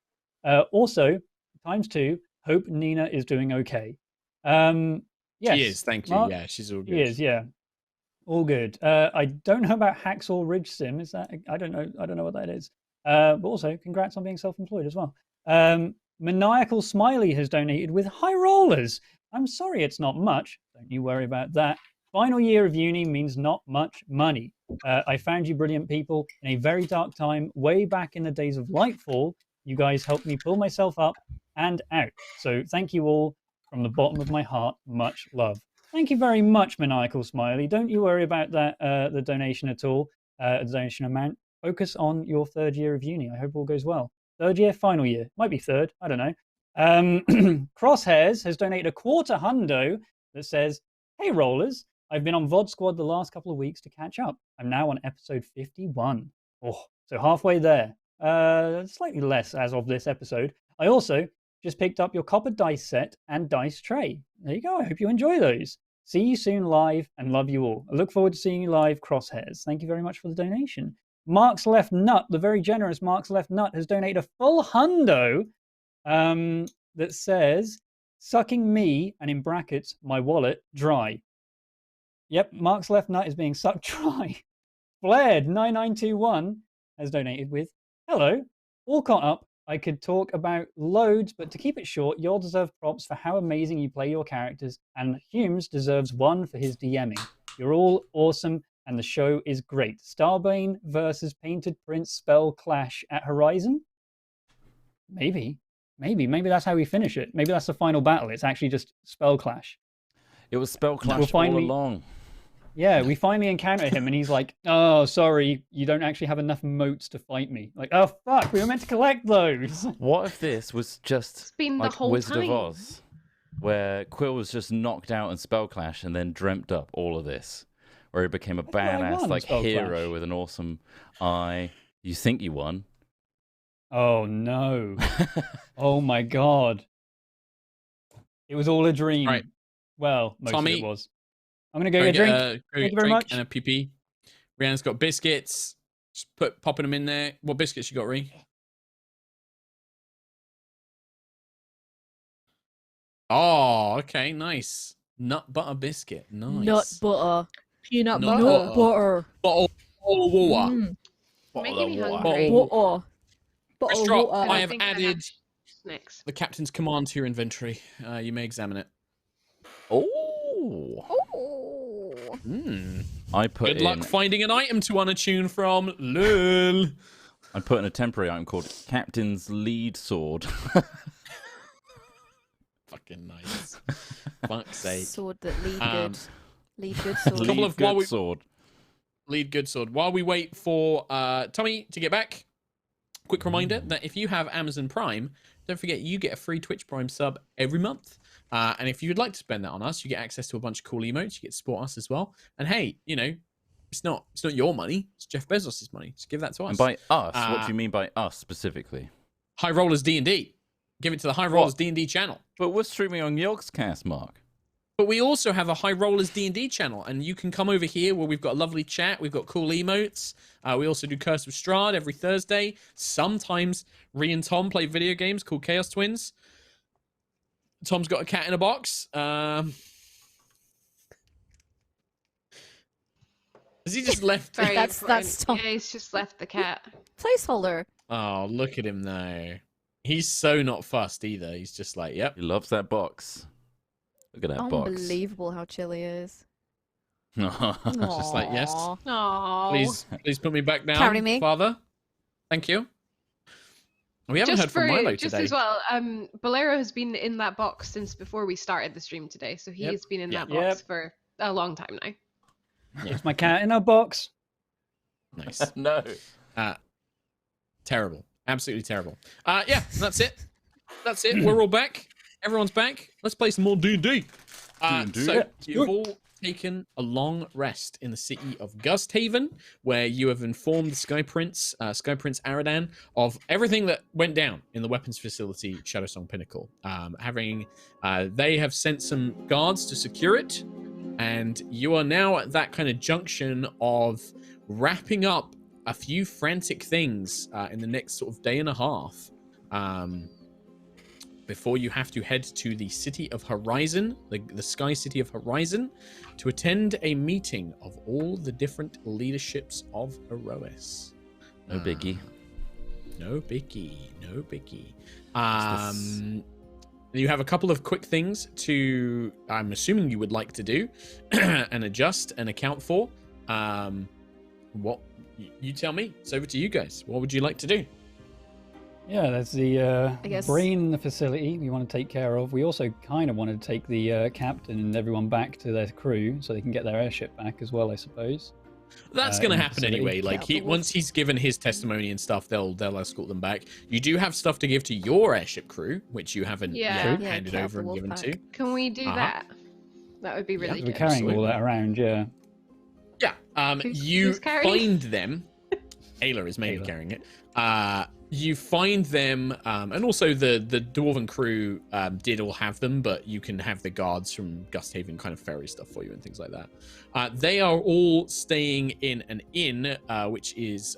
S3: Also, ×2, hope Nina is doing okay. Yes,
S1: She is, thank you.
S3: Mark?
S1: Yeah, she's all good.
S3: She is, yeah. All good. I don't know about Hacksaw Ridge Sim. Is that? I don't know what that is. But also, congrats on being self-employed as well. Maniacal Smiley has donated with high rollers. I'm sorry it's not much. Don't you worry about that. Final year of uni means not much money. I found you brilliant people in a very dark time way back in the days of Lightfall. You guys helped me pull myself up and out. So thank you all from the bottom of my heart. Much love. Thank you very much, Maniacal Smiley. Don't you worry about that, the donation at all, the donation amount. Focus on your third year of uni. I hope all goes well. Third year, final year. Might be third. I don't know. Crosshairs has donated a $250 that says, "Hey, rollers. I've been on VOD Squad the last couple of weeks to catch up. I'm now on episode 51. Oh, so halfway there. Slightly less as of this episode. I also just picked up your copper dice set and dice tray. There you go. I hope you enjoy those. See you soon live and love you all. I look forward to seeing you live, Crosshairs." Thank you very much for the donation. Mark's Left Nut, the very generous Mark's Left Nut, has donated a full hundo that says, "Sucking me," and in brackets, "my wallet, dry." Yep, Mark's Left Nut is being sucked dry. Flared9921 has donated with, "Hello, all caught up. I could talk about loads, but to keep it short, you all deserve props for how amazing you play your characters, and Humes deserves one for his DMing. You're all awesome, and the show is great. Starbane versus Painted Prince spell clash at Horizon? Maybe that's how we finish it. Maybe that's the final battle. It's actually just spell clash.
S5: It was spell clash all along.
S3: Yeah, we finally encounter him, and he's like, "Oh, sorry, you don't actually have enough motes to fight me." Like, oh fuck, we were meant to collect those.
S5: What if this was just
S4: been the
S5: like
S4: whole
S5: Wizard
S4: time.
S5: of Oz, where Quill was just knocked out in spell clash and then dreamt up all of this, where he became a
S3: thought I
S5: badass
S3: won
S5: like
S3: Spell
S5: hero
S3: Clash.
S5: with an awesome eye. You think you won?
S3: Oh no! Oh my god! It was all a dream.
S1: Right.
S3: Well, most
S1: Tommy,
S3: of it was. I'm gonna go get a drink. Thank you very much.
S1: And a PP. Rhiannon's got biscuits. Just popping them in there. What biscuits you got, Rhi? Oh, okay, nice. Nut butter biscuit. Nice.
S2: Nut butter.
S6: Peanut
S1: Nut
S6: butter.
S2: Nut butter.
S1: Bottle of water.
S6: Mm.
S4: Making
S1: Bottle
S4: me
S1: of water.
S4: hungry.
S2: Butter.
S6: Bottle of
S1: Straw,
S6: water.
S1: I have
S4: think
S1: added
S4: snacks.
S1: the captain's command to your inventory. You may examine it.
S5: Oh,
S2: Oh.
S5: I put
S1: Good
S5: in.
S1: luck finding an item to unattune from. Lol.
S5: I put in a temporary item called Captain's Lead Sword.
S1: Fucking nice. Fuck's sake.
S2: Sword that lead good.
S1: Um,
S2: Lead good sword.
S1: Couple
S5: Lead
S1: of while
S5: good
S1: we-
S5: sword.
S1: Lead good sword. While we wait for Tommy to get back, quick reminder that if you have Amazon Prime, don't forget you get a free Twitch Prime sub every month. And if you'd like to spend that on us, you get access to a bunch of cool emotes. You get to support us as well. And hey, you know, it's not your money. It's Jeff Bezos' money. Just give that to us.
S5: And by us, what do you mean by us specifically?
S1: High Rollers D&D. Give it to the High Rollers D&D channel.
S5: But we're streaming on Yogscast, Mark.
S1: But we also have a High Rollers D&D channel, and you can come over here where we've got a lovely chat. We've got cool emotes. We also do Curse of Strahd every Thursday. Sometimes Rhi and Tom play video games called Chaos Twins. Tom's got a cat in a box. Has he just left?
S4: Very
S2: That's
S4: important.
S2: Tom.
S4: Yeah, he's just left the cat.
S2: Placeholder.
S1: Oh, look at him now. He's so not fussed either. He's just like, yep.
S5: He loves that box. Look at that box.
S2: Unbelievable how chilly it is.
S1: Just like, yes.
S2: Aw.
S4: Aww.
S1: Please put me back down,
S2: Carry me.
S1: Father. Thank you. We haven't heard from Milo
S4: just
S1: today.
S4: as well, Bolero has been in that box since before we started the stream today, so he
S1: Yep.
S4: has been in that
S3: Yep.
S4: box for a long time now.
S3: It's my cat in a box.
S1: Nice.
S5: No.
S1: Terrible. Absolutely terrible. Yeah, that's it. That's it. We're all back. Everyone's back. Let's play some more D&D.
S5: D&D.
S1: So
S3: Yeah,
S1: you've all taken a long rest in the city of Gusthaven, where you have informed the Sky Prince Aradan, of everything that went down in the weapons facility, Shadowsong Pinnacle. They have sent some guards to secure it, and you are now at that kind of junction of wrapping up a few frantic things in the next sort of day and a half. Before you have to head to the city of Horizon, the Sky City of Horizon, to attend a meeting of all the different leaderships of Aerois.
S5: No biggie.
S1: No biggie. You have a couple of quick things to, I'm assuming you would like to do and adjust and account for. What you tell me. It's over to you guys. What would you like to do?
S3: Yeah, there's the brain facility we want to take care of. We also kind of want to take the captain and everyone back to their crew so they can get their airship back as well, I suppose.
S1: That's going to happen anyway. Like
S2: Yeah,
S1: once he's given his testimony and stuff, they'll escort them back. You do have stuff to give to your airship crew, which you haven't
S4: Yeah.
S1: yet handed over and given to.
S4: Can we do that? That would be really
S3: We're
S4: good.
S3: carrying
S1: Absolutely.
S3: all that around, yeah.
S1: Yeah. You
S4: who's carrying?
S1: find them. Ayla is mainly
S3: Ayla.
S1: carrying it. You find them, and also the dwarven crew did all have them, but you can have the guards from Gusthaven kind of ferry stuff for you and things like that. They are all staying in an inn, which is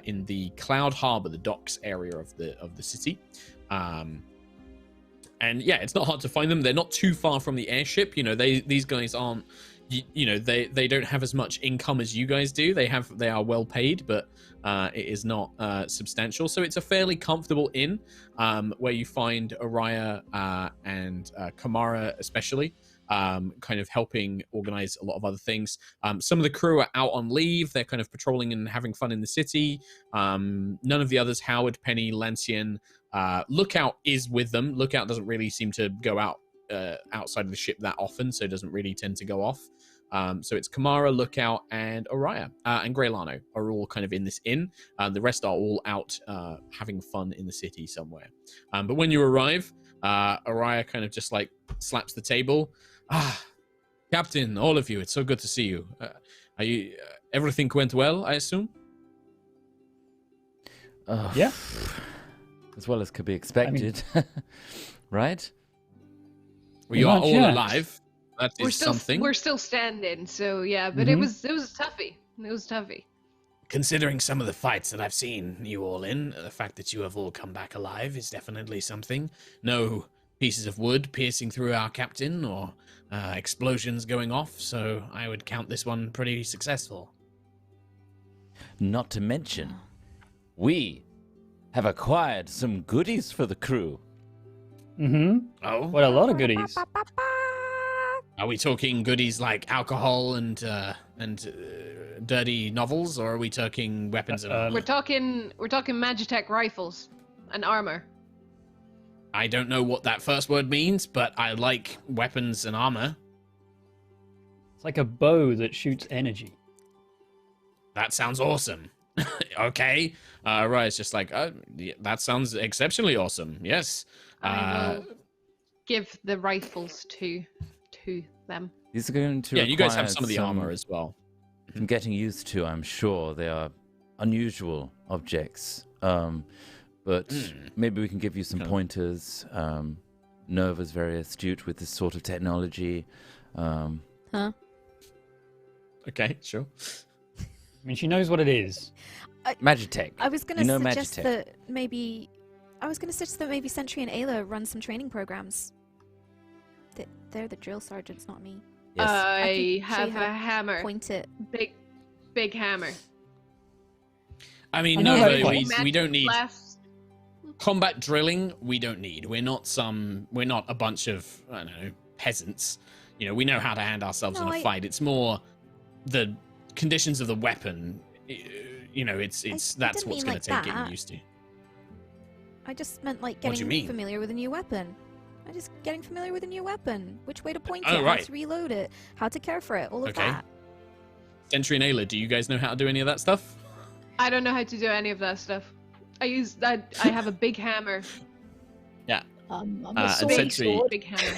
S1: in the Cloud Harbor, the docks area of the city. And yeah, it's not hard to find them. They're not too far from the airship. You know, these guys aren't. You know, they don't have as much income as you guys do. They are well paid, but it is not substantial. So it's a fairly comfortable inn where you find Aerois and Kamara especially kind of helping organize a lot of other things. Some of the crew are out on leave. They're kind of patrolling and having fun in the city. None of the others, Howard, Penny, Lancian, Lookout is with them. Lookout doesn't really seem to go out outside of the ship that often, so it doesn't really tend to go off. So it's Kamara, Lookout, and Aerois and Greylano are all kind of in this inn. The rest are all out having fun in the city somewhere. But when you arrive, Aerois kind of just like slaps the table. Captain, all of you, it's so good to see you. Are you everything went well, I assume?
S3: Yeah.
S5: As well as could be expected, right?
S1: Well, you are
S3: much,
S1: all
S3: yeah.
S1: alive. That is something.
S4: We're still standing, so yeah. But it was toughie. It was toughie.
S1: Considering some of the fights that I've seen you all in, the fact that you have all come back alive is definitely something. No pieces of wood piercing through our captain or explosions going off, so I would count this one pretty successful.
S5: Not to mention, we have acquired some goodies for the crew.
S3: Mm-hmm.
S1: Oh?
S3: What a lot of goodies.
S1: Are we talking goodies like alcohol and dirty novels, or are we talking weapons and armor?
S4: We're talking Magitech rifles and armor.
S1: I don't know what that first word means, but I like weapons and armor.
S3: It's like a bow that shoots energy.
S1: That sounds awesome. Okay. Ryan's just like, yeah, that sounds exceptionally awesome. Yes.
S4: I will give the rifles to them.
S5: These are going to
S1: Yeah, you guys have
S5: require
S1: some of the armor as well.
S5: some getting used to, I'm sure. They are unusual objects. But maybe we can give you some pointers. Nova's very astute with this sort of technology.
S2: Huh?
S1: Okay, sure.
S3: I mean, she knows what it is.
S5: Magitech.
S2: I was going
S5: You know
S2: to suggest
S5: Magitech.
S2: that maybe Sentry and Ayla run some training programs. They're the drill sergeants, not me.
S5: Yes.
S4: I
S2: can show you
S4: have
S2: how
S4: a hammer.
S2: Point it.
S4: Big hammer.
S1: I mean,
S3: I know
S1: Nova,
S3: how
S1: we
S3: it
S1: don't need
S4: Blast.
S1: combat drilling. We don't need. We're not a bunch of, I don't know, peasants. You know, we know how to hand ourselves in a fight. It's more the conditions of the weapon. You know, it's
S2: I
S1: that's
S2: didn't
S1: what's
S2: mean
S1: going
S2: like
S1: to take
S2: that.
S1: getting used to.
S2: I just meant like
S1: What do you mean?
S2: getting familiar with a new weapon. Which way to point
S1: Oh,
S2: it,
S1: right.
S2: how to reload it, how to care for it, all of
S1: Okay.
S2: that.
S1: Sentry and Ayla, do you guys know how to do any of that stuff?
S4: I don't know how to do any of that stuff. I have a big hammer.
S6: I'm
S1: and
S6: a sword.
S1: Sentry-
S4: Big hammer.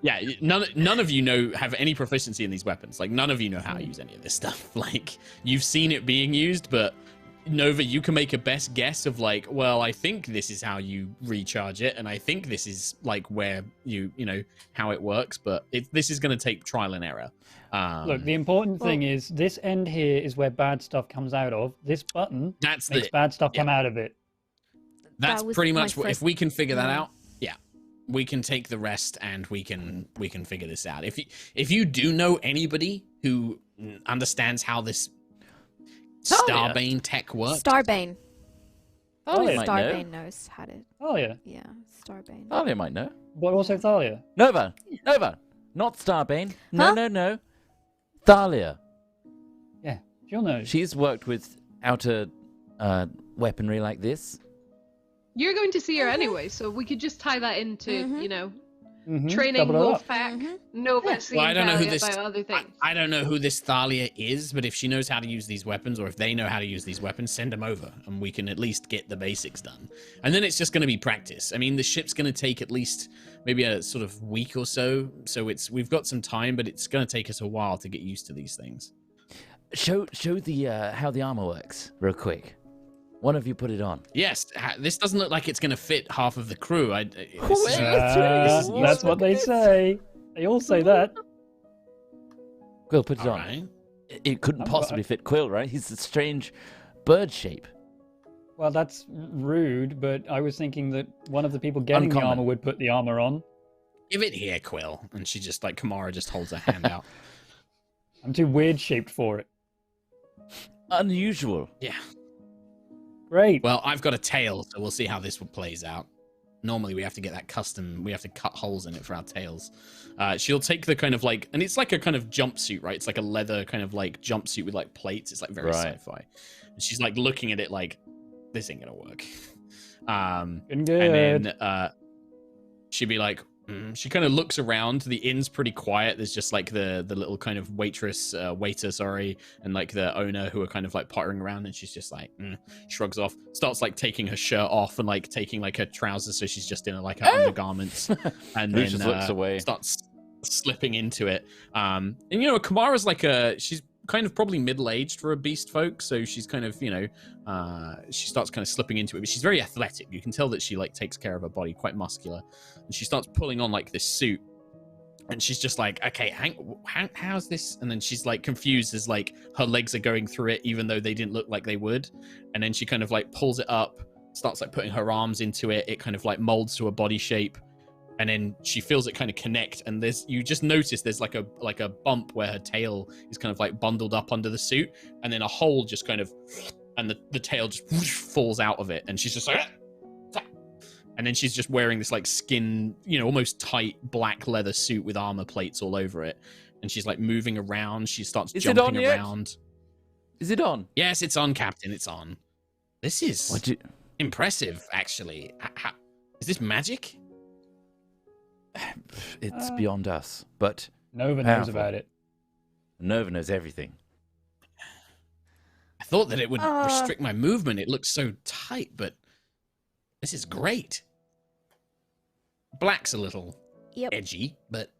S1: Yeah, none of you have any proficiency in these weapons. Like, none of you know how to use any of this stuff. Like, you've seen it being used, but Nova, you can make a best guess of like, well, I think this is how you recharge it, and I think this is like where you know how it works, but this is going to take trial and error.
S3: Look, the important thing is this end here is where bad stuff comes out of. This button
S1: that's
S3: makes bad stuff come out of it.
S1: That's
S2: That was
S1: pretty
S2: my
S1: much what, if
S2: first-
S1: we can figure that
S2: yeah.
S1: out, yeah, we can take the rest and we can figure this out. If you do know anybody who understands how this Starbane tech works,
S2: Starbane.
S5: Thalia might know.
S2: Starbane knows how to.
S3: Thalia.
S2: Yeah, Starbane.
S5: Thalia might know.
S3: But also Thalia.
S5: Nova! Nova! Not Starbane. No,
S2: Huh?
S5: no. Thalia.
S3: Yeah, she'll know.
S5: She's worked with outer weaponry like this.
S4: You're going to see her anyway, so we could just tie that into,
S2: Mhm.
S4: you know,
S3: Mhm,
S4: training
S3: double it up.
S4: Wolfpack.
S2: Mhm.
S4: Nova seeing
S1: Well, I don't know who
S4: Thalia
S1: this.
S4: about other things.
S1: I don't know who this Thalia is, but if she knows how to use these weapons, or if they know how to use these weapons, send them over, and we can at least get the basics done. And then it's just going to be practice. I mean, the ship's going to take at least maybe a sort of week or so. So we've got some time, but it's going to take us a while to get used to these things.
S5: Show the how the armor works real quick. One of you put it on.
S1: Yes, this doesn't look like it's going to fit half of the crew.
S3: That's what they say. They all say that.
S5: Quill, put it
S1: All
S5: on.
S1: right.
S5: It couldn't
S3: I'm
S5: possibly fit Quill, right? He's a strange bird shape.
S3: Well, that's rude, but I was thinking that one of the people getting the
S5: Uncommon.
S3: armor would put the armor on.
S1: Give it here, Quill. And she just, like, Kamara just holds her hand out.
S3: I'm too weird shaped for it.
S5: Unusual.
S1: Yeah.
S3: Great.
S1: Well, I've got a tail, so we'll see how this one plays out. Normally, we have to get that custom. We have to cut holes in it for our tails. She'll take the kind of like, and it's like a kind of jumpsuit, right? It's like a leather kind of like jumpsuit with like plates. It's like very
S5: Right.
S1: sci-fi. And she's like looking at it like, this ain't gonna work.
S3: Good.
S1: And then she'd be like, she kind of looks around. The inn's pretty quiet. There's just like the little kind of waiter, and like the owner who are kind of like pottering around. And she's just like, shrugs off, starts like taking her shirt off and like taking like her trousers, so she's just in like her undergarments, and
S5: Who
S1: then
S5: just looks away.
S1: starts slipping into it. And you know, Kamara's like she's kind of probably middle-aged for a beast folk, so she's kind of, you know, she starts kind of slipping into it, but she's very athletic. You can tell that she like takes care of her body, quite muscular, and she starts pulling on like this suit, and she's just like, okay, how's this? And then she's like confused as like her legs are going through it, even though they didn't look like they would. And then she kind of like pulls it up, starts like putting her arms into it. It kind of like molds to a body shape. And then she feels it kind of connect, and you just notice there's like a bump where her tail is kind of like bundled up under the suit, and then a hole just kind of, and the tail just falls out of it, and she's just like, and then she's just wearing this like skin, you know, almost tight black leather suit with armor plates all over it, and she's like moving around. She starts jumping around.
S5: Is it on?
S1: Yes, it's on, Captain. It's on. This is impressive, actually. Is this magic?
S5: It's beyond us, but
S3: Nova knows
S5: powerful.
S3: about it.
S5: Nova knows everything.
S1: I thought that it would restrict my movement. It looks so tight, but this is great. Black's a little edgy, but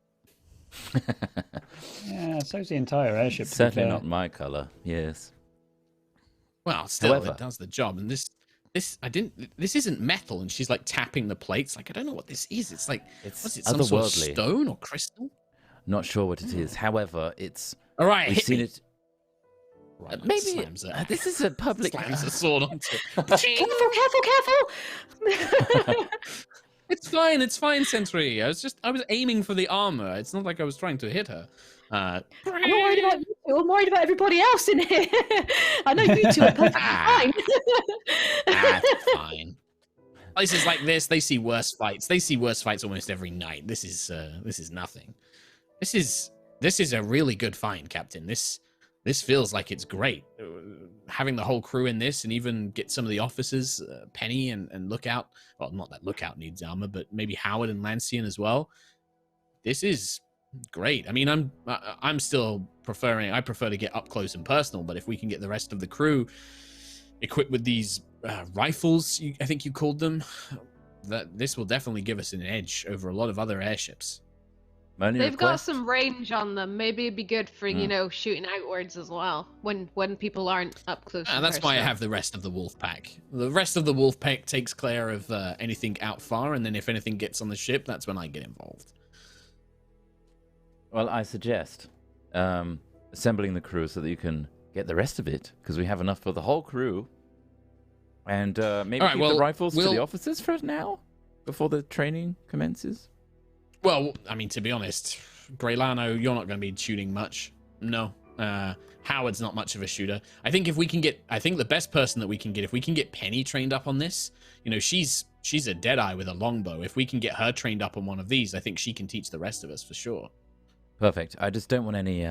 S3: Yeah, so's the entire airship. to be
S5: Certainly
S3: fair.
S5: not my color. Yes.
S1: well, still
S5: However-
S1: it does the job. And this isn't metal. And she's like tapping the plates. Like, I don't know what this is. It's like,
S5: It's
S1: what's it? Some sort of
S5: otherworldly.
S1: stone or crystal?
S5: Not sure what it is. However, it's
S1: All right,
S5: we've
S1: hit
S5: seen
S1: me.
S5: it.
S1: Right,
S5: Maybe
S1: slams it.
S5: this is a public.
S1: Slams the sword onto it.
S6: Careful!
S1: It's fine, Sentry. I was aiming for the armor. It's not like I was trying to hit her.
S6: I'm not worried about you two. I'm worried about everybody else in here. I know you two are perfectly fine.
S1: That's fine. Places like this, they see worse fights. They see worse fights almost every night. This is nothing. This is a really good find, Captain. This feels like it's great. Having the whole crew in this, and even get some of the officers, Penny and Lookout. Well, not that Lookout needs armor, but maybe Howard and Lancian as well. This is great. I mean, I'm still preferring. I prefer to get up close and personal. But if we can get the rest of the crew equipped with these rifles, I think you called them, that this will definitely give us an edge over a lot of other airships.
S5: My only
S4: They've got
S5: request-
S4: some range on them. Maybe it'd be good for, you know, shooting outwards as well when people aren't up close. and
S1: That's why I
S4: personal.
S1: have the rest of the wolf pack. The rest of the wolf pack takes care of anything out far, and then if anything gets on the ship, that's when I get involved.
S5: Well, I suggest assembling the crew so that you can get the rest of it, because we have enough for the whole crew. And maybe
S1: All right,
S5: keep
S1: well,
S5: the rifles to the
S1: we'll-
S5: officers for now, before the training commences.
S1: Well, I mean, to be honest, Greylano, you're not going to be shooting much. No, Howard's not much of a shooter. I think the best person that we can get, if we can get Penny trained up on this, you know, she's a Deadeye with a longbow. If we can get her trained up on one of these, I think she can teach the rest of us for sure.
S5: Perfect. I just don't want any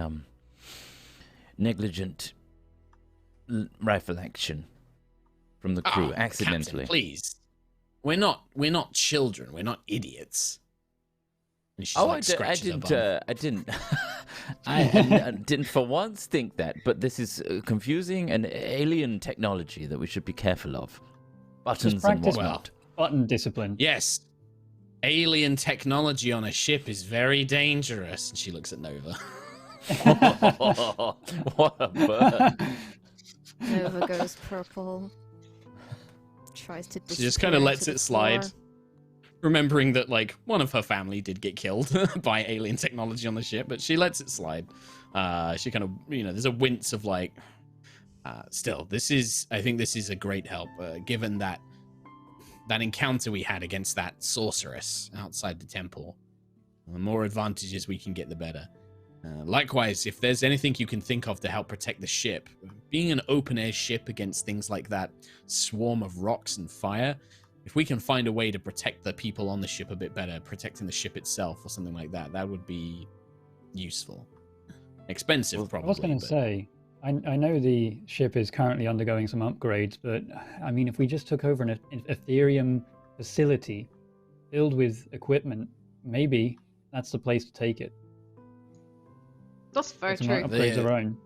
S5: negligent rifle action from the crew accidentally.
S1: Captain, please. We're not children. We're not idiots. And she's
S5: I didn't for once think that, but this is confusing and alien technology that we should be careful of. Buttons and whatnot.
S3: Button discipline.
S1: Yes. Alien technology on a ship is very dangerous. And she looks at Nova.
S5: What a bird.
S2: Nova goes purple. Tries to.
S1: She just kind of lets it slide. Remembering that, like, one of her family did get killed by alien technology on the ship, but she lets it slide. She kind of, you know, there's a wince of like, still, I think this is a great help, given that encounter we had against that sorceress outside the temple. The more advantages we can get, the better. Likewise, if there's anything you can think of to help protect the ship, being an open-air ship against things like that swarm of rocks and fire, if we can find a way to protect the people on the ship a bit better, protecting the ship itself or something like that, that would be useful. Expensive, probably.
S3: I was going to say, I know the ship is currently undergoing some upgrades, but I mean, if we just took over an Ethereum facility filled with equipment, maybe that's the place to take it.
S4: That's very true.
S3: Upgrades our own.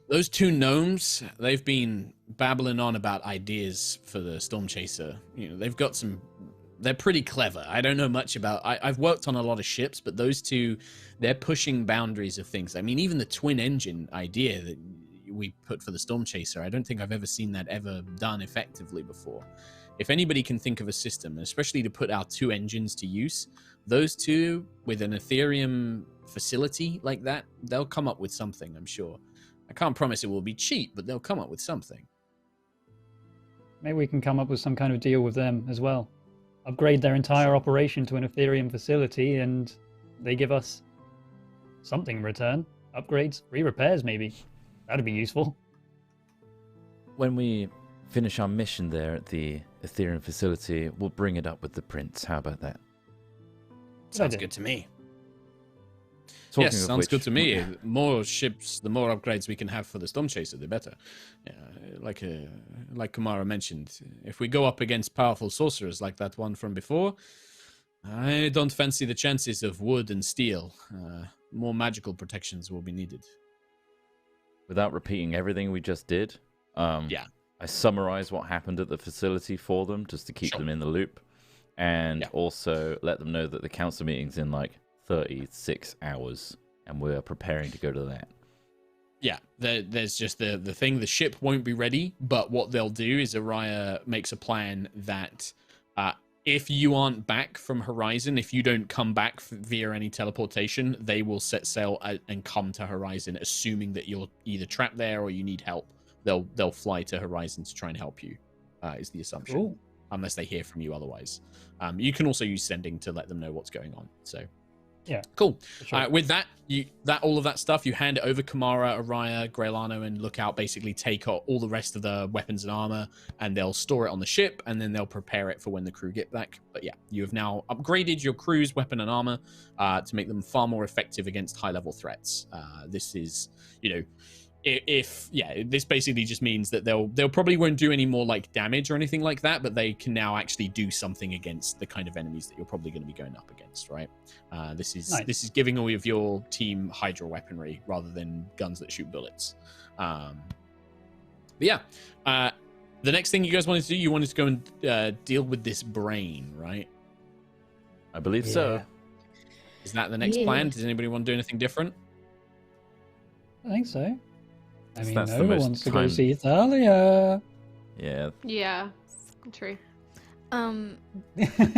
S1: Those two gnomes, they've been babbling on about ideas for the Storm Chaser. You know, they've got they're pretty clever. I don't know much about, I've worked on a lot of ships, but those two, they're pushing boundaries of things. I mean, even the twin engine idea that we put for the Storm Chaser, I don't think I've ever seen that ever done effectively before. If anybody can think of a system, especially to put our two engines to use, those two with an Ethereum facility like that, they'll come up with something, I'm sure. I can't promise it will be cheap, but they'll come up with something.
S3: Maybe we can come up with some kind of deal with them as well. Upgrade their entire operation to an Ethereum facility, and they give us something in return. Upgrades, free repairs, maybe. That'd be useful.
S5: When we finish our mission there at the Ethereum facility, we'll bring it up with the prince. How about that?
S1: Sounds good to me.
S5: Talking
S1: yes, sounds good to me. More ships, the more upgrades we can have for the Storm Chaser, the better. Like Kamara mentioned, if we go up against powerful sorcerers like that one from before, I don't fancy the chances of wood and steel. More magical protections will be needed.
S5: Without repeating everything we just did, I summarized what happened at the facility for them, just to keep them in the loop, and also let them know that the council meeting's in like 36 hours, and we're preparing to go to that.
S1: Yeah, there's just the thing, the ship won't be ready, but what they'll do is Aerois makes a plan that if you aren't back from Horizon, if you don't come back via any teleportation, they will set sail and come to Horizon, assuming that you're either trapped there or you need help. They'll fly to Horizon to try and help you, is the assumption.
S3: Cool.
S1: Unless they hear from you otherwise. You can also use sending to let them know what's going on, so...
S3: Yeah.
S1: Cool.
S3: Sure.
S1: With that, all of that stuff, you hand it over. Kamara, Aerois, Grailano, and Lookout basically take all the rest of the weapons and armor, and they'll store it on the ship, and then they'll prepare it for when the crew get back. But yeah, you have now upgraded your crew's weapon and armor to make them far more effective against high-level threats. This is, you know, this basically just means that they'll probably won't do any more like damage or anything like that, but they can now actually do something against the kind of enemies that you're probably going to be going up against, right? This is giving all of your team Hydra weaponry rather than guns that shoot bullets. But yeah, the next thing you guys wanted to do, you wanted to go and deal with this brain, right?
S5: I believe so.
S1: Is that the next plan? Does anybody want to do anything different?
S3: I think so. I mean,
S5: That's the
S3: Nova
S5: most
S3: wants to go see Thalia.
S5: Yeah.
S4: Yeah, true.
S2: I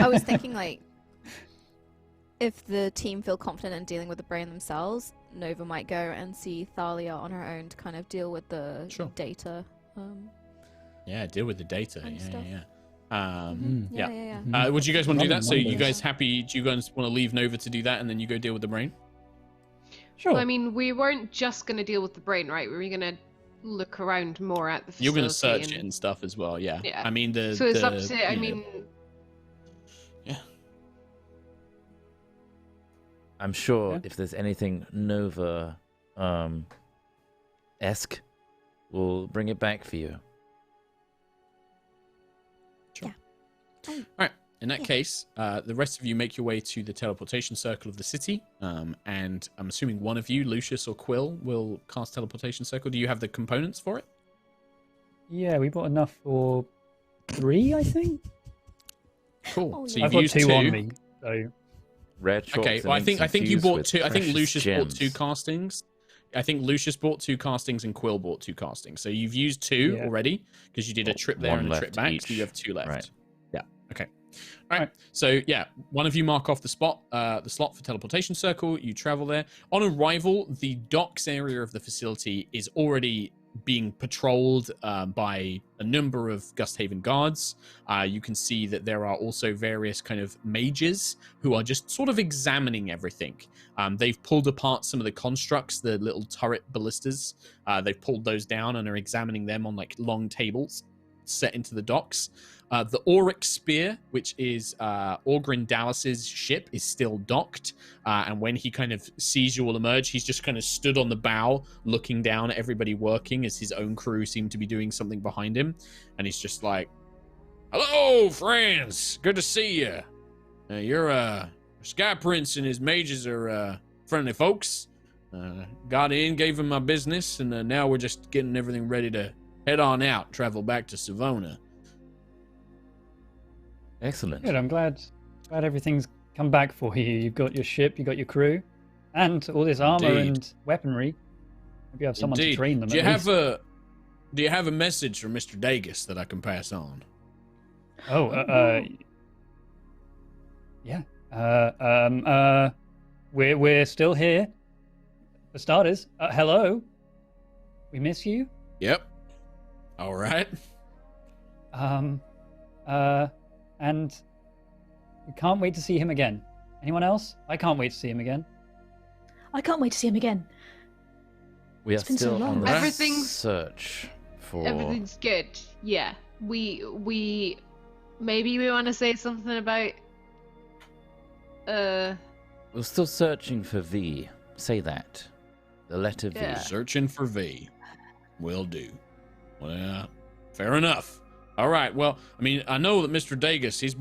S2: was thinking, like, if the team feel confident in dealing with the brain themselves, Nova might go and see Thalia on her own to kind of deal with the data.
S1: Yeah, deal with the data.
S2: Yeah.
S1: Would you guys want to do that? So you guys happy? Do you guys want to leave Nova to do that, and then you go deal with the brain?
S3: Sure.
S4: I mean, we weren't just going to deal with the brain, right? We were going to look around more at the facility.
S1: You're going to search it and stuff as well, yeah.
S4: Yeah.
S1: I mean,
S4: So it's up to, I
S1: you know,
S4: mean...
S1: yeah.
S5: I'm sure
S3: Yeah.
S5: if there's anything Nova esque, we'll bring it back for you.
S2: Oh,
S1: Alright, in that
S2: Yeah.
S1: case, the rest of you make your way to the teleportation circle of the city, and I'm assuming one of you, Lucius or Quill, will cast teleportation circle. Do you have the components for it?
S3: Yeah, we bought enough for 3, I think.
S1: Cool.
S2: Oh,
S1: So
S2: no.
S1: you've
S3: I've got
S1: used
S3: 2
S1: two.
S3: on me, so
S5: Red chalks
S1: Okay,
S5: and
S1: well, I
S5: inks
S1: think you
S5: infused
S1: bought
S5: with
S1: 2. I think
S5: precious
S1: Lucius bought 2
S5: gems.
S1: castings. I think Lucius bought 2 castings and Quill bought 2 castings. So you've used 2
S3: Yeah.
S1: already because you did a trip there
S5: One
S1: and a
S5: left
S1: trip back. So
S5: each.
S1: you have 2 left.
S5: Right.
S1: Yeah. Okay. All right. So yeah, one of you mark off the slot for teleportation circle. You travel there. On arrival, the docks area of the facility is already being patrolled by a number of Gusthaven guards. You can see that there are also various kind of mages who are just sort of examining everything. They've pulled apart some of the constructs, the little turret ballistas. They've pulled those down and are examining them on like long tables set into the docks. The Auric Spear, which is Orgrin Dallas's ship, is still docked. And when he kind of sees you all emerge, he's just kind of stood on the bow, looking down at everybody working as his own crew seem to be doing something behind him. And he's just like, "Hello, friends. Good to see you. Your Sky Prince and his mages are friendly folks. Got in, gave him my business, and now we're just getting everything ready to head on out, travel back to Savona."
S5: Excellent.
S3: good. I'm glad everything's come back for you. You've got your ship, you got your crew, and all this armor
S1: Indeed.
S3: and weaponry. Maybe you have someone
S1: Indeed.
S3: to train them.
S1: Do you
S3: at
S1: have
S3: least.
S1: do you have a message from Mr. Dagus that I can pass on?
S3: Oh, yeah. We're still here. For starters, hello. We miss you.
S1: Yep. All right.
S3: And we can't wait to see him again. Anyone else? I can't wait to see him again.
S6: I can't wait to see him again.
S5: We are
S6: It's been so
S5: still on
S6: long.
S5: the
S4: Everything's-
S5: search for.
S4: Everything's good. Yeah. We maybe we want to say something about
S5: We're still searching for V. Say that. The letter V.
S4: Yeah.
S1: Searching for V. Will do. Well, fair enough. All right. Well, I mean, I know that Mr. Dagus, he's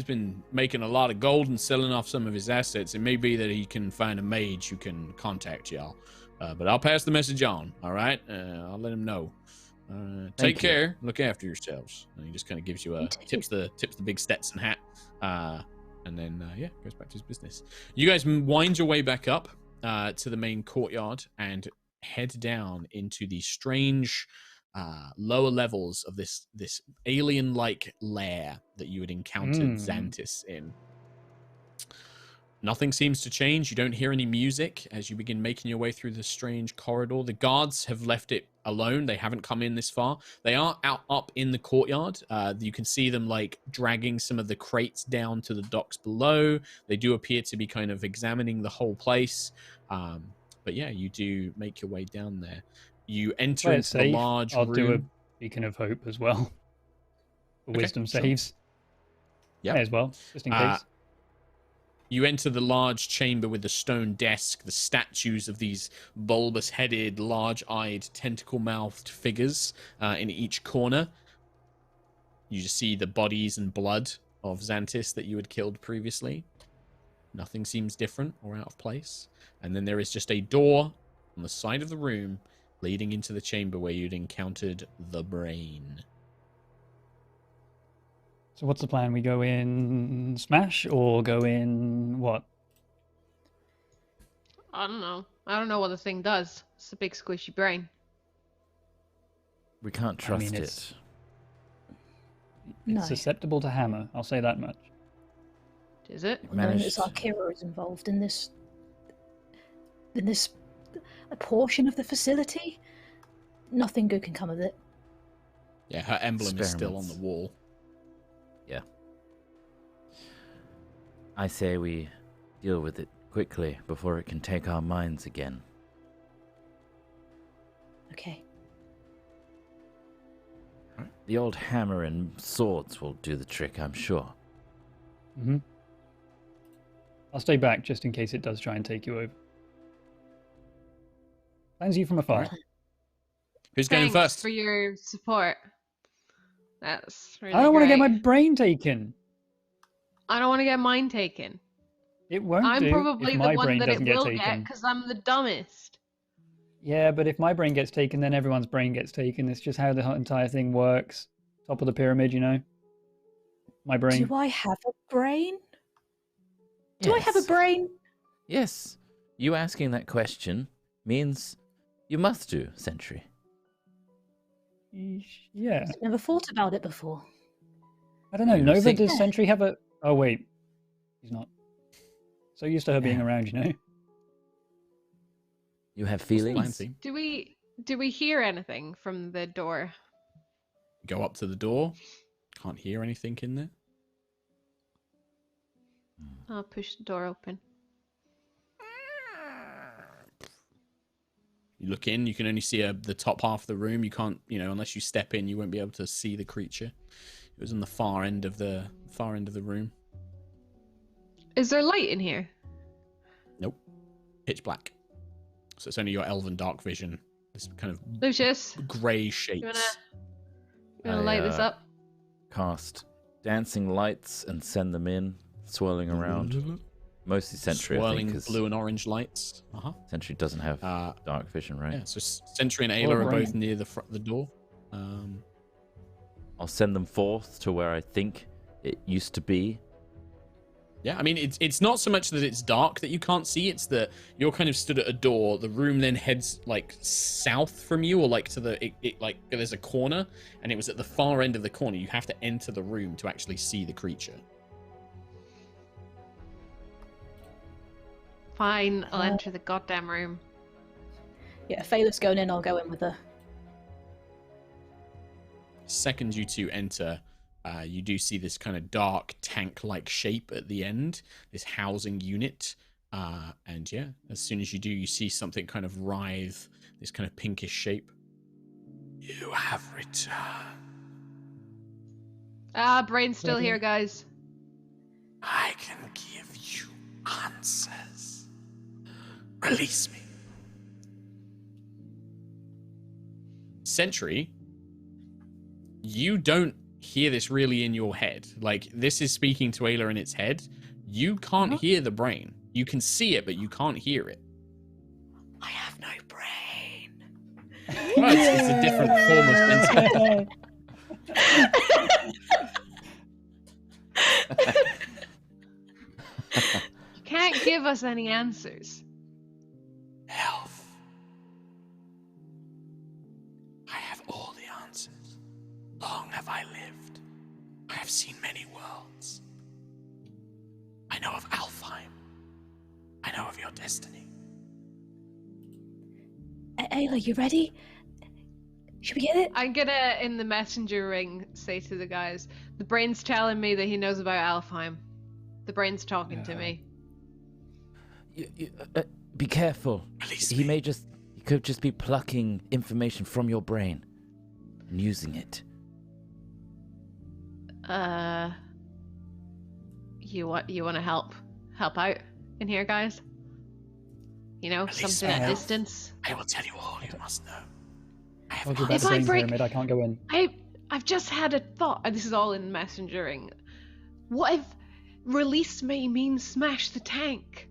S1: been making a lot of gold and selling off some of his assets. It may be that he can find a mage who can contact y'all. But I'll pass the message on. All right. I'll let him know. Take
S5: you.
S1: care. Look after yourselves. And he just kind of gives you
S6: You too.
S1: tips the big Stetson hat. And then goes back to his business. You guys wind your way back up to the main courtyard and head down into the strange lower levels of this alien-like lair that you had encountered Xantis in. Nothing seems to change. You don't hear any music as you begin making your way through the strange corridor. The guards have left it alone. They haven't come in this far. They are out up in the courtyard. You can see them like dragging some of the crates down to the docks below. They do appear to be kind of examining the whole place. But yeah, you do make your way down there. You enter
S3: Play it
S1: into the
S3: safe.
S1: large
S3: I'll
S1: room.
S3: do a beacon of hope as well. For
S1: Okay,
S3: wisdom
S1: sure.
S3: saves.
S1: Yeah.
S3: May as well, just in case.
S1: You enter the large chamber with the stone desk, the statues of these bulbous-headed, large-eyed, tentacle-mouthed figures in each corner. You just see the bodies and blood of Xantis that you had killed previously. Nothing seems different or out of place. And then there is just a door on the side of the room leading into the chamber where you'd encountered the brain.
S3: So what's the plan? We go in smash or go in what?
S4: I don't know. I don't know what the thing does. It's a big squishy brain.
S5: We can't trust
S3: mean,
S5: it.
S3: it's-
S6: No.
S3: It's susceptible to hammer. I'll say that much.
S4: Is it?
S6: Knowing that
S5: Managed-
S6: Zarkira is involved in this a portion of the facility, nothing good can come of it.
S1: Yeah, her emblem is still on the
S5: Experiments.
S1: wall.
S5: I say we deal with it quickly before it can take our minds again.
S6: Okay.
S5: The old hammer and swords will do the trick, I'm sure.
S3: Mm-hmm. I'll stay back just in case it does try and take you over. Plans you from afar.
S1: Alright. Who's going
S4: Thanks
S1: first?
S4: for your support. That's really
S3: I don't want to get my
S4: great.
S3: brain taken.
S4: I don't want to get mine taken.
S3: It won't
S4: I'm
S3: do
S4: probably
S3: if
S4: the
S3: my
S4: one
S3: brain
S4: that it
S3: doesn't get
S4: will
S3: taken.
S4: get because I'm the dumbest.
S3: Yeah, but if my brain gets taken, then everyone's brain gets taken. It's just how the entire thing works. Top of the pyramid, you know? My brain.
S6: Do I have a brain? Do I have a brain?
S5: Yes. You asking that question means you must do, Sentry.
S3: Yeah.
S6: I've never thought about it before.
S3: I don't know.
S5: You
S3: Nova,
S5: think-
S3: does Sentry have a... Oh, wait. He's not. So used to her being around, you know?
S5: You have
S1: Plan
S5: feelings?
S1: team.
S4: Do we hear anything from the door?
S1: Go up to the door. Can't hear anything in there.
S4: I'll push the door open.
S1: You look in, you can only see the top half of the room. You can't, unless you step in, you won't be able to see the creature. It was on the far end of the room.
S4: Is there light in here?
S1: Nope. Pitch black. So it's only your elven dark vision. This kind of
S4: Lucius,
S1: grey shapes.
S4: you wanna light this up?
S5: Cast dancing lights and send them in, swirling around. Mostly Sentry, I think,
S1: Swirling
S5: 'cause
S1: blue and orange lights.
S5: Sentry doesn't have
S1: Uh,
S5: dark vision, right?
S1: Yeah, so Sentry and Ayla are
S3: brain.
S1: both near the door.
S5: I'll send them forth to where I think it used to be.
S1: Yeah, I mean, it's not so much that it's dark that you can't see, it's that you're kind of stood at a door, the room then heads, like, south from you, or, like, to there's a corner, and it was at the far end of the corner. You have to enter the room to actually see the creature.
S4: Fine, I'll enter the goddamn room.
S6: Yeah, if Ayla's going in, I'll go in with her.
S1: Second you two enter, you do see this kind of dark tank-like shape at the end, this housing unit. And yeah, as soon as you do, you see something kind of writhe, this kind of pinkish shape. You have returned.
S4: Brain's still here, guys.
S1: I can give you answers. Release me. Sentry, you don't hear this really in your head. Like, this is speaking to Ayla in its head. You can't hear the brain. You can see it, but you can't hear it.
S6: I have no brain.
S1: Well, it's a different form of sentiment.
S4: You can't give us any answers.
S1: Elf. I have all the answers. Long have I lived. I have seen many worlds. I know of Alfheim. I know of your destiny.
S6: Ayla, you ready? Should we get it?
S4: I'm gonna, in the messenger ring, say to the guys, the brain's telling me that he knows about Alfheim. The brain's talking to me.
S5: Be careful.
S1: Release
S5: He
S1: me.
S5: could just be plucking information from your brain and using it.
S4: You want to help out in here, guys? You know,
S1: Release
S4: something
S1: me.
S4: at distance.
S1: I will tell you all you must know. I have
S3: Told you about
S4: If
S3: the
S4: I
S3: brain
S4: break-
S3: pyramid. I can't go in.
S4: I've just had a thought, and this is all in messengering. What if release me means smash the tank?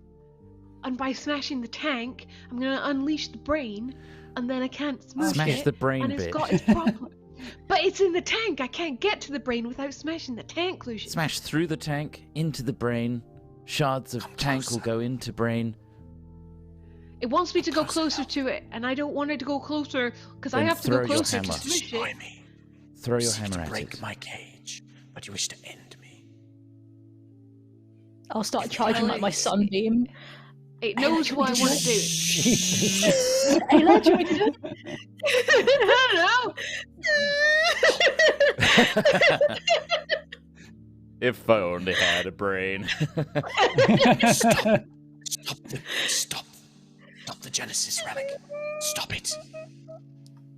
S4: And by smashing the tank, I'm gonna unleash the brain, and then I can't smash
S5: Smash
S4: it,
S5: the brain
S4: and it's
S5: bit.
S4: got its problem. But it's in the tank. I can't get to the brain without smashing the tank, Lucius.
S5: Smash through the tank, into the brain. Shards of
S1: Come
S5: tank will
S1: closer.
S5: go into brain.
S4: It wants me to go
S1: Closer
S4: closer to it, and I don't want it to go closer because I
S5: Then
S4: have to go
S5: throw your
S4: closer to
S5: hammer.
S4: smash
S1: Destroy
S4: it.
S1: me.
S5: Throw your
S1: Seek
S5: hammer
S1: to
S5: at
S1: break
S5: it.
S1: my cage, but you wish to end me.
S6: I'll start charging like my sunbeam.
S4: It knows what I want to do.
S3: Jesus.
S6: Ayla, do you want me to do it?
S5: If I only had a brain.
S1: Stop Stop the Genesis relic. Stop it.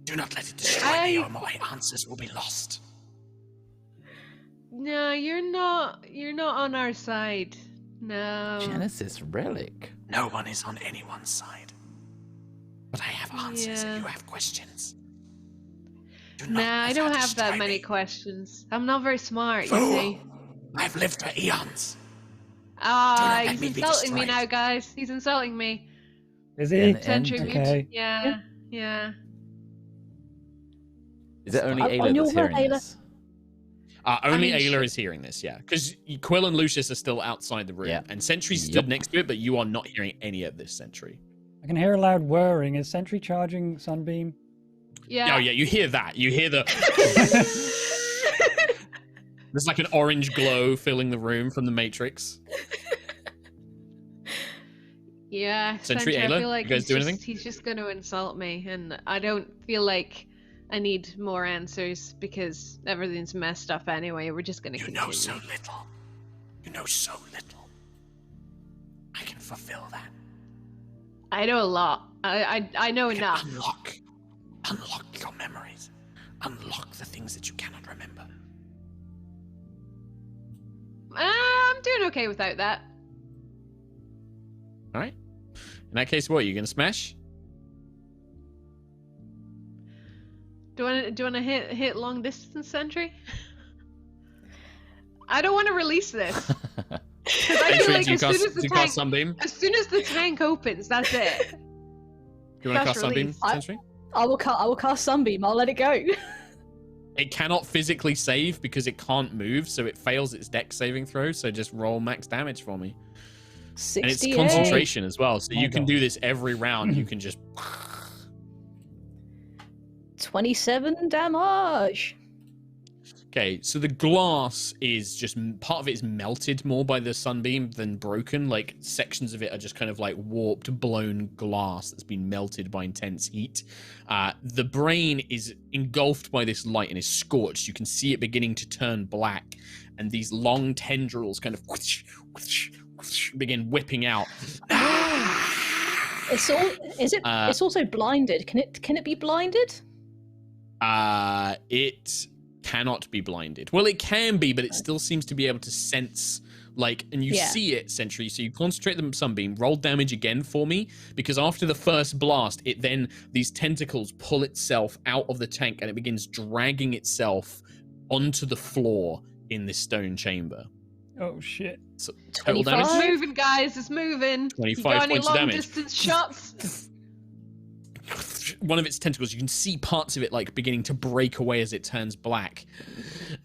S1: Do not let it destroy me, or my answers will be lost.
S4: No, you're not. You're not on our side. No.
S5: Genesis relic.
S1: No one is on anyone's side. But I have answers and you have questions.
S4: Nah, I don't have that many questions. I'm not very smart, you
S1: Fool!
S4: see.
S1: I've lived for eons.
S4: Ah,
S1: let
S4: he's
S1: me be
S4: insulting me
S1: destroyed.
S4: now, guys. He's insulting me.
S3: Is he?
S4: Sentry mute.
S3: Okay.
S4: Yeah, yeah.
S5: Is it only
S6: On
S5: Ayla
S6: your
S5: that's
S6: word,
S5: hearing
S6: Ayla.
S5: this?
S1: Only
S4: mean,
S1: Ayla is hearing this, yeah. Because Quill and Lucius are still outside the room.
S5: Yeah.
S1: And Sentry stood next to it, but you are not hearing any of this, Sentry.
S3: I can hear a loud whirring. Is Sentry charging Sunbeam?
S4: Yeah.
S1: Oh, yeah, you hear that. You hear the... There's like an orange glow filling the room from the Matrix.
S4: Yeah,
S1: Sentry,
S4: I
S1: Ayla,
S4: feel like
S1: you guys do anything?
S4: he's just going to insult me, and I don't feel like I need more answers because everything's messed up anyway. We're just going to
S1: You
S4: continue.
S1: know so little. You know so little. I can fulfill that.
S4: I know a lot. I know
S1: I can
S4: enough.
S1: unlock your memories. Unlock the things that you cannot remember.
S4: I'm doing okay without that.
S1: All right. In that case, what are you gonna smash?
S4: Do you want to hit long distance sentry? I don't want to release this. 'Cause I feel like
S1: do you
S4: as soon
S1: cast,
S4: as the
S1: do you
S4: tank,
S1: cast Sunbeam?
S4: as soon as the tank opens, that's it.
S1: Do you want to
S4: That's
S1: cast Sunbeam,
S4: released.
S1: Sentry?
S6: I will cast Sunbeam. I'll let it go.
S1: It cannot physically save because it can't move, so it fails its dex saving throw. So just roll max damage for me.
S6: 68.
S1: And it's concentration as well, so
S3: My
S1: you can
S3: God.
S1: do this every round. You can just
S6: 27 damage.
S1: Okay, so the glass is just part of it is melted more by the sunbeam than broken. Like sections of it are just kind of like warped, blown glass that's been melted by intense heat. The brain is engulfed by this light and is scorched. You can see it beginning to turn black, and these long tendrils kind of begin whipping out.
S6: It's also blinded. Can it be blinded?
S1: It cannot be blinded. Well, it can be, but it still seems to be able to sense, like, and you see it centrally. So you concentrate the sunbeam, roll damage again for me, because after the first blast, it then, these tentacles pull itself out of the tank and it begins dragging itself onto the floor in this stone chamber.
S3: Oh shit.
S1: So total
S6: 25?
S1: damage?
S4: It's moving, guys. It's moving.
S1: 25
S4: you got any
S1: points of
S4: long
S1: damage.
S4: distance shots?
S1: One of its tentacles, you can see parts of it like beginning to break away as it turns black.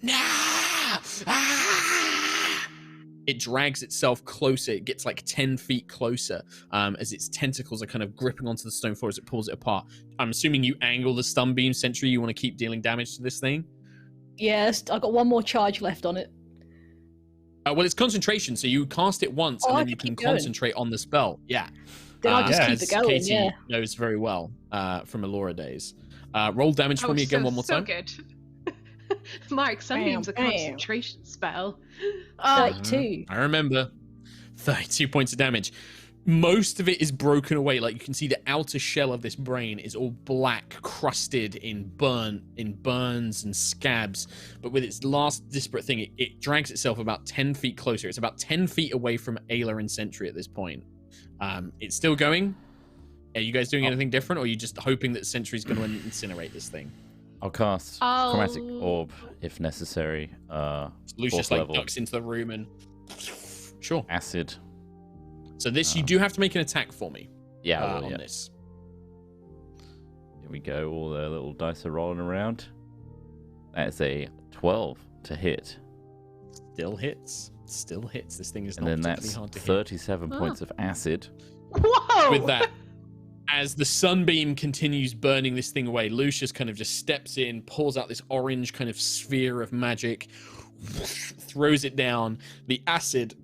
S1: No! Ah! It drags itself closer. It gets like 10 feet closer as its tentacles are kind of gripping onto the stone floor as it pulls it apart. I'm assuming you angle the stun beam sentry. You want to keep dealing damage to this thing?
S6: Yes, I've got one more charge left on it.
S1: Well, it's concentration, so you cast it once
S6: Oh,
S1: and
S6: I
S1: then you
S6: can
S1: can
S6: keep going.
S1: concentrate on the spell. Yeah.
S6: Then I'll just keep
S1: as
S6: it going,
S1: Katie
S6: yeah.
S1: knows very well from Allura days. Roll damage for me again one more
S4: so
S1: time.
S4: good. Mark, Sunbeam's a
S6: Bam, bam.
S4: concentration spell. Oh,
S6: 32.
S1: I remember. 32 points of damage. Most of it is broken away. Like you can see the outer shell of this brain is all black, crusted in burns and scabs. But with its last disparate thing, it drags itself about 10 feet closer. It's about 10 feet away from Ayla and Sentry at this point. It's still going. Are you guys doing anything different, or are you just hoping that Sentry's going to incinerate this thing?
S5: I'll cast Chromatic Orb if necessary.
S1: Lucius
S5: Fourth
S1: like
S5: level.
S1: ducks into the room and sure.
S5: Acid.
S1: So this you do have to make an attack for me.
S5: Yeah, I will,
S1: on
S5: yeah.
S1: this.
S5: Here we go. All the little dice are rolling around. That's a 12 to hit.
S1: Still hits. Still hits. This thing is
S5: And
S1: not
S5: then
S1: particularly
S5: that's
S1: hard to hit.
S5: 37 points of acid.
S4: whoa!
S1: With that, as the sunbeam continues burning this thing away, Lucius kind of just steps in, pulls out this orange kind of sphere of magic, throws it down. The acid,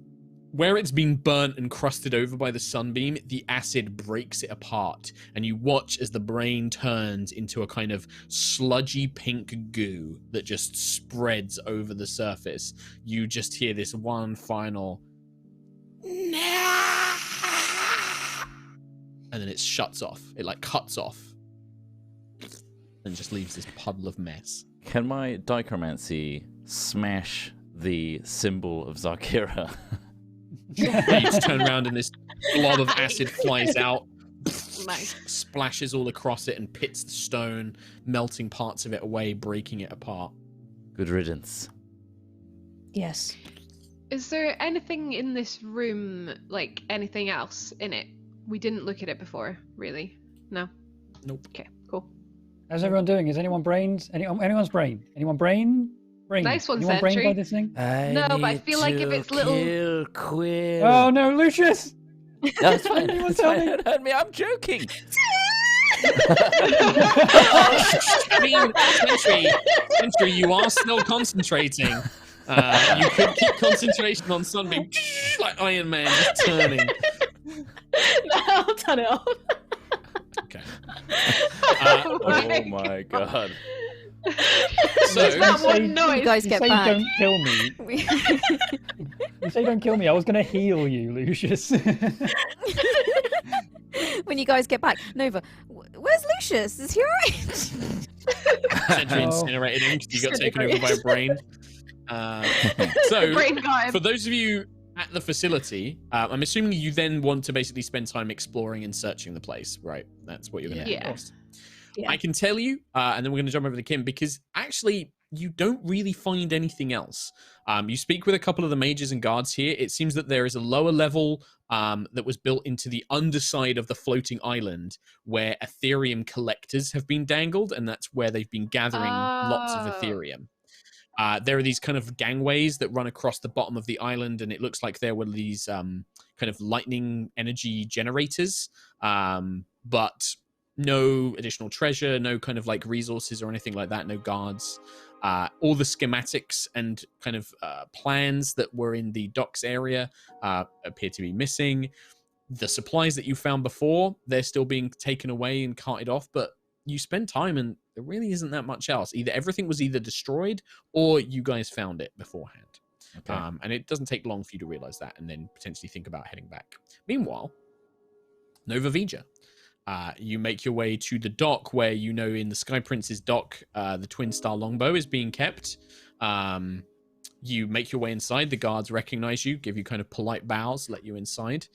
S1: where it's been burnt and crusted over by the sunbeam, the acid breaks it apart, and you watch as the brain turns into a kind of sludgy pink goo that just spreads over the surface. You just hear this one final and then it shuts off. It like cuts off, and just leaves this puddle of mess.
S5: Can my dichromancy smash the symbol of Zarkira?
S1: You just turn around and this blob of acid flies out,
S4: Nice.
S1: splashes all across it, and pits the stone, melting parts of it away, breaking it apart.
S5: Good riddance.
S6: Yes.
S4: Is there anything in this room, like anything else in it? We didn't look at it before, really. No?
S1: Nope.
S4: Okay, cool.
S3: How's everyone doing? Is anyone's brains? Anyone's brain? Anyone brain? Brain?
S4: Nice one,
S3: Anyone brain by
S4: Sentry.
S3: this thing?
S4: No, but I feel like if it's little-
S5: Kill Quill.
S3: Oh no, Lucius!
S5: No, it's fine.
S3: Anyone
S5: It's
S3: tell
S5: fine.
S3: me?
S5: Don't hurt me. I'm joking.
S1: I mean, Sentry, you are still concentrating. You could keep concentration on something like Iron Man just turning.
S6: I'll turn it off.
S1: Okay.
S5: Oh my god.
S1: So,
S4: That
S3: You
S4: one
S3: say-
S4: noise.
S2: You guys
S3: You
S2: get
S3: say
S2: back.
S3: don't kill me. You say don't kill me. I was gonna heal you, Lucius.
S2: When you guys get back, Nova, where's Lucius? Is he alright?
S1: Sentry
S3: Oh.
S1: incinerated him because you got taken over by a brain. So,
S4: Brain got him.
S1: for those of you at the facility, I'm assuming you then want to basically spend time exploring and searching the place, right? That's what you're going to
S4: Yeah.
S1: do.
S6: Yeah.
S1: I can tell you, and then we're going to jump over to Kim, because actually you don't really find anything else. You speak with a couple of the mages and guards here. It seems that there is a lower level that was built into the underside of the floating island where Ethereum collectors have been dangled, and that's where they've been gathering lots of
S4: Oh.
S1: Ethereum. There are these kind of gangways that run across the bottom of the island, and it looks like there were these kind of lightning energy generators, but no additional treasure, no kind of like resources or anything like that, no guards. All the schematics and kind of plans that were in the docks area appear to be missing. The supplies that you found before, they're still being taken away and carted off, but you spend time and there really isn't that much else. Either everything was either destroyed or you guys found it beforehand.
S5: Okay.
S1: And it doesn't take long for you to realize that and then potentially think about heading back. Meanwhile, Nova Vija. You make your way to the dock where you know in the Sky Prince's dock, the Twin Star Longbow is being kept. You make your way inside. The guards recognize you, give you kind of polite bows, let you inside.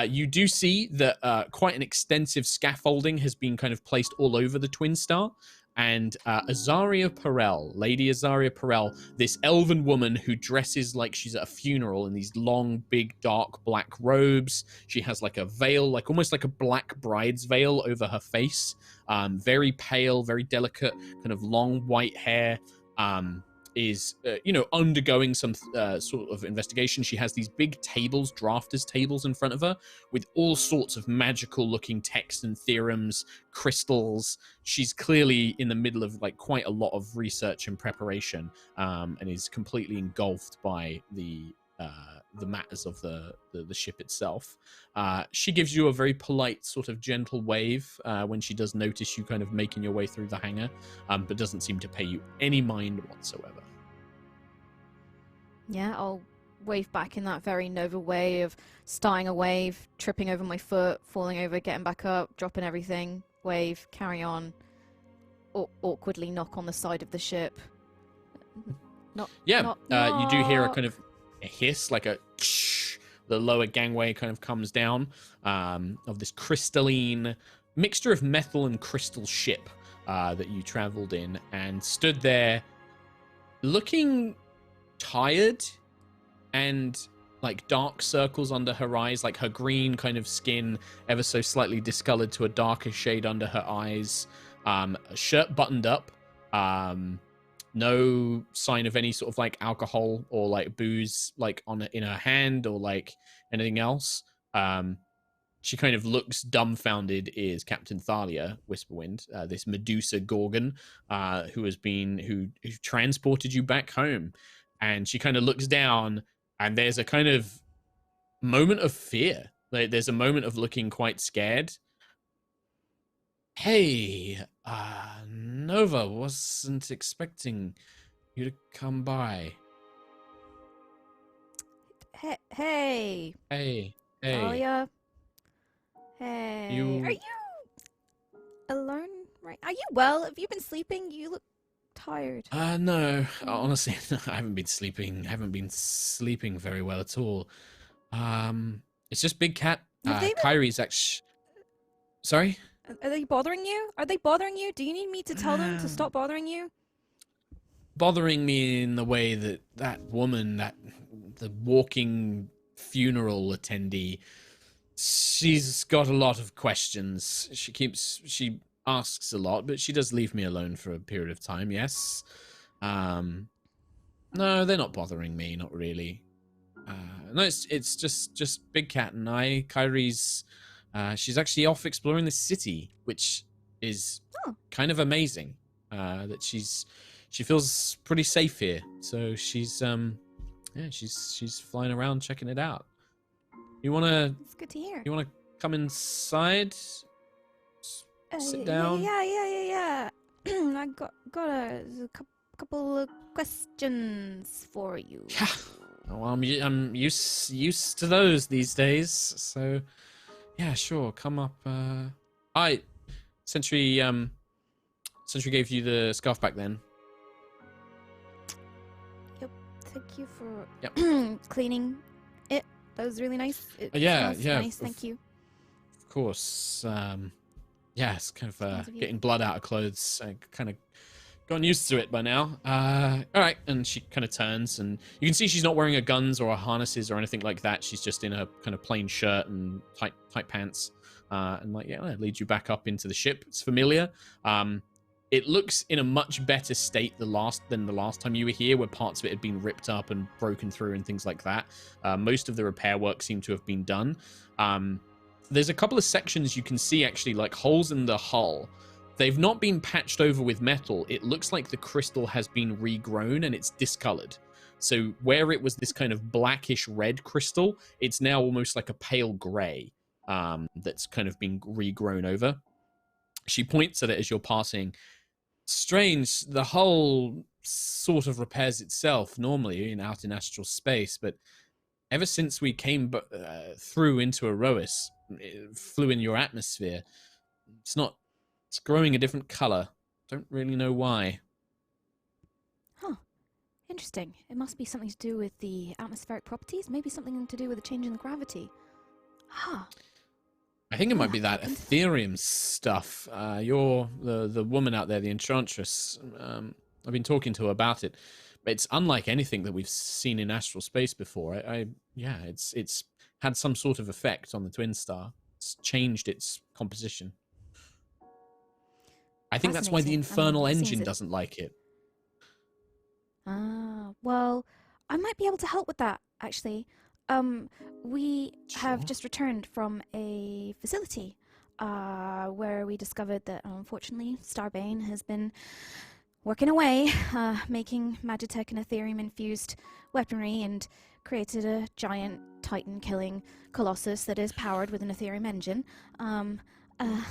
S1: You do see that quite an extensive scaffolding has been kind of placed all over the Twin Star. And Azaria Perel, Lady Azaria Perel, this elven woman who dresses like she's at a funeral in these long, big, dark black robes. She has like a veil, like almost like a black bride's veil over her face. Very pale, very delicate, kind of long white hair. Is undergoing some sort of investigation. She has these big tables, drafters tables in front of her with all sorts of magical looking text and theorems, crystals. She's clearly in the middle of like quite a lot of research and preparation, and is completely engulfed by the matters of the ship itself. She gives you a very polite sort of gentle wave when she does notice you kind of making your way through the hangar, but doesn't seem to pay you any mind whatsoever.
S2: Yeah, I'll wave back in that very Nova way of starting a wave, tripping over my foot, falling over, getting back up, dropping everything, wave, carry on, awkwardly knock on the side of the ship.
S1: You do hear a
S2: knock.
S1: kind of a hiss, like a the lower gangway kind of comes down of this crystalline mixture of metal and crystal ship that you traveled in and stood there looking tired and like dark circles under her eyes, like her green kind of skin ever so slightly discolored to a darker shade under her eyes, shirt buttoned up, no sign of any sort of like alcohol or like booze like in her hand or like anything else. She kind of looks dumbfounded. Is Captain Thalia Whisperwind, this Medusa Gorgon, who transported you back home, and she kind of looks down, and there's a kind of moment of fear. Like, there's a moment of looking quite scared. Hey, Nova, wasn't expecting you to come by.
S2: Hey,
S1: Hey.
S2: Alia. Hey,
S1: You-
S2: are you alone? Right? Are you well? Have you been sleeping? You look tired.
S1: No, honestly, I haven't been sleeping. Haven't been sleeping very well at all. It's just Big Cat.
S2: Have they been-
S1: Kyrie's actually. Sorry.
S2: Are they bothering you? Are they bothering you? Do you need me to tell them to stop bothering you?
S1: Bothering me in the way that that woman, the walking funeral attendee, she's got a lot of questions. She asks a lot, but she does leave me alone for a period of time. Yes. No, they're not bothering me. Not really. No, it's just Big Cat and I. Kyrie's, she's actually off exploring the city, which is kind of amazing. That she feels pretty safe here, so she's she's flying around checking it out. You wanna?
S2: It's good to hear.
S1: You wanna come inside? Sit down.
S2: Yeah. I got a couple of questions for you.
S1: Oh, I'm used to those these days. So, yeah, sure. Come up. Sentry gave you the scarf back then.
S2: Thank you for
S1: Yep.
S2: cleaning it. That was really nice. It
S1: Yeah,
S2: smells
S1: yeah,
S2: nice. Thank you.
S1: Of course. Yeah, it's kind of
S2: Nice of you.
S1: getting blood out of clothes. I kind of gotten used to it by now. All right, and she kind of turns, and you can see she's not wearing her guns or her harnesses or anything like that. She's just in a kind of plain shirt and tight pants. And it leads you back up into the ship. It's familiar. It looks in a much better state than the last time you were here, where parts of it had been ripped up and broken through and things like that. Most of the repair work seemed to have been done. There's a couple of sections you can see actually, like holes in the hull. They've not been patched over with metal. It looks like the crystal has been regrown and it's discolored. So where it was this kind of blackish red crystal, it's now almost like a pale gray that's kind of been regrown over. She points at it as you're passing. Strange, the hull sort of repairs itself normally out in astral space, but ever since we came through into Aerois, it flew in your atmosphere, it's growing a different color. Don't really know why.
S2: Huh. Interesting. It must be something to do with the atmospheric properties. Maybe something to do with the change in the gravity. Huh.
S1: I think it might be that
S2: Look into
S1: Ethereum stuff. You're the woman out there, the Enchantress. I've been talking to her about it. But it's unlike anything that we've seen in astral space before. It's had some sort of effect on the twin star. It's changed its composition. I think that's why the
S2: Fascinating.
S1: infernal
S2: it seems
S1: engine
S2: it-
S1: doesn't like it.
S2: Well, I might be able to help with that, actually. We have
S1: Sure.
S2: just returned from a facility where we discovered that, unfortunately, Starbane has been working away, making Magitech and Ethereum-infused weaponry, and created a giant Titan-killing Colossus that is powered with an Ethereum engine.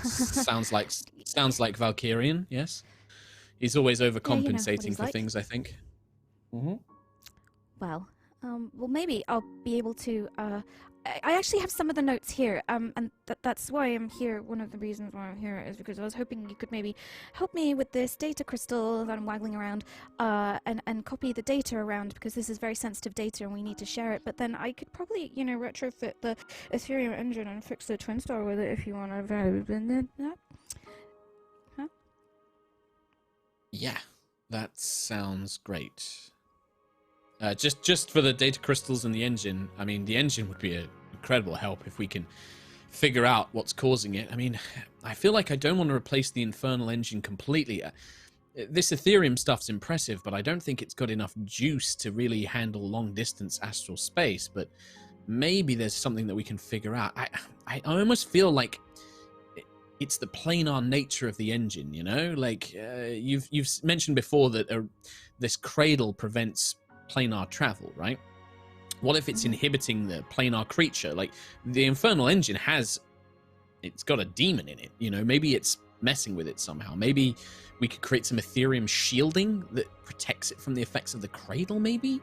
S1: Sounds like Valkyrian, yes. He's always
S2: what
S1: overcompensating
S2: he's
S1: for
S2: like.
S1: things, I think. Mm-hmm.
S2: Well, maybe I'll be able to. I actually have some of the notes here, and that's why I'm here. One of the reasons why I'm here is because I was hoping you could maybe help me with this data crystal that I'm waggling around, and copy the data around, because this is very sensitive data and we need to share it. But then I could probably, retrofit the Ethereum engine and fix the twin star with it if you want to. Huh?
S1: Yeah, that sounds great. Just for the data crystals and the engine, I mean, the engine would be an incredible help if we can figure out what's causing it. I mean, I feel like I don't want to replace the infernal engine completely. This Ethereum stuff's impressive, but I don't think it's got enough juice to really handle long-distance astral space, but maybe there's something that we can figure out. I almost feel like it's the planar nature of the engine, Like, you've mentioned before that this cradle prevents planar travel, right? What if it's inhibiting the planar creature? Like, the infernal engine it's got a demon in it, Maybe it's messing with it somehow. Maybe we could create some Ethereum shielding that protects it from the effects of the cradle, maybe?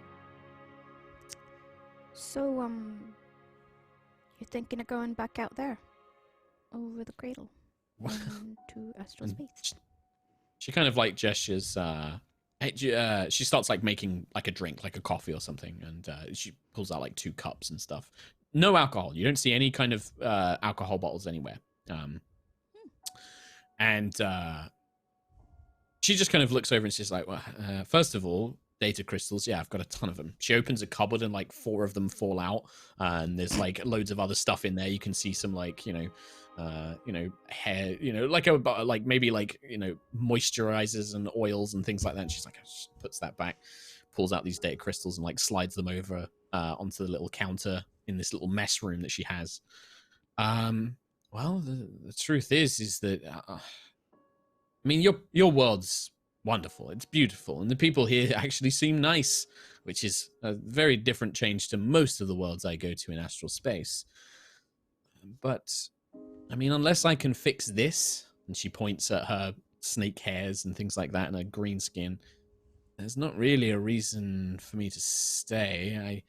S2: So, you're thinking of going back out there? over the cradle into astral
S1: And
S2: space.
S1: She kind of like gestures. She starts like making like a drink, like a coffee or something, and she pulls out like 2 cups and stuff. No alcohol. You don't see any kind of alcohol bottles anywhere. And she just kind of looks over and she's like, well, first of all, data crystals. Yeah, I've got a ton of them. She opens a cupboard and like 4 of them fall out. And there's like loads of other stuff in there. You can see some like, hair, like maybe like, moisturizers and oils and things like that. And she's like, she puts that back, pulls out these data crystals and like slides them over onto the little counter in this little mess room that she has. Well, the truth is that, I mean, your world's wonderful. It's beautiful. And the people here actually seem nice, which is a very different change to most of the worlds I go to in astral space. But, I mean, unless I can fix this, and she points at her snake hairs and things like that and her green skin, there's not really a reason for me to stay. I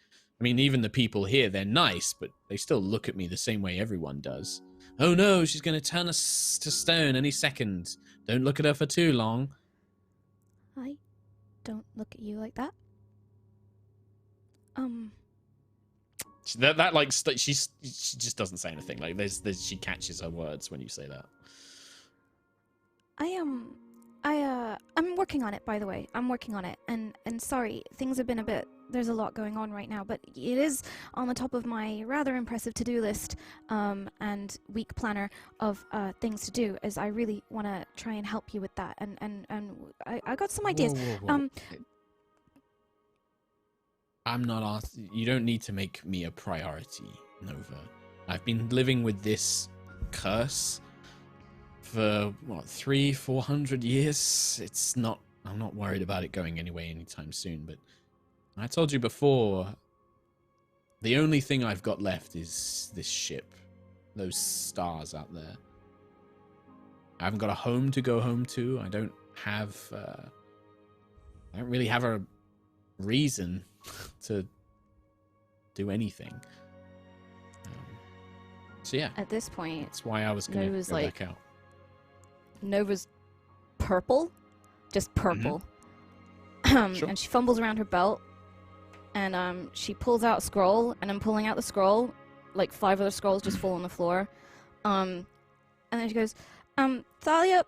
S1: mean, even the people here, they're nice, but they still look at me the same way everyone does. Oh no, she's going to turn us to stone any second. Don't look at her for too long.
S2: I don't look at you like that.
S1: She just doesn't say anything. Like she catches her words when you say that.
S2: I'm working on it, by the way. I'm working on it. And sorry, things have been there's a lot going on right now, but it is on the top of my rather impressive to-do list, and week planner of things to do, as I really want to try and help you with that. And I got some ideas.
S1: Whoa. I'm not asking. You don't need to make me a priority, Nova. I've been living with this curse for what, 300-400 years. I'm not worried about it going anyway anytime soon, but I told you before, the only thing I've got left is this ship, those stars out there. I haven't got a home to go home to. I don't really have a reason to do anything. So yeah,
S2: At this point,
S1: that's why I was going to go back out.
S2: Nova's purple, just purple.
S1: Sure.
S2: And she fumbles around her belt, and she pulls out a scroll, and I'm pulling out the scroll, like 5 other scrolls just fall on the floor. And then she goes, Thalia,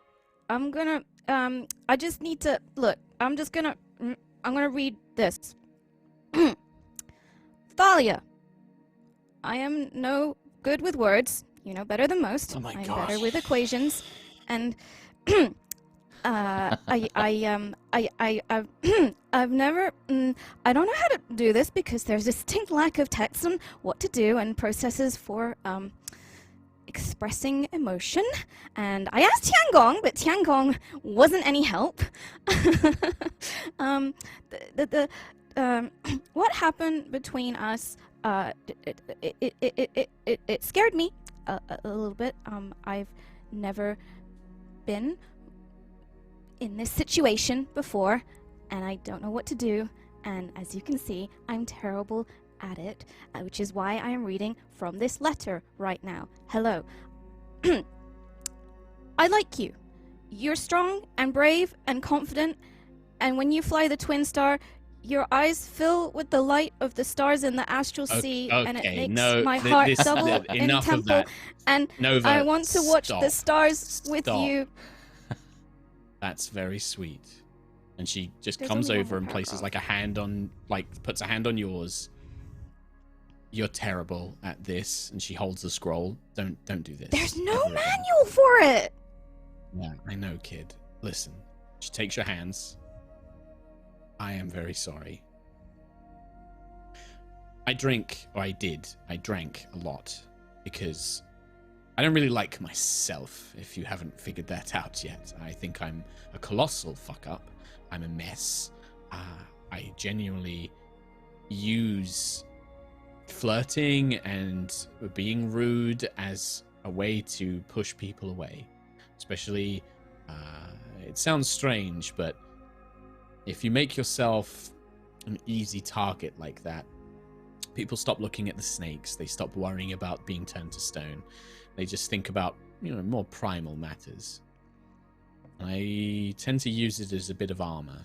S2: I'm gonna, I just need to, look, I'm gonna read this. Thalia, I am no good with words, you know better than most.
S1: Oh my
S2: I'm
S1: gosh.
S2: better with equations, and I've never, I don't know how to do this because there's a distinct lack of text on what to do and processes for expressing emotion. And I asked Tiangong, but Tiangong wasn't any help. What happened between us? It scared me a little bit. I've never been in this situation before, and I don't know what to do. And as you can see, I'm terrible at it, which is why I am reading from this letter right now. Hello. I like you. You're strong and brave and confident, and when you fly the Twin Star, your eyes fill with the light of the stars in the astral sea, and it makes my heart double in
S1: enough
S2: temple.
S1: of that.
S2: And
S1: Nova,
S2: I want to watch the stars with
S1: Stop.
S2: you.
S1: That's very sweet. And she just
S2: There's
S1: comes
S2: only one
S1: over
S2: more
S1: and places
S2: paragraph.
S1: like a hand on, like puts a hand on yours. You're terrible at this, and she holds the scroll. Don't do this.
S2: There's no
S1: ever again.
S2: manual for it.
S1: Yeah, I know, kid. Listen. She takes your hands. I am very sorry. I drank a lot because I don't really like myself, if you haven't figured that out yet. I think I'm a colossal fuck up. I'm a mess. I genuinely use flirting and being rude as a way to push people away. Especially, it sounds strange, but if you make yourself an easy target like that, people stop looking at the snakes. They stop worrying about being turned to stone. They just think about, more primal matters. I tend to use it as a bit of armor.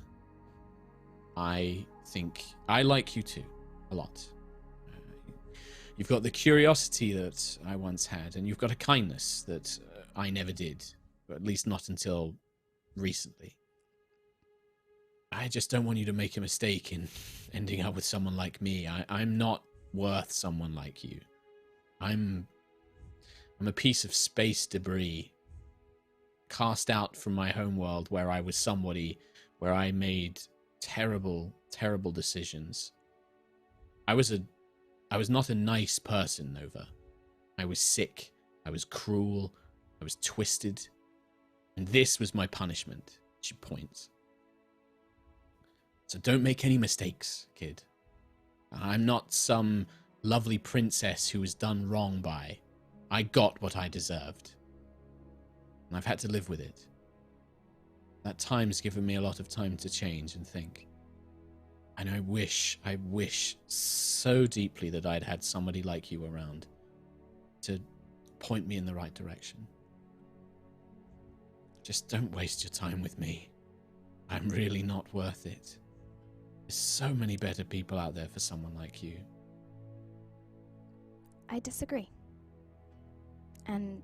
S1: I think I like you too, a lot. You've got the curiosity that I once had, and you've got a kindness that I never did, or at least not until recently. I just don't want you to make a mistake in ending up with someone like me. I'm not worth someone like you. I'm a piece of space debris cast out from my homeworld where I was somebody, where I made terrible, terrible decisions. I was not a nice person, Nova. I was sick. I was cruel. I was twisted. And this was my punishment. She points. So don't make any mistakes, kid. I'm not some lovely princess who was done wrong by. I got what I deserved. And I've had to live with it. That time's given me a lot of time to change and think. And I wish so deeply that I'd had somebody like you around to point me in the right direction. Just don't waste your time with me. I'm really not worth it. There's so many better people out there for someone like you.
S2: I disagree. And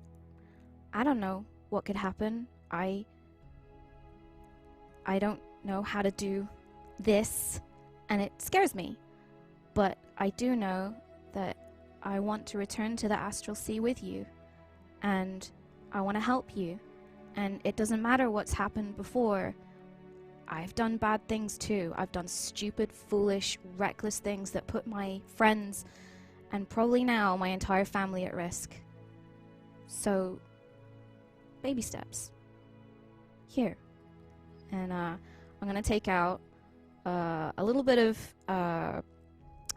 S2: I don't know what could happen. I don't know how to do this, and it scares me. But I do know that I want to return to the astral sea with you, and I want to help you. And it doesn't matter what's happened before. I've done bad things too. I've done stupid, foolish, reckless things that put my friends and probably now my entire family at risk. So, baby steps. Here. And I'm gonna take out a little bit of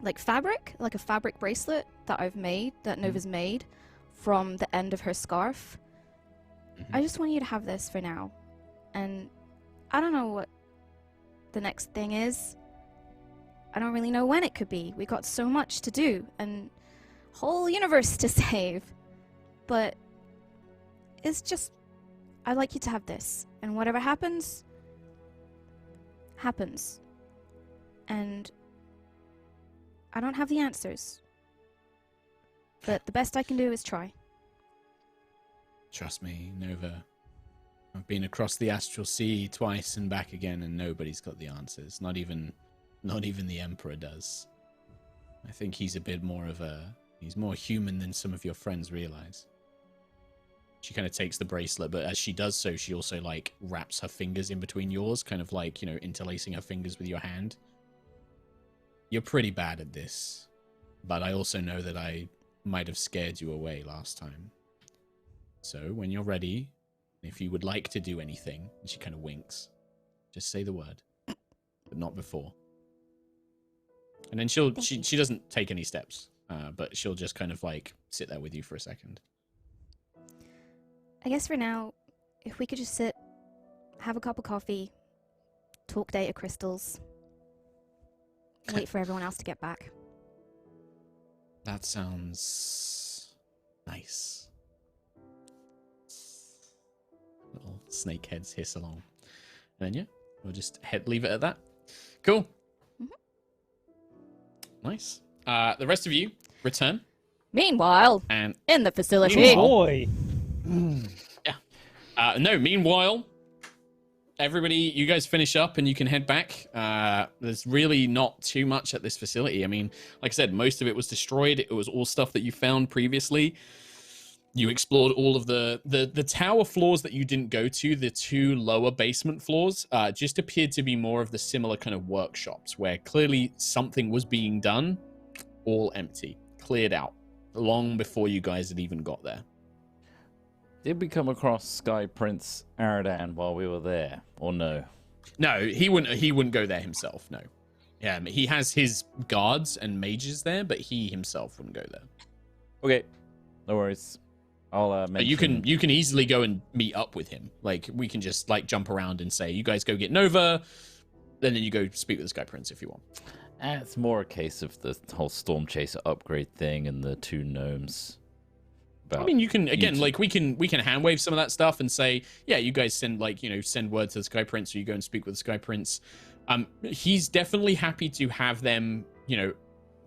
S2: like fabric, like a fabric bracelet that I've made, that Nova's made, from the end of her scarf. I just want you to have this for now. And I don't know what the next thing is. I don't really know when it could be. We got so much to do and whole universe to save. But it's just, I'd like you to have this. And whatever happens, happens. And I don't have the answers. But the best I can do is try.
S1: Trust me, Nova. I've been across the astral sea twice and back again, and nobody's got the answers. Not even the Emperor does. I think he's a bit more he's more human than some of your friends realize. She kind of takes the bracelet, but as she does so, she also like wraps her fingers in between yours, kind of like, interlacing her fingers with your hand. You're pretty bad at this, but I also know that I might have scared you away last time. So when you're ready, if you would like to do anything, and she kind of winks, just say the word, but not before. And then she doesn't take any steps, but she'll just kind of like sit there with you for a second.
S2: I guess for now, if we could just sit, have a cup of coffee, talk data crystals, wait for everyone else to get back.
S1: That sounds nice. Little snake heads hiss along. And then, yeah, we'll just leave it at that. Cool. Nice. The rest of you return.
S2: Meanwhile,
S1: And
S2: in the facility.
S1: Meanwhile-
S3: Boy.
S1: Meanwhile, everybody, you guys finish up and you can head back. There's really not too much at this facility. I mean, like I said, most of it was destroyed. It was all stuff that you found previously. You explored all of the tower floors that you didn't go to, the two lower basement floors, just appeared to be more of the similar kind of workshops where clearly something was being done, all empty, cleared out, long before you guys had even got there.
S5: Did we come across Sky Prince Aradan while we were there, or no?
S1: No, he wouldn't go there himself, no. Yeah, he has his guards and mages there, but he himself wouldn't go there.
S5: Okay, no worries. I'll mention...
S1: You can easily go and meet up with him. Like, we can just like jump around and say, you guys go get Nova, and then you go speak with the Sky Prince if you want.
S5: It's more a case of the whole Storm Chaser upgrade thing and the two gnomes. about.
S1: I mean, you can again,
S5: YouTube.
S1: like we can hand wave some of that stuff and say, yeah, you guys send send word to the Sky Prince, or you go and speak with the Sky Prince. He's definitely happy to have them,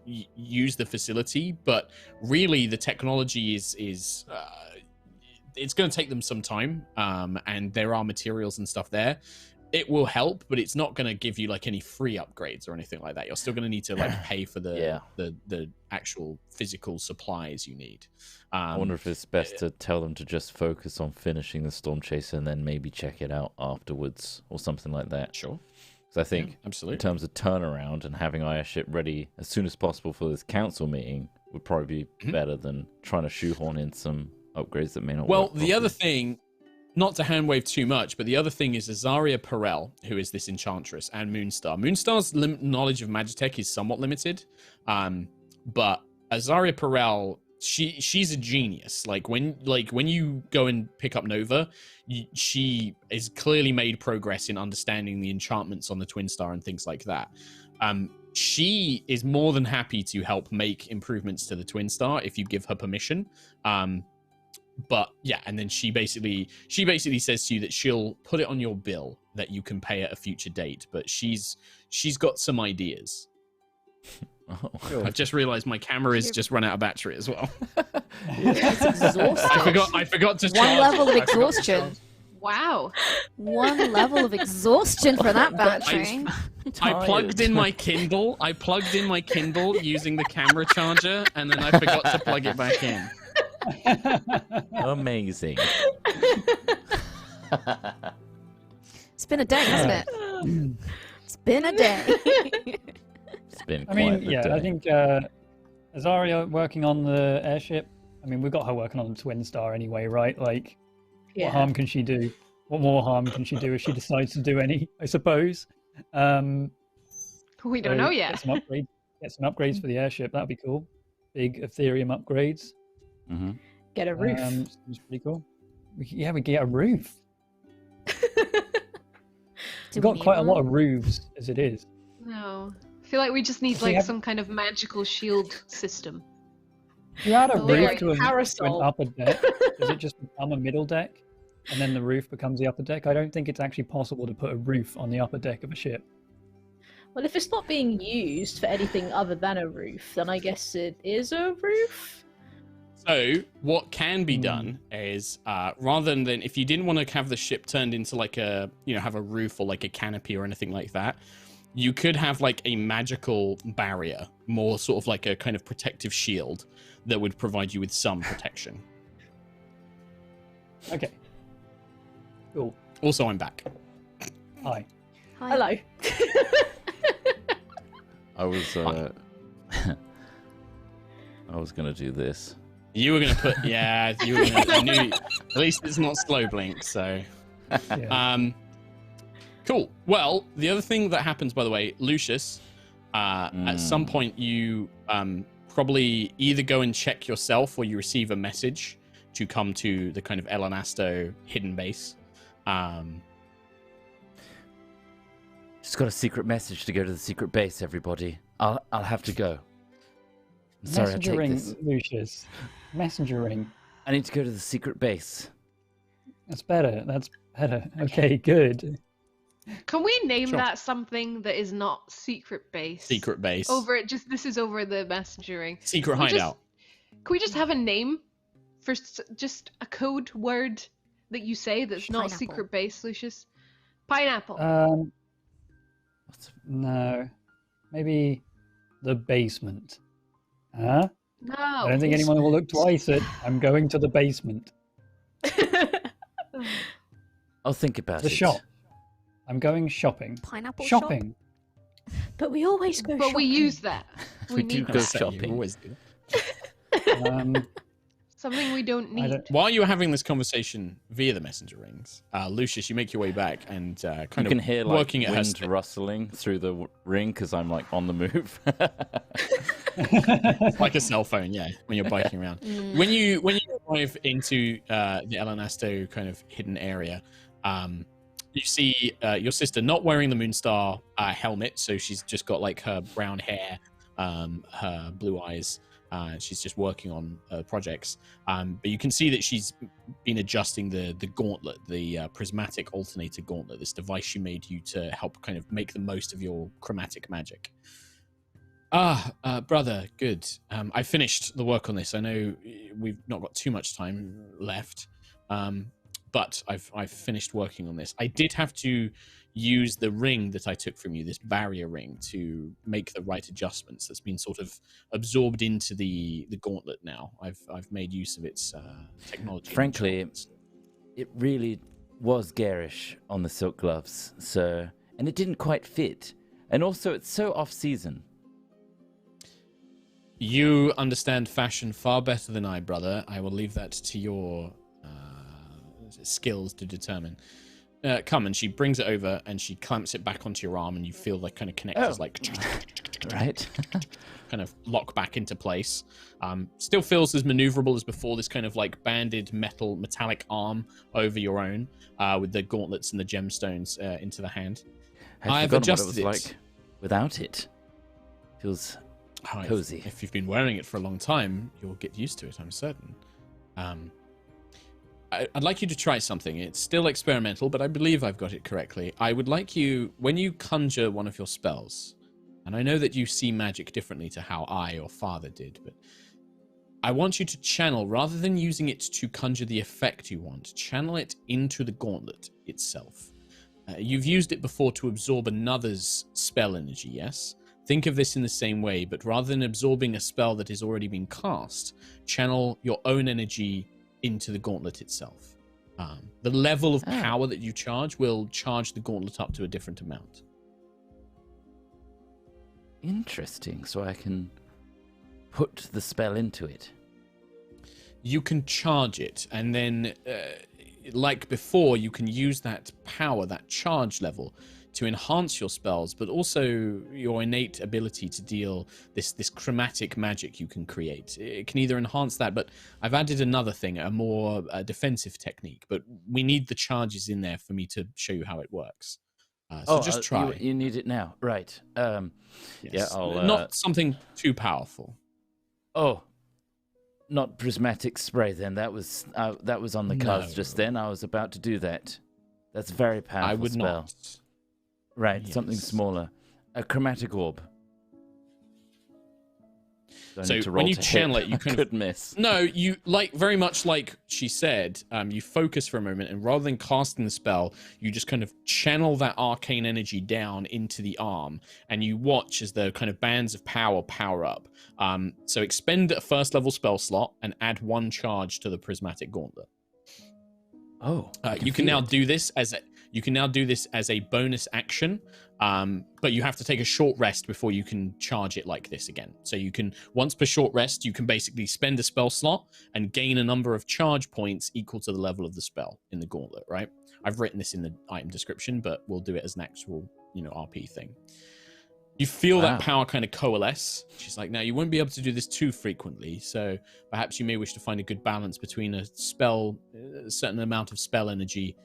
S1: use the facility, but really the technology is it's going to take them some time, and there are materials and stuff there. It will help, but it's not going to give you like any free upgrades or anything like that. You're still going to need to like pay for the actual physical supplies you need.
S5: I wonder if it's best to tell them to just focus on finishing the Storm Chaser and then maybe check it out afterwards or something like that.
S1: Sure.
S5: Because I think
S1: absolutely,
S5: in terms of turnaround and having airship ready as soon as possible for this council meeting would probably be better than trying to shoehorn in some upgrades that may not work
S1: the other
S5: properly.
S1: thing, not to handwave too much, but the other thing is Azaria Perel, who is this enchantress, and Moonstar. Moonstar's knowledge of Magitech is somewhat limited, but Azaria Perel, she's a genius. Like when you go and pick up Nova, she is clearly made progress in understanding the enchantments on the Twin Star and things like that. She is more than happy to help make improvements to the Twin Star if you give her permission. But yeah, and then she basically says to you that she'll put it on your bill that you can pay at a future date. But she's got some ideas.
S5: Oh.
S1: I've just realized my camera is just run out of battery as well.
S2: It's exhausting.
S1: I forgot to charge.
S2: One level of
S1: I forgot to
S2: exhaustion.
S1: charge.
S4: Wow.
S2: One level of exhaustion for that battery.
S1: I plugged in my Kindle. Using the camera charger, and then I forgot to plug it back in.
S5: Amazing.
S2: It's been a day, hasn't it? It's been a day.
S5: It's been
S3: I mean,
S5: quite the
S3: yeah,
S5: day.
S3: I think Azaria working on the airship. I mean, we've got her working on the Twin Star anyway, right? Like, what harm can she do? What more harm can she do if she decides to do any? I suppose.
S4: We don't know yet.
S3: Get some upgrades for the airship. That'd be cool. Big Ethereum upgrades.
S5: Mm-hmm.
S6: Get a roof.
S3: Seems pretty cool. We can get a roof. We've got quite a lot of roofs as it is.
S4: No. I feel like we just need
S3: We
S4: like
S3: have-
S4: some kind of magical shield system.
S3: If you add a
S4: Oh,
S3: roof
S4: like
S3: to an
S6: parasol.
S3: upper deck, does it just become a middle deck? And then the roof becomes the upper deck? I don't think it's actually possible to put a roof on the upper deck of a ship.
S6: Well, if it's not being used for anything other than a roof, then I guess it is a roof.
S1: So what can be done is rather than if you didn't want to have the ship turned into like a have a roof or like a canopy or anything like that, you could have like a magical barrier, more sort of like a kind of protective shield that would provide you with some protection.
S3: Okay. Cool.
S1: Also, I'm back.
S3: Hi.
S2: Hi.
S6: Hello.
S5: I was gonna do this.
S1: You were gonna put I knew at least it's not slow blink, so
S3: Yeah.
S1: cool. Well, the other thing that happens, by the way, Lucius, at some point you probably either go and check yourself or you receive a message to come to the kind of El Anasto hidden base.
S5: Just got a secret message to go to the secret base, everybody. I'll have to go. I'm sorry, I take
S3: Messengering,
S5: this.
S3: Lucius. Messengering.
S5: I need to go to the secret base.
S3: That's better. That's better. Okay, good.
S4: Can we name
S1: Sure.
S4: that something that is not secret base?
S1: Secret base.
S4: This is over the messengering.
S1: Secret
S4: we just-
S1: hideout.
S4: Can we just have a name for just a code word that you say that's not
S2: Pineapple.
S4: secret base, Lucius? Pineapple.
S3: No. Maybe the basement. Huh?
S4: no.
S3: I don't think anyone will look twice at I'm going to the basement.
S5: I'll think about
S3: The
S5: it.
S3: shop. I'm going shopping.
S2: Pineapple shop?
S3: Shopping.
S6: But we always go
S4: But we
S6: shopping.
S4: use that.
S5: We do
S4: need
S5: go
S4: that.
S1: So you
S5: shopping.
S1: always do.
S4: Something we don't need.
S3: don't-
S1: While you were having this conversation via the messenger rings, Lucius, you make your way back and
S5: You
S1: kind
S5: can
S1: of
S5: hear like
S1: working at her.
S5: wind rustling through the ring because I'm like on the move.
S1: Like a cell phone, yeah, when you're biking around. When you arrive into the El Anasto kind of hidden area, you see your sister not wearing the Moonstar helmet, so she's just got like her brown hair, her blue eyes, She's just working on projects. But you can see that she's been adjusting the gauntlet, the prismatic alternator gauntlet, this device she made you to help kind of make the most of your chromatic magic. Brother, good. I finished the work on this. I know we've not got too much time left, but I've finished working on this. I did have to use the ring that I took from you, this barrier ring, to make the right adjustments. That's been sort of absorbed into the gauntlet now. I've made use of its technology.
S5: Frankly, it really was garish on the silk gloves, and it didn't quite fit. And also, it's so off-season.
S1: You understand fashion far better than I, brother. I will leave that to your skills to determine. Come, and she brings it over and she clamps it back onto your arm, and you feel like kind of connectors
S5: right,
S1: kind of lock back into place. Still feels as maneuverable as before. This kind of like banded metallic arm over your own, with the gauntlets and the gemstones into the hand.
S5: I've adjusted what it was like without it. Feels cozy.
S1: If you've been wearing it for a long time, you'll get used to it, I'm certain. I'd like you to try something. It's still experimental, but I believe I've got it correctly. I would like you, when you conjure one of your spells, and I know that you see magic differently to how I, your father, did, but I want you to channel, rather than using it to conjure the effect you want, channel it into the gauntlet itself. You've used it before to absorb another's spell energy, yes? Think of this in the same way, but rather than absorbing a spell that has already been cast, channel your own energy into the gauntlet itself. The level of power that you charge will charge the gauntlet up to a different amount.
S5: Interesting. So I can put the spell into it.
S1: You can charge it, and then, like before, you can use that power, that charge level, to enhance your spells, but also your innate ability to deal this chromatic magic you can create. It can either enhance that, but I've added another thing, a more defensive technique, but we need the charges in there for me to show you how it works. So just try.
S5: You need it now, right?
S1: Yes.
S5: Yeah, I'll,
S1: not something too powerful.
S5: Oh, not prismatic spray then. That was on the cards just then. I was about to do that. That's a very powerful
S1: I would
S5: spell.
S1: not.
S5: Right,
S1: Yes.
S5: something smaller. A chromatic orb.
S1: So when you channel it, you
S5: could miss.
S1: No, you very much like she said. You focus for a moment, and rather than casting the spell, you just kind of channel that arcane energy down into the arm, and you watch as the kind of bands of power up. So expend a first level spell slot and add 1 charge to the prismatic gauntlet.
S5: Oh,
S1: you can now do this as a bonus action, but you have to take a short rest before you can charge it like this again. So you can, once per short rest, you can basically spend a spell slot and gain a number of charge points equal to the level of the spell in the gauntlet, right? I've written this in the item description, but we'll do it as an actual, RP thing. You feel that power kind of coalesce. She's like, now you won't be able to do this too frequently, so perhaps you may wish to find a good balance between a certain amount of spell energy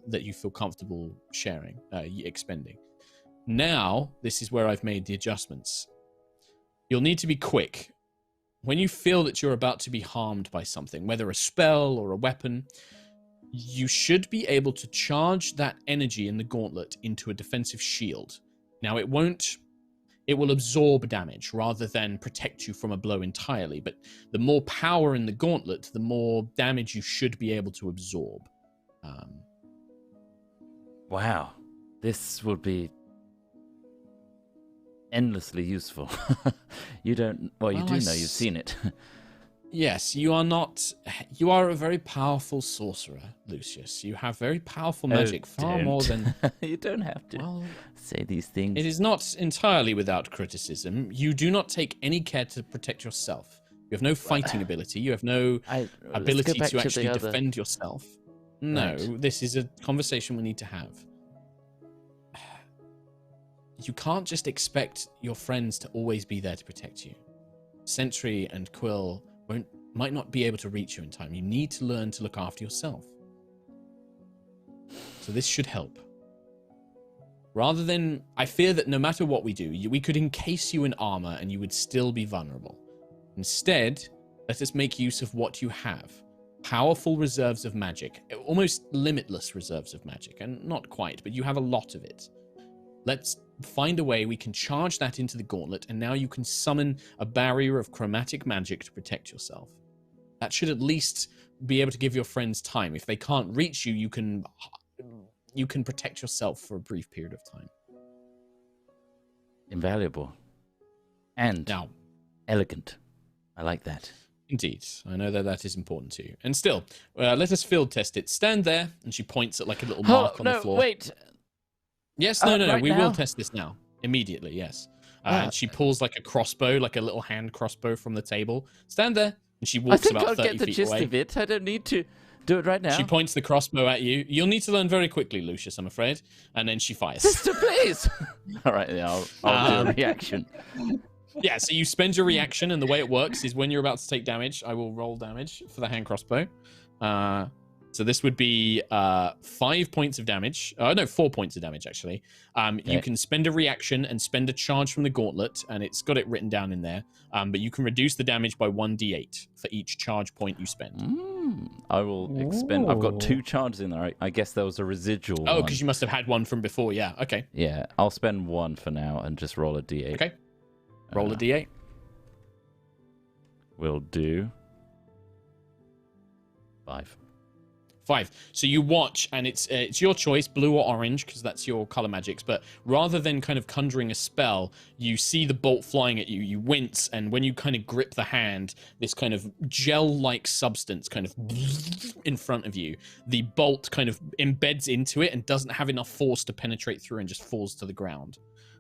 S1: that you feel comfortable sharing, expending. Now, this is where I've made the adjustments. You'll need to be quick. When you feel that you're about to be harmed by something, whether a spell or a weapon, you should be able to charge that energy in the gauntlet into a defensive shield. Now, it will absorb damage rather than protect you from a blow entirely, but the more power in the gauntlet, the more damage you should be able to absorb.
S5: Wow. This will be endlessly useful. You do know you've seen it.
S1: Yes, you are a very powerful sorcerer, Lucius. You have very powerful magic, far more than...
S5: You don't have to say these things.
S1: It is not entirely without criticism. You do not take any care to protect yourself. You have no fighting ability. You have no ability to actually defend yourself. No, this is a conversation we need to have. You can't just expect your friends to always be there to protect you. Sentry and Quill might not be able to reach you in time. You need to learn to look after yourself. So this should help. Rather than, I fear that no matter what we do, we could encase you in armor and you would still be vulnerable. Instead, let us make use of what you have. Powerful reserves of magic, almost limitless reserves of magic, and not quite, but you have a lot of it. Let's find a way we can charge that into the gauntlet, and now you can summon a barrier of chromatic magic to protect yourself. That should at least be able to give your friends time. If they can't reach you, you can protect yourself for a brief period of time.
S5: Invaluable. And
S1: Now,
S5: elegant. I like that.
S1: indeed, I know that is important to you. And still, let us field test it. Stand there, and she points at like a little mark on the floor.
S5: Wait.
S1: Yes, no,
S5: Right
S1: we
S5: now?
S1: will test this now. Immediately, yes. And she pulls like a crossbow, like a little hand crossbow from the table. Stand there. And she
S5: I
S1: walks
S5: think
S1: about
S5: I'll
S1: 30
S5: get the
S1: feet
S5: gist
S1: away.
S5: of it. I don't need to do it right now.
S1: She points the crossbow at you. You'll need to learn very quickly, Lucius, I'm afraid. And then she fires.
S5: Sister, please. All right, yeah, I'll do a reaction.
S1: Yeah, so you spend your reaction, and the way it works is when you're about to take damage, I will roll damage for the hand crossbow. So this would be 5 points of damage. No, 4 points of damage, actually. You can spend a reaction and spend a charge from the gauntlet, and it's got it written down in there. But you can reduce the damage by 1d8 for each charge point you spend.
S5: I will expend. I've got
S3: Ooh.
S5: 2 charges in there. I guess there was a residual
S1: Oh,
S5: one.
S1: because you must have had one from before. Yeah, okay.
S5: Yeah, I'll spend 1 for now and just roll a d8.
S1: Okay. Roll a d8.
S5: We'll do 5.
S1: 5. So you watch, and it's your choice, blue or orange, because that's your color magics. But rather than kind of conjuring a spell, you see the bolt flying at you. You wince, and when you kind of grip the hand, this kind of gel-like substance kind of in front of you. The bolt kind of embeds into it and doesn't have enough force to penetrate through and just falls to the ground.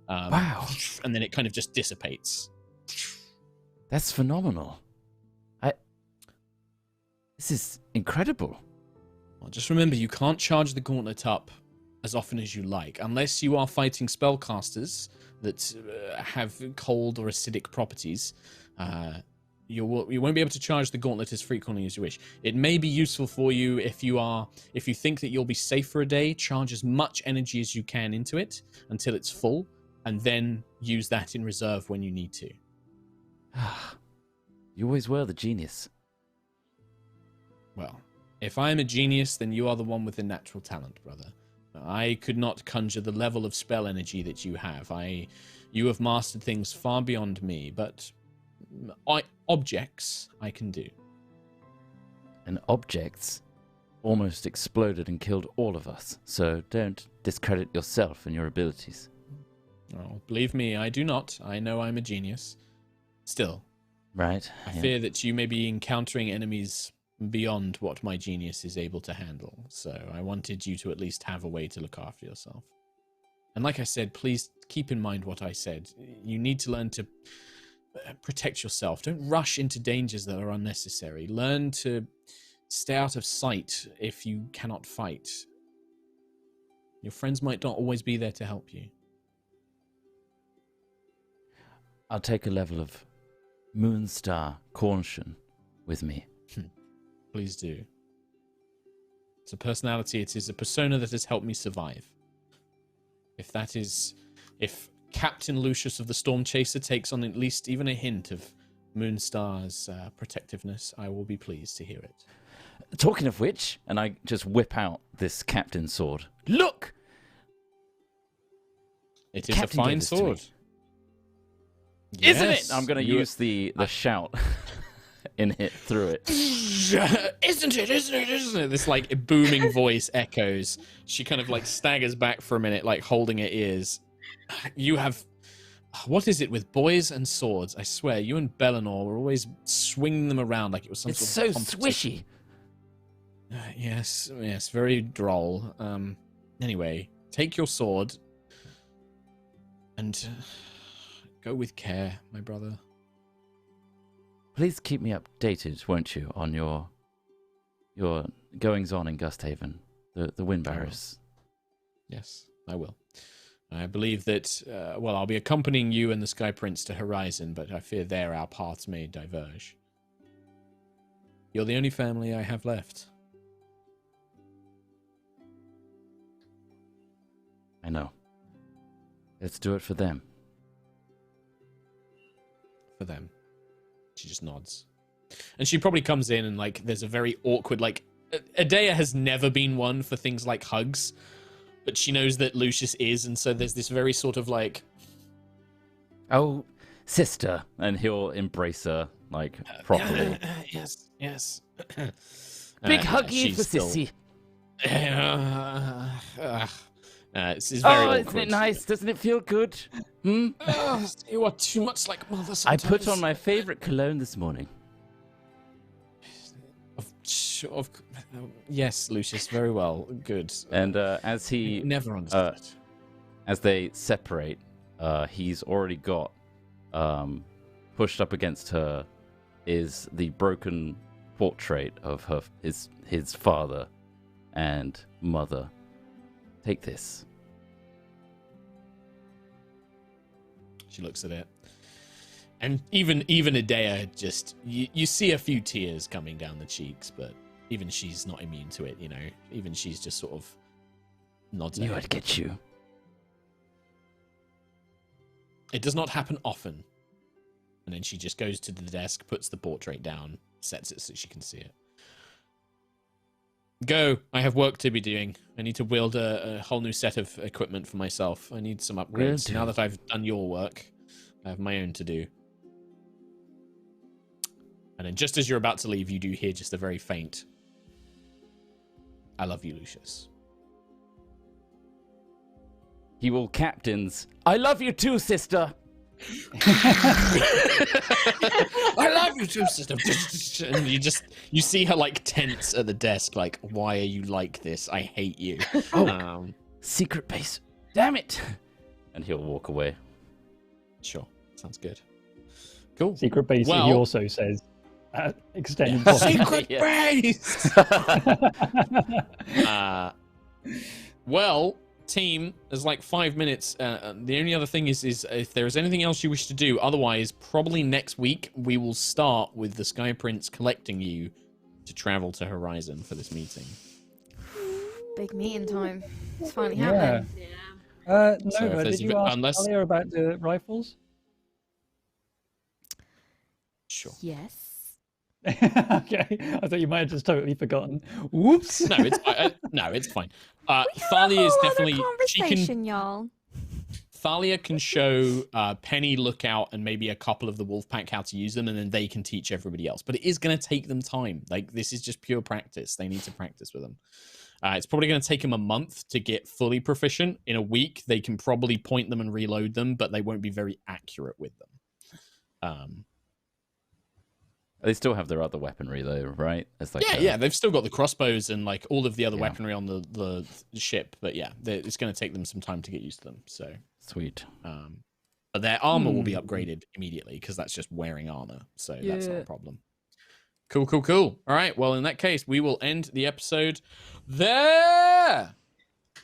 S5: Wow.
S1: And then it kind of just dissipates.
S5: That's phenomenal. This is incredible.
S1: Well, just remember, you can't charge the gauntlet up as often as you like, unless you are fighting spellcasters that have cold or acidic properties. You won't be able to charge the gauntlet as frequently as you wish. It may be useful for you if you think that you'll be safe for a day. Charge as much energy as you can into it until it's full, and then use that in reserve when you need to.
S5: You always were the genius.
S1: Well, if I am a genius, then you are the one with the natural talent, brother. I could not conjure the level of spell energy that you have. You have mastered things far beyond me, but objects I can do.
S5: And objects almost exploded and killed all of us. So don't discredit yourself and your abilities.
S1: Oh, believe me, I do not. I know I'm a genius. Still,
S5: Right?
S1: I
S5: yeah.
S1: fear that you may be encountering enemies beyond what my genius is able to handle. So I wanted you to at least have a way to look after yourself. And like I said, please keep in mind what I said. You need to learn to protect yourself. Don't rush into dangers that are unnecessary. Learn to stay out of sight if you cannot fight. Your friends might not always be there to help you.
S5: I'll take a level of Moonstar caution with me.
S1: Please do. It's a personality. It is a persona that has helped me survive. If Captain Lucius of the Storm Chaser takes on at least even a hint of Moonstar's protectiveness, I will be pleased to hear it.
S5: Talking of which, and I just whip out this captain's sword. Look!
S1: It is
S5: Captain
S1: a
S5: gave
S1: fine
S5: this to me.
S1: sword.
S5: Isn't
S1: Yes,
S5: it? I'm going to use the shout in it through it.
S1: Isn't it? This like booming voice echoes. She kind of like staggers back for a minute, like holding her ears. You have... What is it with boys and swords? I swear, you and Bellinor were always swinging them around like it was some
S5: It's
S1: sort
S5: so
S1: of competition.
S5: swishy.
S1: Yes, very droll. Anyway, take your sword and go with care, my brother.
S5: Please keep me updated, won't you, on your goings on in Gusthaven, the wind barriers.
S1: Yes, I will. I believe that, I'll be accompanying you and the Sky Prince to Horizon, but I fear there our paths may diverge. You're the only family I have left.
S5: I know. Let's do it for them.
S1: For them. She just nods. And she probably comes in and like there's a very awkward like Aerois has never been one for things like hugs, but she knows that Lucius is, and so there's this very sort of like,
S5: oh, sister, and he'll embrace her like properly.
S1: Yes.
S5: Big huggy
S1: she's
S5: for
S1: still-
S5: Sissy.
S1: This is very awkward.
S5: Isn't it nice? Doesn't it feel good? Hmm?
S1: You are too much like mother
S5: I
S1: sometimes.
S5: put on my favorite cologne this morning.
S1: Yes, Lucius, very well. Good.
S5: And as he
S1: Never understood.
S5: as they separate, he's already got pushed up against her is the broken portrait of his father and mother. Take this.
S1: She looks at it. And even Aerois just you see a few tears coming down the cheeks, but even she's not immune to it, you know. Even she's just sort of nods her
S5: Knew
S1: head.
S5: I'd get you.
S1: It does not happen often. And then she just goes to the desk, puts the portrait down, sets it so she can see it. Go. I have work to be doing. I need to wield a whole new set of equipment for myself. I need some upgrades.
S5: Will
S1: Now
S5: do.
S1: that I've done your work, I have my own to do. And then just as you're about to leave, you do hear just a very faint, I love you, Lucius.
S5: He will captains. I love you too, sister.
S1: I love you too, sister. And you see her like tense at the desk, like, why are you like this? I hate you.
S5: Oh. Secret base. Damn it. And he'll walk away.
S1: Sure. Sounds good. Cool.
S3: Secret base, he
S1: Well-
S3: also says. Extended possible.
S1: Secret
S5: Yeah.
S1: base! Well, team, there's like 5 minutes. The only other thing is if there is anything else you wish to do, otherwise, probably next week, we will start with the Sky Prince collecting you to travel to Horizon for this meeting.
S2: Big meeting time. It's finally
S3: Yeah.
S2: happening.
S4: Yeah.
S1: So if
S3: Nova,
S1: there's
S3: did
S1: a
S3: you
S1: bit-
S3: ask
S1: unless-
S3: earlier about the rifles?
S1: Sure.
S2: Yes.
S3: Okay, I thought you might have just totally forgotten. Whoops.
S1: No, it's no, it's fine.
S2: We had
S1: Thalia
S2: a
S1: is
S2: whole
S1: definitely
S2: other
S1: she can.
S2: conversation, y'all.
S1: Thalia can show Penny, Lookout, and maybe a couple of the Wolfpack how to use them, and then they can teach everybody else. But it is going to take them time. Like, this is just pure practice. They need to practice with them. It's probably going to take them a month to get fully proficient. In a week, they can probably point them and reload them, but they won't be very accurate with them.
S5: They still have their other weaponry though, right? It's like
S1: Yeah, they've still got the crossbows and like all of the other
S5: Yeah.
S1: weaponry on the ship. But yeah, it's going to take them some time to get used to them. So,
S5: Sweet.
S1: but their armor will be upgraded immediately because that's just wearing armor. So that's not a
S2: Yeah.
S1: problem. Cool. All right. Well, in that case, we will end the episode there.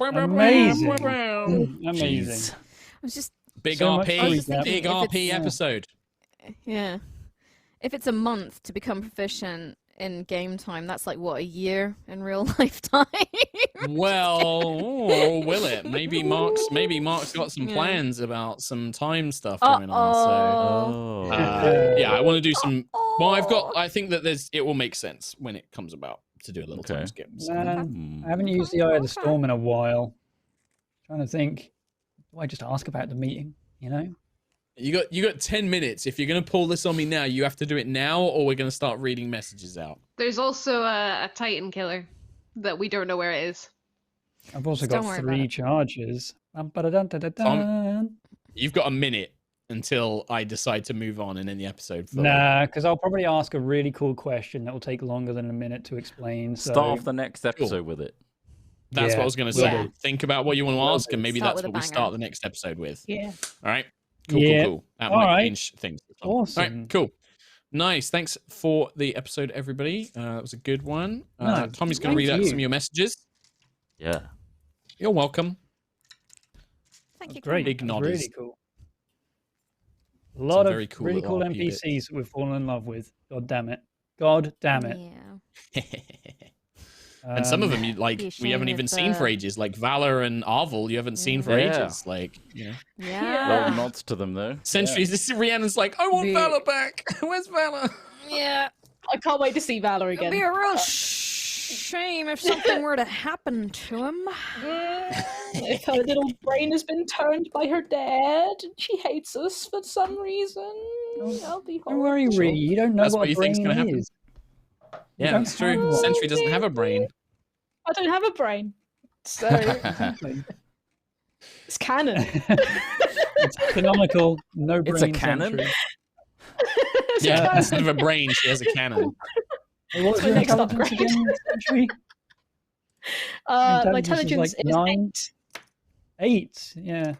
S3: Amazing.
S1: Big
S3: Amazing.
S2: I was just,
S3: So much
S1: RP.
S3: recap.
S1: Big
S2: If
S1: RP
S2: it's-
S1: episode.
S2: yeah. If it's a month to become proficient in game time, that's like, what, a year in real life time?
S1: Well, will it? Maybe Mark's got some
S2: Yeah.
S1: plans about some time stuff going on. So.
S5: Oh.
S1: Yeah, I want to do some. Well, I think that it will make sense when it comes about to do a little
S5: Okay.
S1: time skip. So.
S5: Hmm.
S3: I haven't used the Eye of the Storm in a while. Trying to think. Do I just ask about the meeting? You know?
S1: You got 10 minutes. If you're gonna pull this on me now, you have to do it now, or we're gonna start reading messages out.
S4: There's also a Titan killer that we don't know where it is.
S3: I've also
S2: Just don't
S3: got
S2: worry about
S3: 3
S2: it.
S3: charges. Bum-ba-da-dun-da-da-dun.
S1: You've got a minute until I decide to move on and end the episode. For
S3: Nah, because I'll probably ask a really cool question that will take longer than a minute to explain. So
S5: Start off the next episode with it.
S1: That's what
S3: Yeah.
S1: I was gonna
S2: Will
S1: say.
S2: do.
S1: Think about what you want to
S3: Will
S1: ask,
S3: do.
S1: and maybe
S2: Start
S1: that's
S2: with a
S1: what we
S2: banger.
S1: start the next episode with.
S6: Yeah.
S1: All right. Cool.
S3: Yeah.
S1: Cool. That
S3: All
S1: might
S3: right.
S1: change things. All
S3: Awesome.
S1: right. Cool. Nice. Thanks for the episode, everybody. That was a good one.
S3: No,
S1: Tommy's going to
S3: thank
S1: read out
S3: you.
S1: some of your messages.
S5: Yeah.
S1: You're welcome.
S2: Thank you.
S3: Great.
S1: Big
S3: That's
S1: nodders.
S3: really cool. A lot of
S1: very cool
S3: really
S1: little
S3: cool
S1: RP bits.
S3: NPCs that we've fallen in love with. God damn it. God damn it.
S2: Yeah.
S1: And some of them you like
S2: Be
S1: we haven't
S2: ashamed
S1: even
S2: if,
S1: seen for ages, like Valor and Arvel. You haven't seen for
S5: Yeah.
S1: ages, like you know.
S2: Yeah.
S5: Little nods to them though.
S1: Centuries. This is Rhiannon's like, I want
S2: Be-
S1: Valor back. Where's Valor?
S2: Yeah.
S6: I can't wait to see Valor
S2: It'd
S6: again.
S2: be a real shame if something were to happen to him.
S6: If her little brain has been turned by her dad and she hates us for some reason, I'll be
S3: Don't worry,
S6: horrible.
S3: Ree. You don't know
S1: That's
S3: what
S1: what
S3: a
S1: you think's
S3: brain
S1: gonna happen?
S3: is. You
S1: Yeah,
S3: don't
S1: that's true.
S3: have one.
S1: Sentry doesn't have a brain.
S6: I don't have a brain, so
S3: Exactly.
S6: it's canon.
S3: It's canonical. No brain.
S5: It's a cannon?
S3: Sentry.
S6: It's
S1: Yeah,
S6: canon.
S1: instead of a brain, she has a cannon.
S3: Hey, what's
S6: It's my
S3: your
S6: next
S3: intelligence
S6: upgrade.
S3: again, Sentry?
S6: My
S3: intelligence
S6: intelligence
S3: is like
S6: is
S3: 9. 8. Yeah.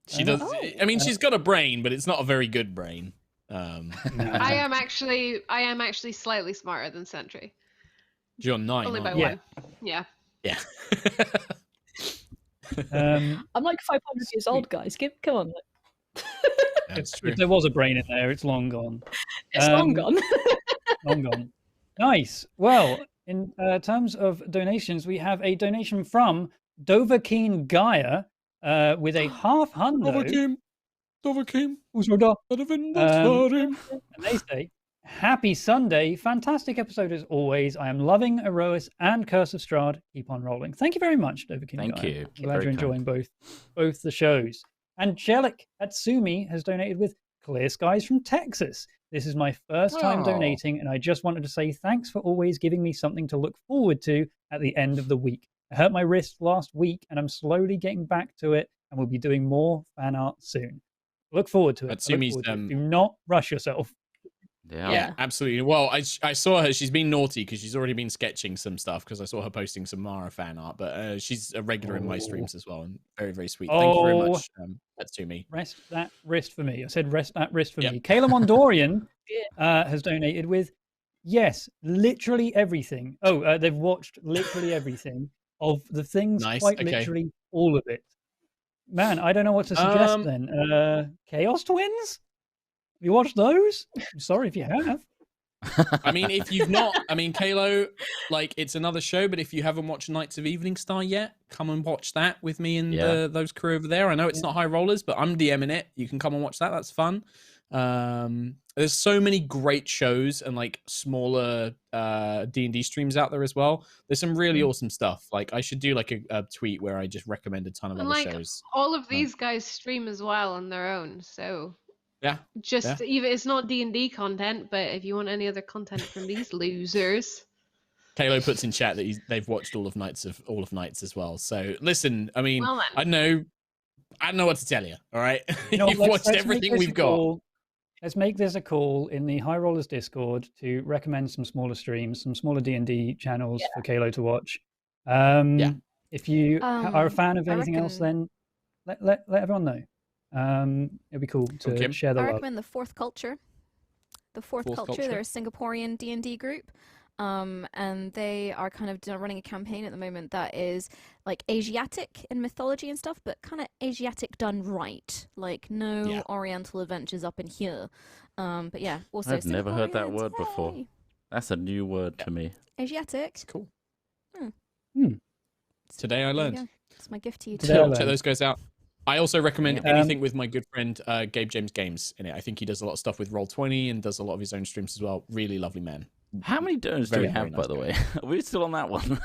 S1: She does.
S6: Oh.
S1: I mean, she's got a brain, but it's not a very good brain.
S3: No.
S4: I am actually slightly smarter than Sentry.
S1: You're 9.
S4: Only by
S1: aren't you?
S4: one. Yeah.
S1: Yeah.
S6: I'm like 500 years old, guys. Come on.
S1: That's true.
S3: If there was a brain in there, it's long gone.
S6: It's long gone.
S3: Long gone. Nice. Well, in terms of donations, we have a donation from Dovahkiin Gaia with a half hundo.
S1: Dovahkiin.
S3: And they say, Happy Sunday. Fantastic episode as always. I am loving Aerois and Curse of Strahd. Keep on rolling. Thank you very much, Dovahkiin Gaia.
S5: Thank you.
S3: Glad
S5: Very
S3: you're
S5: kind.
S3: enjoying both the shows. Angelic Hatsumi has donated with Clear Skies from Texas. This is my first time
S1: Oh.
S3: donating, and I just wanted to say thanks for always giving me something to look forward to at the end of the week. I hurt my wrist last week, and I'm slowly getting back to it, and we'll be doing more fan art soon. Look forward to it. I look
S1: Hatsumi's,
S3: forward to it. Do not rush yourself.
S5: Yeah.
S1: Absolutely. Well, I saw her. She's been naughty because she's already been sketching some stuff because I saw her posting some Mara fan art. But she's a regular in my streams as well, and very, very sweet. Thank you very
S3: Oh.
S1: much. That's to me.
S3: Rest that wrist for me. I said rest that wrist for
S1: Yep.
S3: me. Kayla Mondorian has donated with, yes, literally everything. Oh, they've watched literally everything of the things,
S1: Nice,
S3: quite
S1: okay.
S3: literally all of it. Man, I don't know what to suggest
S1: Um,
S3: then. Chaos Twins? Have you watched those? I'm sorry if you have.
S1: I mean, if you've not, I mean, Kalo, like it's another show, but if you haven't watched Knights of Evening Star yet, come and watch that with me and
S5: Yeah.
S1: those crew over there. I know it's not high rollers, but I'm DMing it. You can come and watch that. That's fun. There's so many great shows and like smaller D&D streams out there as well. There's some really awesome stuff. Like I should do like a tweet where I just recommend a ton of
S4: And
S1: other
S4: like
S1: shows.
S4: all of these guys stream as well on their own, so
S1: Yeah.
S4: just even it's not D&D content, but if you want any other content from these losers,
S1: Kalo puts in chat that they've watched all of Nights as well. So listen, I mean,
S4: well then.
S1: I don't know what to tell you. All right,
S3: You know,
S1: you've watched
S3: make
S1: everything
S3: this
S1: we've
S3: a
S1: got.
S3: call. Let's make this a call in the High Rollers Discord to recommend some smaller streams, some smaller D&D channels for Kalo to watch. If you are a fan of
S2: I
S3: anything else,
S2: reckon-
S3: then let everyone know. It'd be cool to
S1: Kim?
S3: share the
S2: I
S3: love.
S2: recommend the Fourth Culture. The Fourth
S1: Fourth
S2: Culture,
S1: Culture?
S2: they're a Singaporean D&D group. And they are kind of running a campaign at the moment that is like Asiatic in mythology and stuff, but kind of Asiatic done right. Like no Oriental adventures up in here. But yeah, also
S5: I've never heard that
S2: Singaporeans,
S5: word before.
S2: yay!
S5: That's a new word to me.
S2: Asiatic.
S1: It's cool.
S3: Hmm.
S1: Today I
S2: There you
S1: learned.
S2: go. It's my gift to you.
S3: Today I
S2: too.
S1: Check those guys out. I also recommend
S3: Yeah.
S1: anything with my good friend Gabe James Games in it. I think he does a lot of stuff with Roll20 and does a lot of his own streams as well. Really lovely man.
S5: How many donors do
S1: Very,
S5: we
S1: very
S5: have,
S1: nice
S5: by the
S1: guy.
S5: way? Are we still on that one?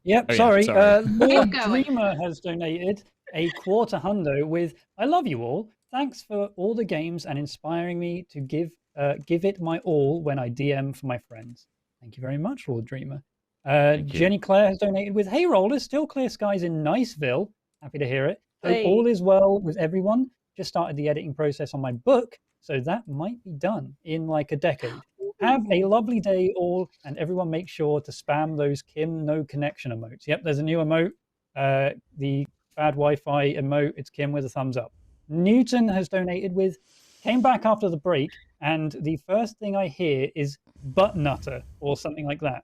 S3: Yep,
S1: Oh, yeah,
S3: sorry.
S1: sorry.
S3: Lord
S4: Keep going.
S3: Dreamer has donated a quarter hundo with, I love you all. Thanks for all the games and inspiring me to give it my all when I DM for my friends. Thank you very much, Lord Dreamer.
S5: Thank you.
S3: Jenny Clare has donated with, hey, Rollers, still clear skies in Niceville. Happy to hear it. Hope
S6: Hey.
S3: all is well with everyone. Just started the editing process on my book, so that might be done in like a decade. Have a lovely day, all, and everyone make sure to spam those Kim no connection emotes. Yep, there's a new emote. The bad Wi-Fi emote. It's Kim with a thumbs up. Newton has donated with, came back after the break, and the first thing I hear is butt nutter or something like that.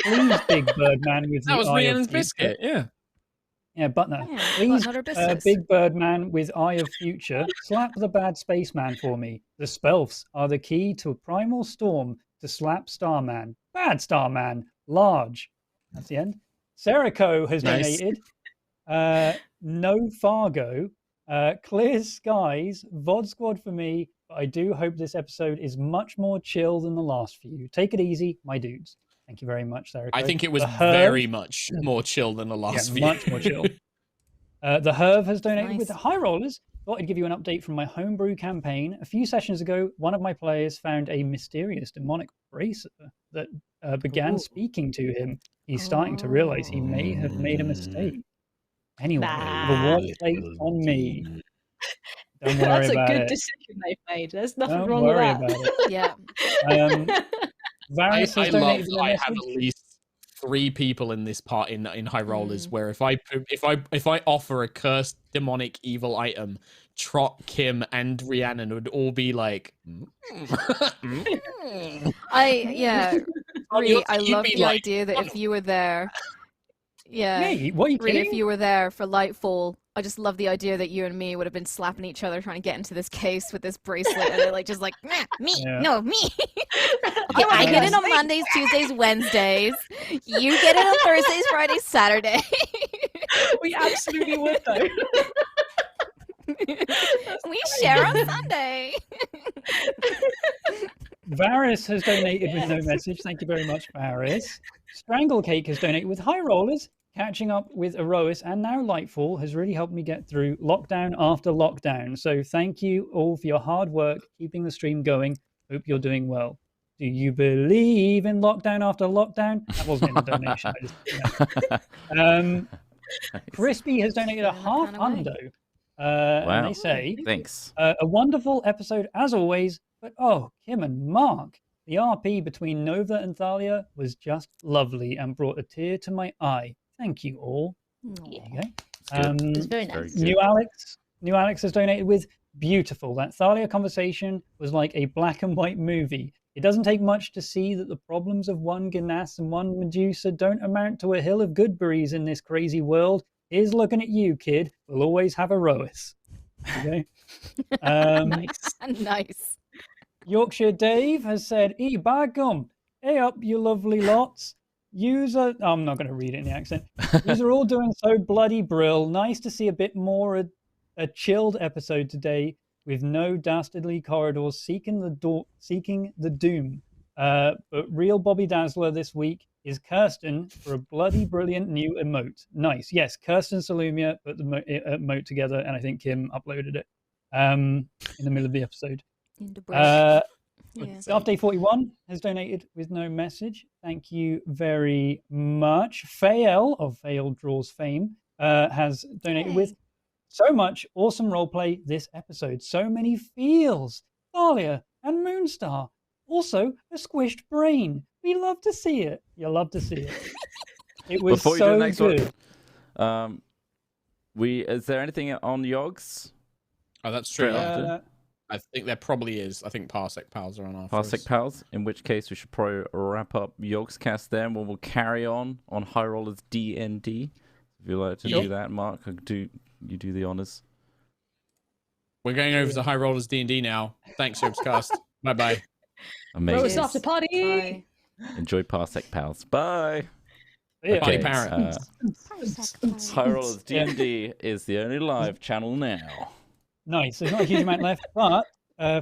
S3: Please, Big Bird Man with
S1: That
S3: the
S1: was
S3: eye of
S1: Rhiannon's
S3: future.
S1: biscuit. Yeah.
S3: Yeah, butt nutter.
S2: Yeah,
S3: Please,
S2: butt nutter biscuits.
S3: Big Bird Man with Eye of Future, slap the bad spaceman for me. The Spelfs are the key to a primal storm to slap Starman. Bad Starman. Large. That's the end. Serico has
S1: Nice.
S3: donated. No Fargo. Clear skies. VOD squad for me. But I do hope this episode is much more chill than the last few. Take it easy, my dudes. Thank you very much, Serico.
S1: I think it was
S3: The Herb-
S1: very much more chill than the last few.
S3: much more chill. The Herb has donated with
S2: Nice.
S3: High Rollers. Thought I'd give you an update from my homebrew campaign. A few sessions ago, one of my players found a mysterious demonic bracer that began
S2: Ooh.
S3: speaking to him. He's starting to realize he may have made a mistake. Anyway,
S6: Nah.
S3: the war plays on me. Don't worry
S6: That's a
S3: about
S6: good
S3: it.
S6: decision they've made. There's nothing
S3: Don't
S6: wrong with
S3: worry
S6: that.
S3: about it.
S2: Yeah.
S3: Varys has
S1: I love
S3: donated
S1: that
S3: a
S1: I have
S3: message.
S1: at least 3 people in this part in High Rollers where if I offer a cursed demonic evil item, Trot, Kim, and Rhiannon would all be like,
S2: Rhi, I
S1: you'd
S2: love
S1: be
S2: the
S1: like,
S2: idea that if you were there,
S3: Me? What are you
S2: Rhi, if
S3: kidding?
S2: you were there for Lightfall, I just love the idea that you and me would have been slapping each other trying to get into this case with this bracelet, and they're like just like me,
S3: Yeah.
S2: no me. Okay, I get in on Mondays, Tuesdays, Wednesdays. You get in on Thursdays, Fridays, Saturday.
S6: We absolutely would, though.
S2: We share on Sunday.
S3: Varys has donated with no message. Thank you very much, Varys. Strangle Cake has donated with High Rollers. Catching up with Aerois and now Lightfall has really helped me get through lockdown after lockdown. So thank you all for your hard work, keeping the stream going. Hope you're doing well. Do you believe in lockdown after lockdown? That wasn't in the donation. Crispy has donated a half hundo. And they say,
S5: Thanks.
S3: a wonderful episode as always, but oh, Kim and Mark, the RP between Nova and Thalia was just lovely and brought a tear to my eye. Thank you all. There you go.
S6: It's very nice.
S3: New Alex has donated with beautiful. That Thalia conversation was like a black and white movie. It doesn't take much to see that the problems of one Ganas and one Medusa don't amount to a hill of Goodberries in this crazy world. Here's looking at you, kid. We'll always have Aerois. Okay.
S2: Nice.
S3: Yorkshire Dave has said, "E by gum, hey up, you lovely lots. I'm not going to read it in the accent. Yous are all doing so bloody brill. Nice to see a bit more a chilled episode today with no dastardly corridors seeking the doom. But real Bobby Dazzler this week is Kirsten for a bloody brilliant new emote. Nice. Yes, Kirsten Salumia put the emote together, and I think Kim uploaded it in the middle of the episode. Day 41 has donated with no message. Thank you very much. Fael of Fael Draws fame has donated with so much awesome roleplay this episode. So many feels. Thalia and Moonstar. Also, a squished brain. We love to see it. You love to see it. It was
S5: Before you do
S3: so
S5: the next
S3: good.
S5: one, is there anything on Yogs?
S1: Oh, that's true.
S5: Straight after?
S1: I think there probably is. I think Parsec Pals are on after
S5: Parsec
S1: us.
S5: Pals, in which case we should probably wrap up Yogscast there, and we'll carry on High Rollers D&D. If you'd like to do that, Mark, you do the honors.
S1: We're going over to High Rollers D&D now. Thanks, Yogscast. Bye-bye.
S5: Amazing.
S6: Roast after party.
S2: Bye.
S5: Enjoy Parsec Pals. Bye.
S3: Yeah.
S1: Bye,
S5: Okay,
S1: parrot.
S5: High Rollers D&D is the only live channel now.
S3: Nice. There's not a huge amount left, but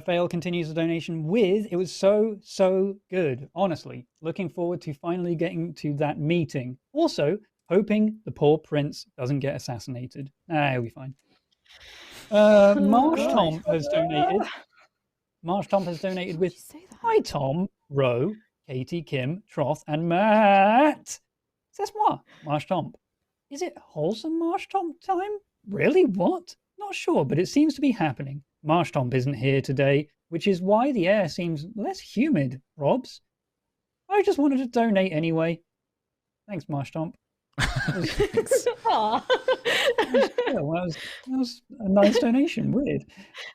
S3: Fail continues the donation with, it was so good. Honestly, looking forward to finally getting to that meeting. Also, hoping the poor prince doesn't get assassinated. He'll be fine. Marsh Tom has donated. Marsh Tom has donated with, hi Tom, Ro, Katie, Kim, Troth, and Matt. C'est moi, Marsh Tom. Is it wholesome Marsh Tom time? Really? What? Not sure, but it seems to be happening. Marshtomp isn't here today, which is why the air seems less humid, Robs. I just wanted to donate anyway. Thanks, Marshtomp.
S6: Aw.
S3: That was a nice donation. Weird.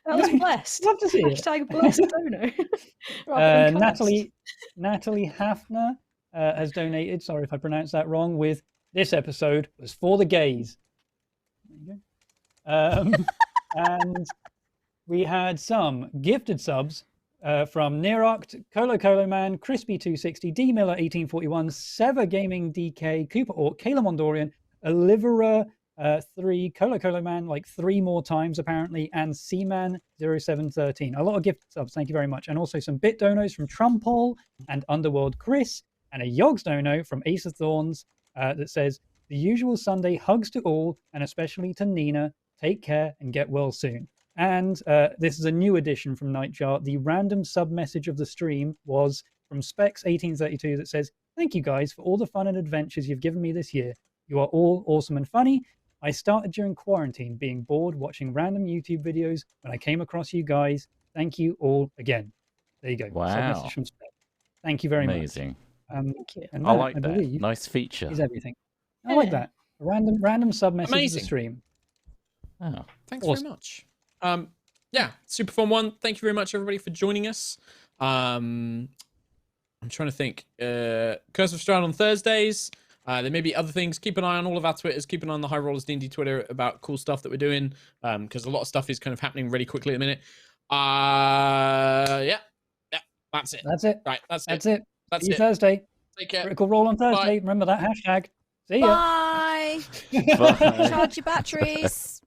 S6: That was blessed.
S3: Love to see it.
S6: Hashtag blessed donor. Rather than cursed.
S3: Natalie Hafner has donated, sorry if I pronounced that wrong, with this episode was for the gays. There you go. And we had some gifted subs from Neroct, Colo Man, Crispy260, D Miller 1841, Sever Gaming DK, Cooper Orc, Kayla Mondorian, Olivera 3, Colo Man like 3 more times apparently, and Seaman 0713. A lot of gift subs, thank you very much. And also some bit donos from Trumpol and Underworld Chris, and a Yogs dono from Ace of Thorns that says, the usual Sunday hugs to all, and especially to Nina. Take care and get well soon. And this is a new addition from Nightjar. The random sub message of the stream was from Specs1832 that says, thank you guys for all the fun and adventures you've given me this year. You are all awesome and funny. I started during quarantine, being bored watching random YouTube videos when I came across you guys. Thank you all again. There you go.
S5: Wow.
S3: Sub-message from Specs. Thank you very
S5: Amazing.
S3: much.
S6: Thank you.
S3: And
S5: I like that.
S3: believe,
S5: Nice feature.
S3: is everything. I like that. A random sub message of the
S1: Amazing.
S3: stream.
S5: Oh.
S1: Thanks
S3: Awesome.
S1: very much. Yeah, super fun one. Thank you very much, everybody, for joining us. I'm trying to think. Curse of Strahd on Thursdays. There may be other things. Keep an eye on all of our Twitters. Keep an eye on the High Rollers D&D Twitter about cool stuff that we're doing, because a lot of stuff is kind of happening really quickly at the minute. Yeah, that's it.
S3: That's it.
S1: Right, that's
S3: That's
S1: it.
S3: it.
S1: That's
S3: See you
S1: it.
S3: Thursday.
S1: Take care.
S3: Critical Role on Thursday. Remember that hashtag. See ya.
S2: Bye.
S5: Bye.
S2: Charge your batteries.